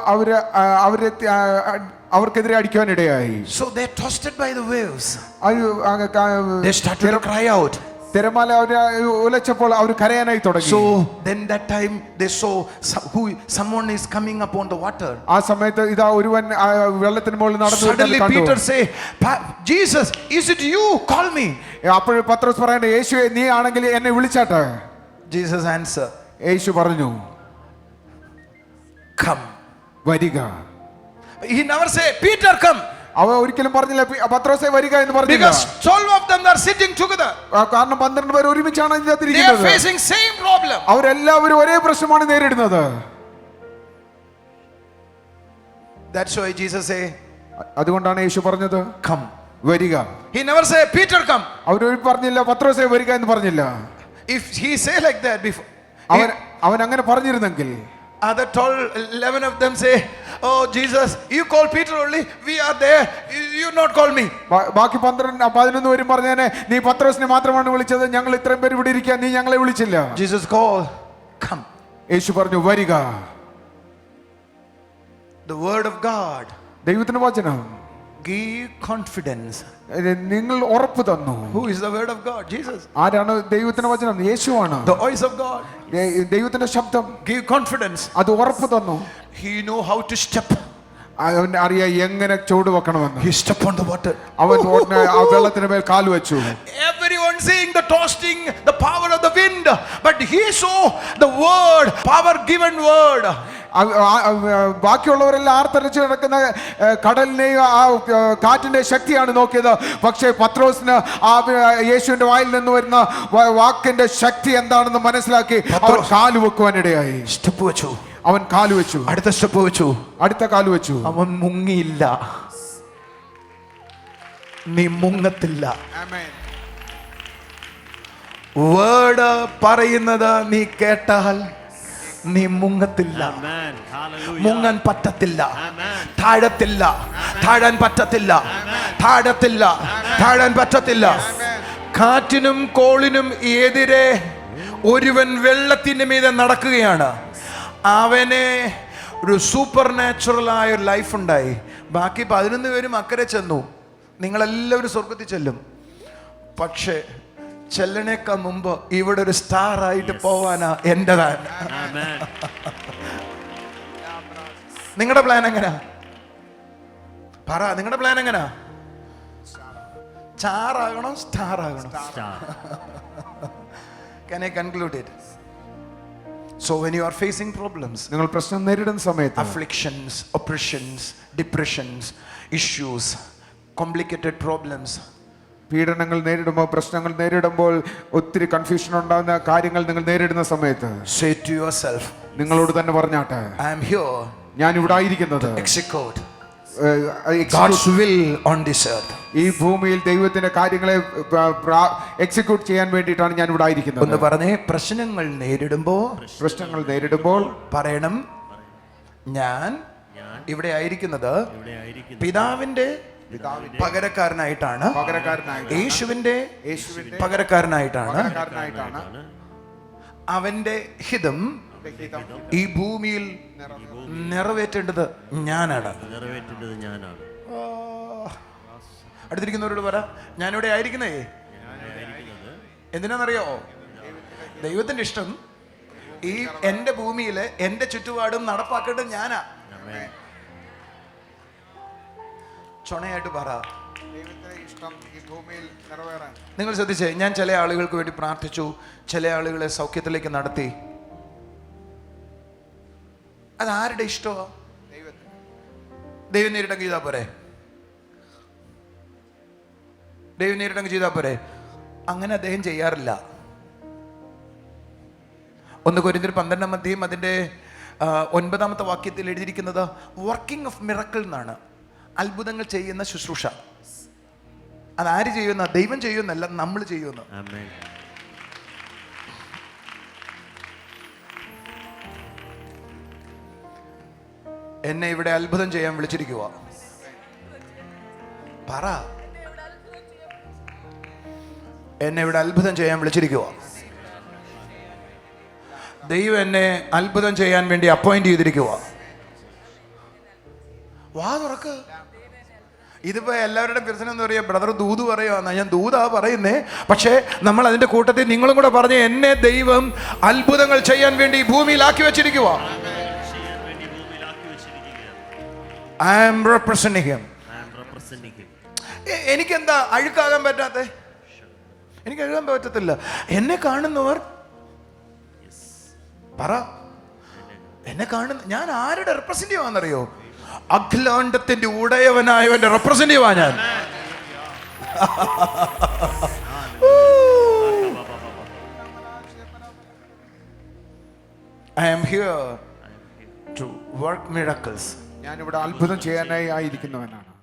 അവർക്കെതിരെ അടിക്കുവാനിടയായി. So they tossed by the waves. They started to cry out. തിരമാല അവരെ ഉലച്ചപ്പോൾ അവർ കരയാനായി തുടങ്ങി. So then that time they saw someone is coming upon the water. ആ സമയത്ത് ഇതാ ഒരുവൻ വെള്ളത്തിന് മുകളിൽ നടന്നു വരുന്നത് Suddenly കണ്ടു. Peter say, Jesus, is it you? Call me. അപ്പോൾ പത്രോസ് പറയണേ, യേശുവേ നീ ആണെങ്കിൽ എന്നെ വിളിച്ചാട്ടെ. Jesus answer, യേശു പറഞ്ഞു, come. വരിക. He never say, Peter come. അവ ഒരിക്കലും പറഞ്ഞില്ല പത്രോസേ വരിക എന്ന് പറഞ്ഞില്ല. Because 12 of them are sitting together. കാരണം 12 പേർ ഒരുമിച്ചാണ് They are ഇതിനകത്തിരിക്കുന്നത്. facing same problem. അവരെല്ലാവരും ഒരേ പ്രശ്നമാണ് നേരിടുന്നത്. That's why Jesus say, അതുകൊണ്ടാണ് യേശു പറഞ്ഞത് come. വരിക. He never say, Peter, come. അവര് പറഞ്ഞില്ല പത്രോസേ വരിക എന്ന് പറഞ്ഞില്ല. If he say like that before, അവൻ അങ്ങനെ പറഞ്ഞിരുന്നെങ്കിൽ other 11 of them say, oh Jesus, you call Peter only, we are there, you not call me. ബാക്കി 11 പേരും പറഞ്ഞേനെ നീ പത്രോസിനെ മാത്രമാണ് വിളിച്ചത്, ഞങ്ങൾ ഇത്രയും പേര് ഇവിടെ ഇരിക്കാൻ നീ ഞങ്ങളെ വിളിച്ചില്ല. Jesus call, come. യേശു പറഞ്ഞു വരിക. The word of God ദൈവത്തിന്റെ വചനം give confidence. നിങ്ങൾ ഉറപ്പ് തന്നു. Who is the word of God? Jesus. ആരാണ് ദൈവത്തിന്റെ വചനം? യേശുവാണ്. The voice of God ദൈവത്തിന്റെ ശബ്ദം give confidence. അത് ഉറപ്പ് തന്നു. He know how to step. അവൻ അറിയാം എങ്ങനെ ചുവട് വെക്കണമെന്ന്. He step on the water. അവൻ ആ വെള്ളത്തിന് മേൽ കാൽ വെച്ചു. Everyone seeing the tossing, the power of the wind, but he saw the word, power given word. ബാക്കിയുള്ളവരെല്ലാം ആർത്തരച്ച് കിടക്കുന്ന കടലിനെയും ആ കാറ്റിന്റെ ശക്തിയാണ് നോക്കിയത്. പക്ഷേ പത്രോസിന് ആ യേശുവിന്റെ വായിൽ നിന്ന് വരുന്ന വാക്കിന്റെ ശക്തി എന്താണെന്ന് മനസ്സിലാക്കി അവർ കാല് വെക്കുവാനിടയായി. സ്റ്റെപ്പ് വെച്ചു. അവൻ കാല് വെച്ചു. അടുത്ത സ്റ്റെപ്പ് വെച്ചു. അടുത്ത കാല് വെച്ചു. അവൻ മുങ്ങിയില്ല. നീ മുങ്ങത്തില്ല. വേർഡ് പറയുന്നത് നീ കേട്ടാൽ നീ മുങ്ങത്തില്ല. മുങ്ങാൻ പറ്റത്തില്ല. താഴത്തില്ല. താഴാൻ പറ്റത്തില്ല. താഴത്തില്ല. താഴാൻ പറ്റത്തില്ല. കാറ്റിനും കോളിനും എതിരെ ഒരുവൻ വെള്ളത്തിന് മീതെ നടക്കുകയാണ്. അവനെ ഒരു സൂപ്പർ നാച്ചുറൽ ആയ ഒരു ലൈഫ് ഉണ്ടായി. ബാക്കി 11 പേരും അക്കരെ ചെന്നു. നിങ്ങളെല്ലാവരും സ്വർഗത്തിൽ ചെല്ലും. പക്ഷേ ചെല്ലണേക്കാൾ മുമ്പ് ഇവിടെ ഒരു സ്റ്റാർ ആയിട്ട് പോവാനാ എന്റേതാണ്. നിങ്ങളുടെ പ്ലാൻ എങ്ങനാ? പറ, നിങ്ങളുടെ പ്ലാൻ എങ്ങനാ? സ്റ്റാർ ആകണോ? സ്റ്റാർ ആകണോ? Can I conclude it? So when you are facing problems, നിങ്ങൾ പ്രശ്നം നേരിടുന്ന സമയത്ത് afflictions, oppressions, depressions, issues, complicated problems, പീഡനങ്ങൾ നേരിടുമ്പോൾ പ്രശ്നങ്ങൾ നേരിടുമ്പോൾ ഒത്തിരി കൺഫ്യൂഷൻ ഉണ്ടാകുന്ന കാര്യങ്ങൾ നിങ്ങൾ നേരിടുന്ന സമയത്ത് say to yourself, നിങ്ങളോട് തന്നെ പറഞ്ഞാട്ടെ I am here ഞാൻ ഇവിടെ ആയിരിക്കുന്നത് to execute God's will on this earth. ഈ ഭൂമിയിൽ ദൈവത്തിന്റെ കാര്യങ്ങളെ എക്സിക്യൂട്ട് ചെയ്യാൻ വേണ്ടിയിട്ടാണ് ഞാൻ ഇവിടെ ആയിരിക്കുന്നത്. ഒന്ന് പറഞ്ഞേ, പ്രശ്നങ്ങൾ നേരിടുമ്പോൾ പറയണം, ഞാൻ ഇവിടെ ആയിരിക്കുന്നത് പിതാവിന്റെ പകരക്കാരനായിട്ടാണ്. യേശുവിന്റെ പകരക്കാരനായിട്ടാണ്. അവന്റെ ഹിതം ഈ ഭൂമിയിൽ നിറവേറ്റേണ്ടത് ഞാനാണ്. അടുത്തിരിക്കുന്നവരോട് പറ, ഞാനിവിടെ ആയിരിക്കുന്നേ എന്തിനാണെന്നറിയോ? ദൈവത്തിന്റെ ഇഷ്ടം ഈ എന്റെ ഭൂമിയില് എന്റെ ചുറ്റുപാടും നടപ്പാക്കേണ്ടത് ഞാനാ. ചൊണയായിട്ട് പറ. നിങ്ങൾ ശ്രദ്ധിച്ചേ, ഞാൻ ചില ആളുകൾക്ക് വേണ്ടി പ്രാർത്ഥിച്ചു, ചില ആളുകളെ സൗഖ്യത്തിലേക്ക് നടത്തി. അതാരുടെ ഇഷ്ടമോ? ദൈവം നേരിട്ടങ്ങ് ചെയ്താൽ പോരെ? ദൈവം നേരിട്ടങ്ങ് ചെയ്താൽ പോരെ? അങ്ങനെ അദ്ദേഹം ചെയ്യാറില്ല. 1 കൊരിന്ത്യർ 12 അതിന്റെ 9 വാക്യത്തിൽ എഴുതിയിരിക്കുന്നത് വർക്കിംഗ് ഓഫ് മിറക്കിൾ എന്നാണ്. അത്ഭുതങ്ങൾ ചെയ്യുന്ന ശുശ്രൂഷ. അതാര് ചെയ്യുന്ന? ദൈവം ചെയ്യുന്നല്ല, നമ്മൾ ചെയ്യുന്നു. എന്നെ ഇവിടെ അത്ഭുതം ചെയ്യാൻ വിളിച്ചിരിക്കുക. പറ, എന്നെ ഇവിടെ അത്ഭുതം ചെയ്യാൻ വിളിച്ചിരിക്കുക. ദൈവം എന്നെ അത്ഭുതം ചെയ്യാൻ വേണ്ടി അപ്പോയിന്റ് ചെയ്തിരിക്കുക. വാ തുറക്ക്. ഇതിപ്പോ എല്ലാവരുടെ പ്രശ്നം എന്ന് പറയാ, ബ്രദർ ദൂത് പറയുക. ഞാൻ ദൂതാ പറയുന്നേ, പക്ഷേ നമ്മൾ അതിന്റെ കൂട്ടത്തിൽ നിങ്ങളും കൂടെ പറഞ്ഞ് എന്നെ ദൈവം അത്ഭുതങ്ങൾ ചെയ്യാൻ വേണ്ടി ഭൂമിയിലാക്കി വെച്ചിരിക്കുക. I am representing him. എനിക്കെന്താ അഴുക്കാകാൻ പറ്റാത്ത? എനിക്ക് അഴുകാൻ പറ്റത്തില്ല. എന്നെ കാണുന്നവർ പറ, എന്നെ കാണുന്ന ഞാൻ ആരുടെ റെപ്രസെന്റേറ്റീവ് ആണെന്നറിയോ? അഖിലാണ്ടത്തിന്റെ ഉടയവനായവന്റെ റെപ്രസെന്റീവാ ഞാൻ. I am here to work miracles. ഞാനിവിടെ അത്ഭുതം ചെയ്യാനായി ആയിരിക്കുന്നവനാണ്.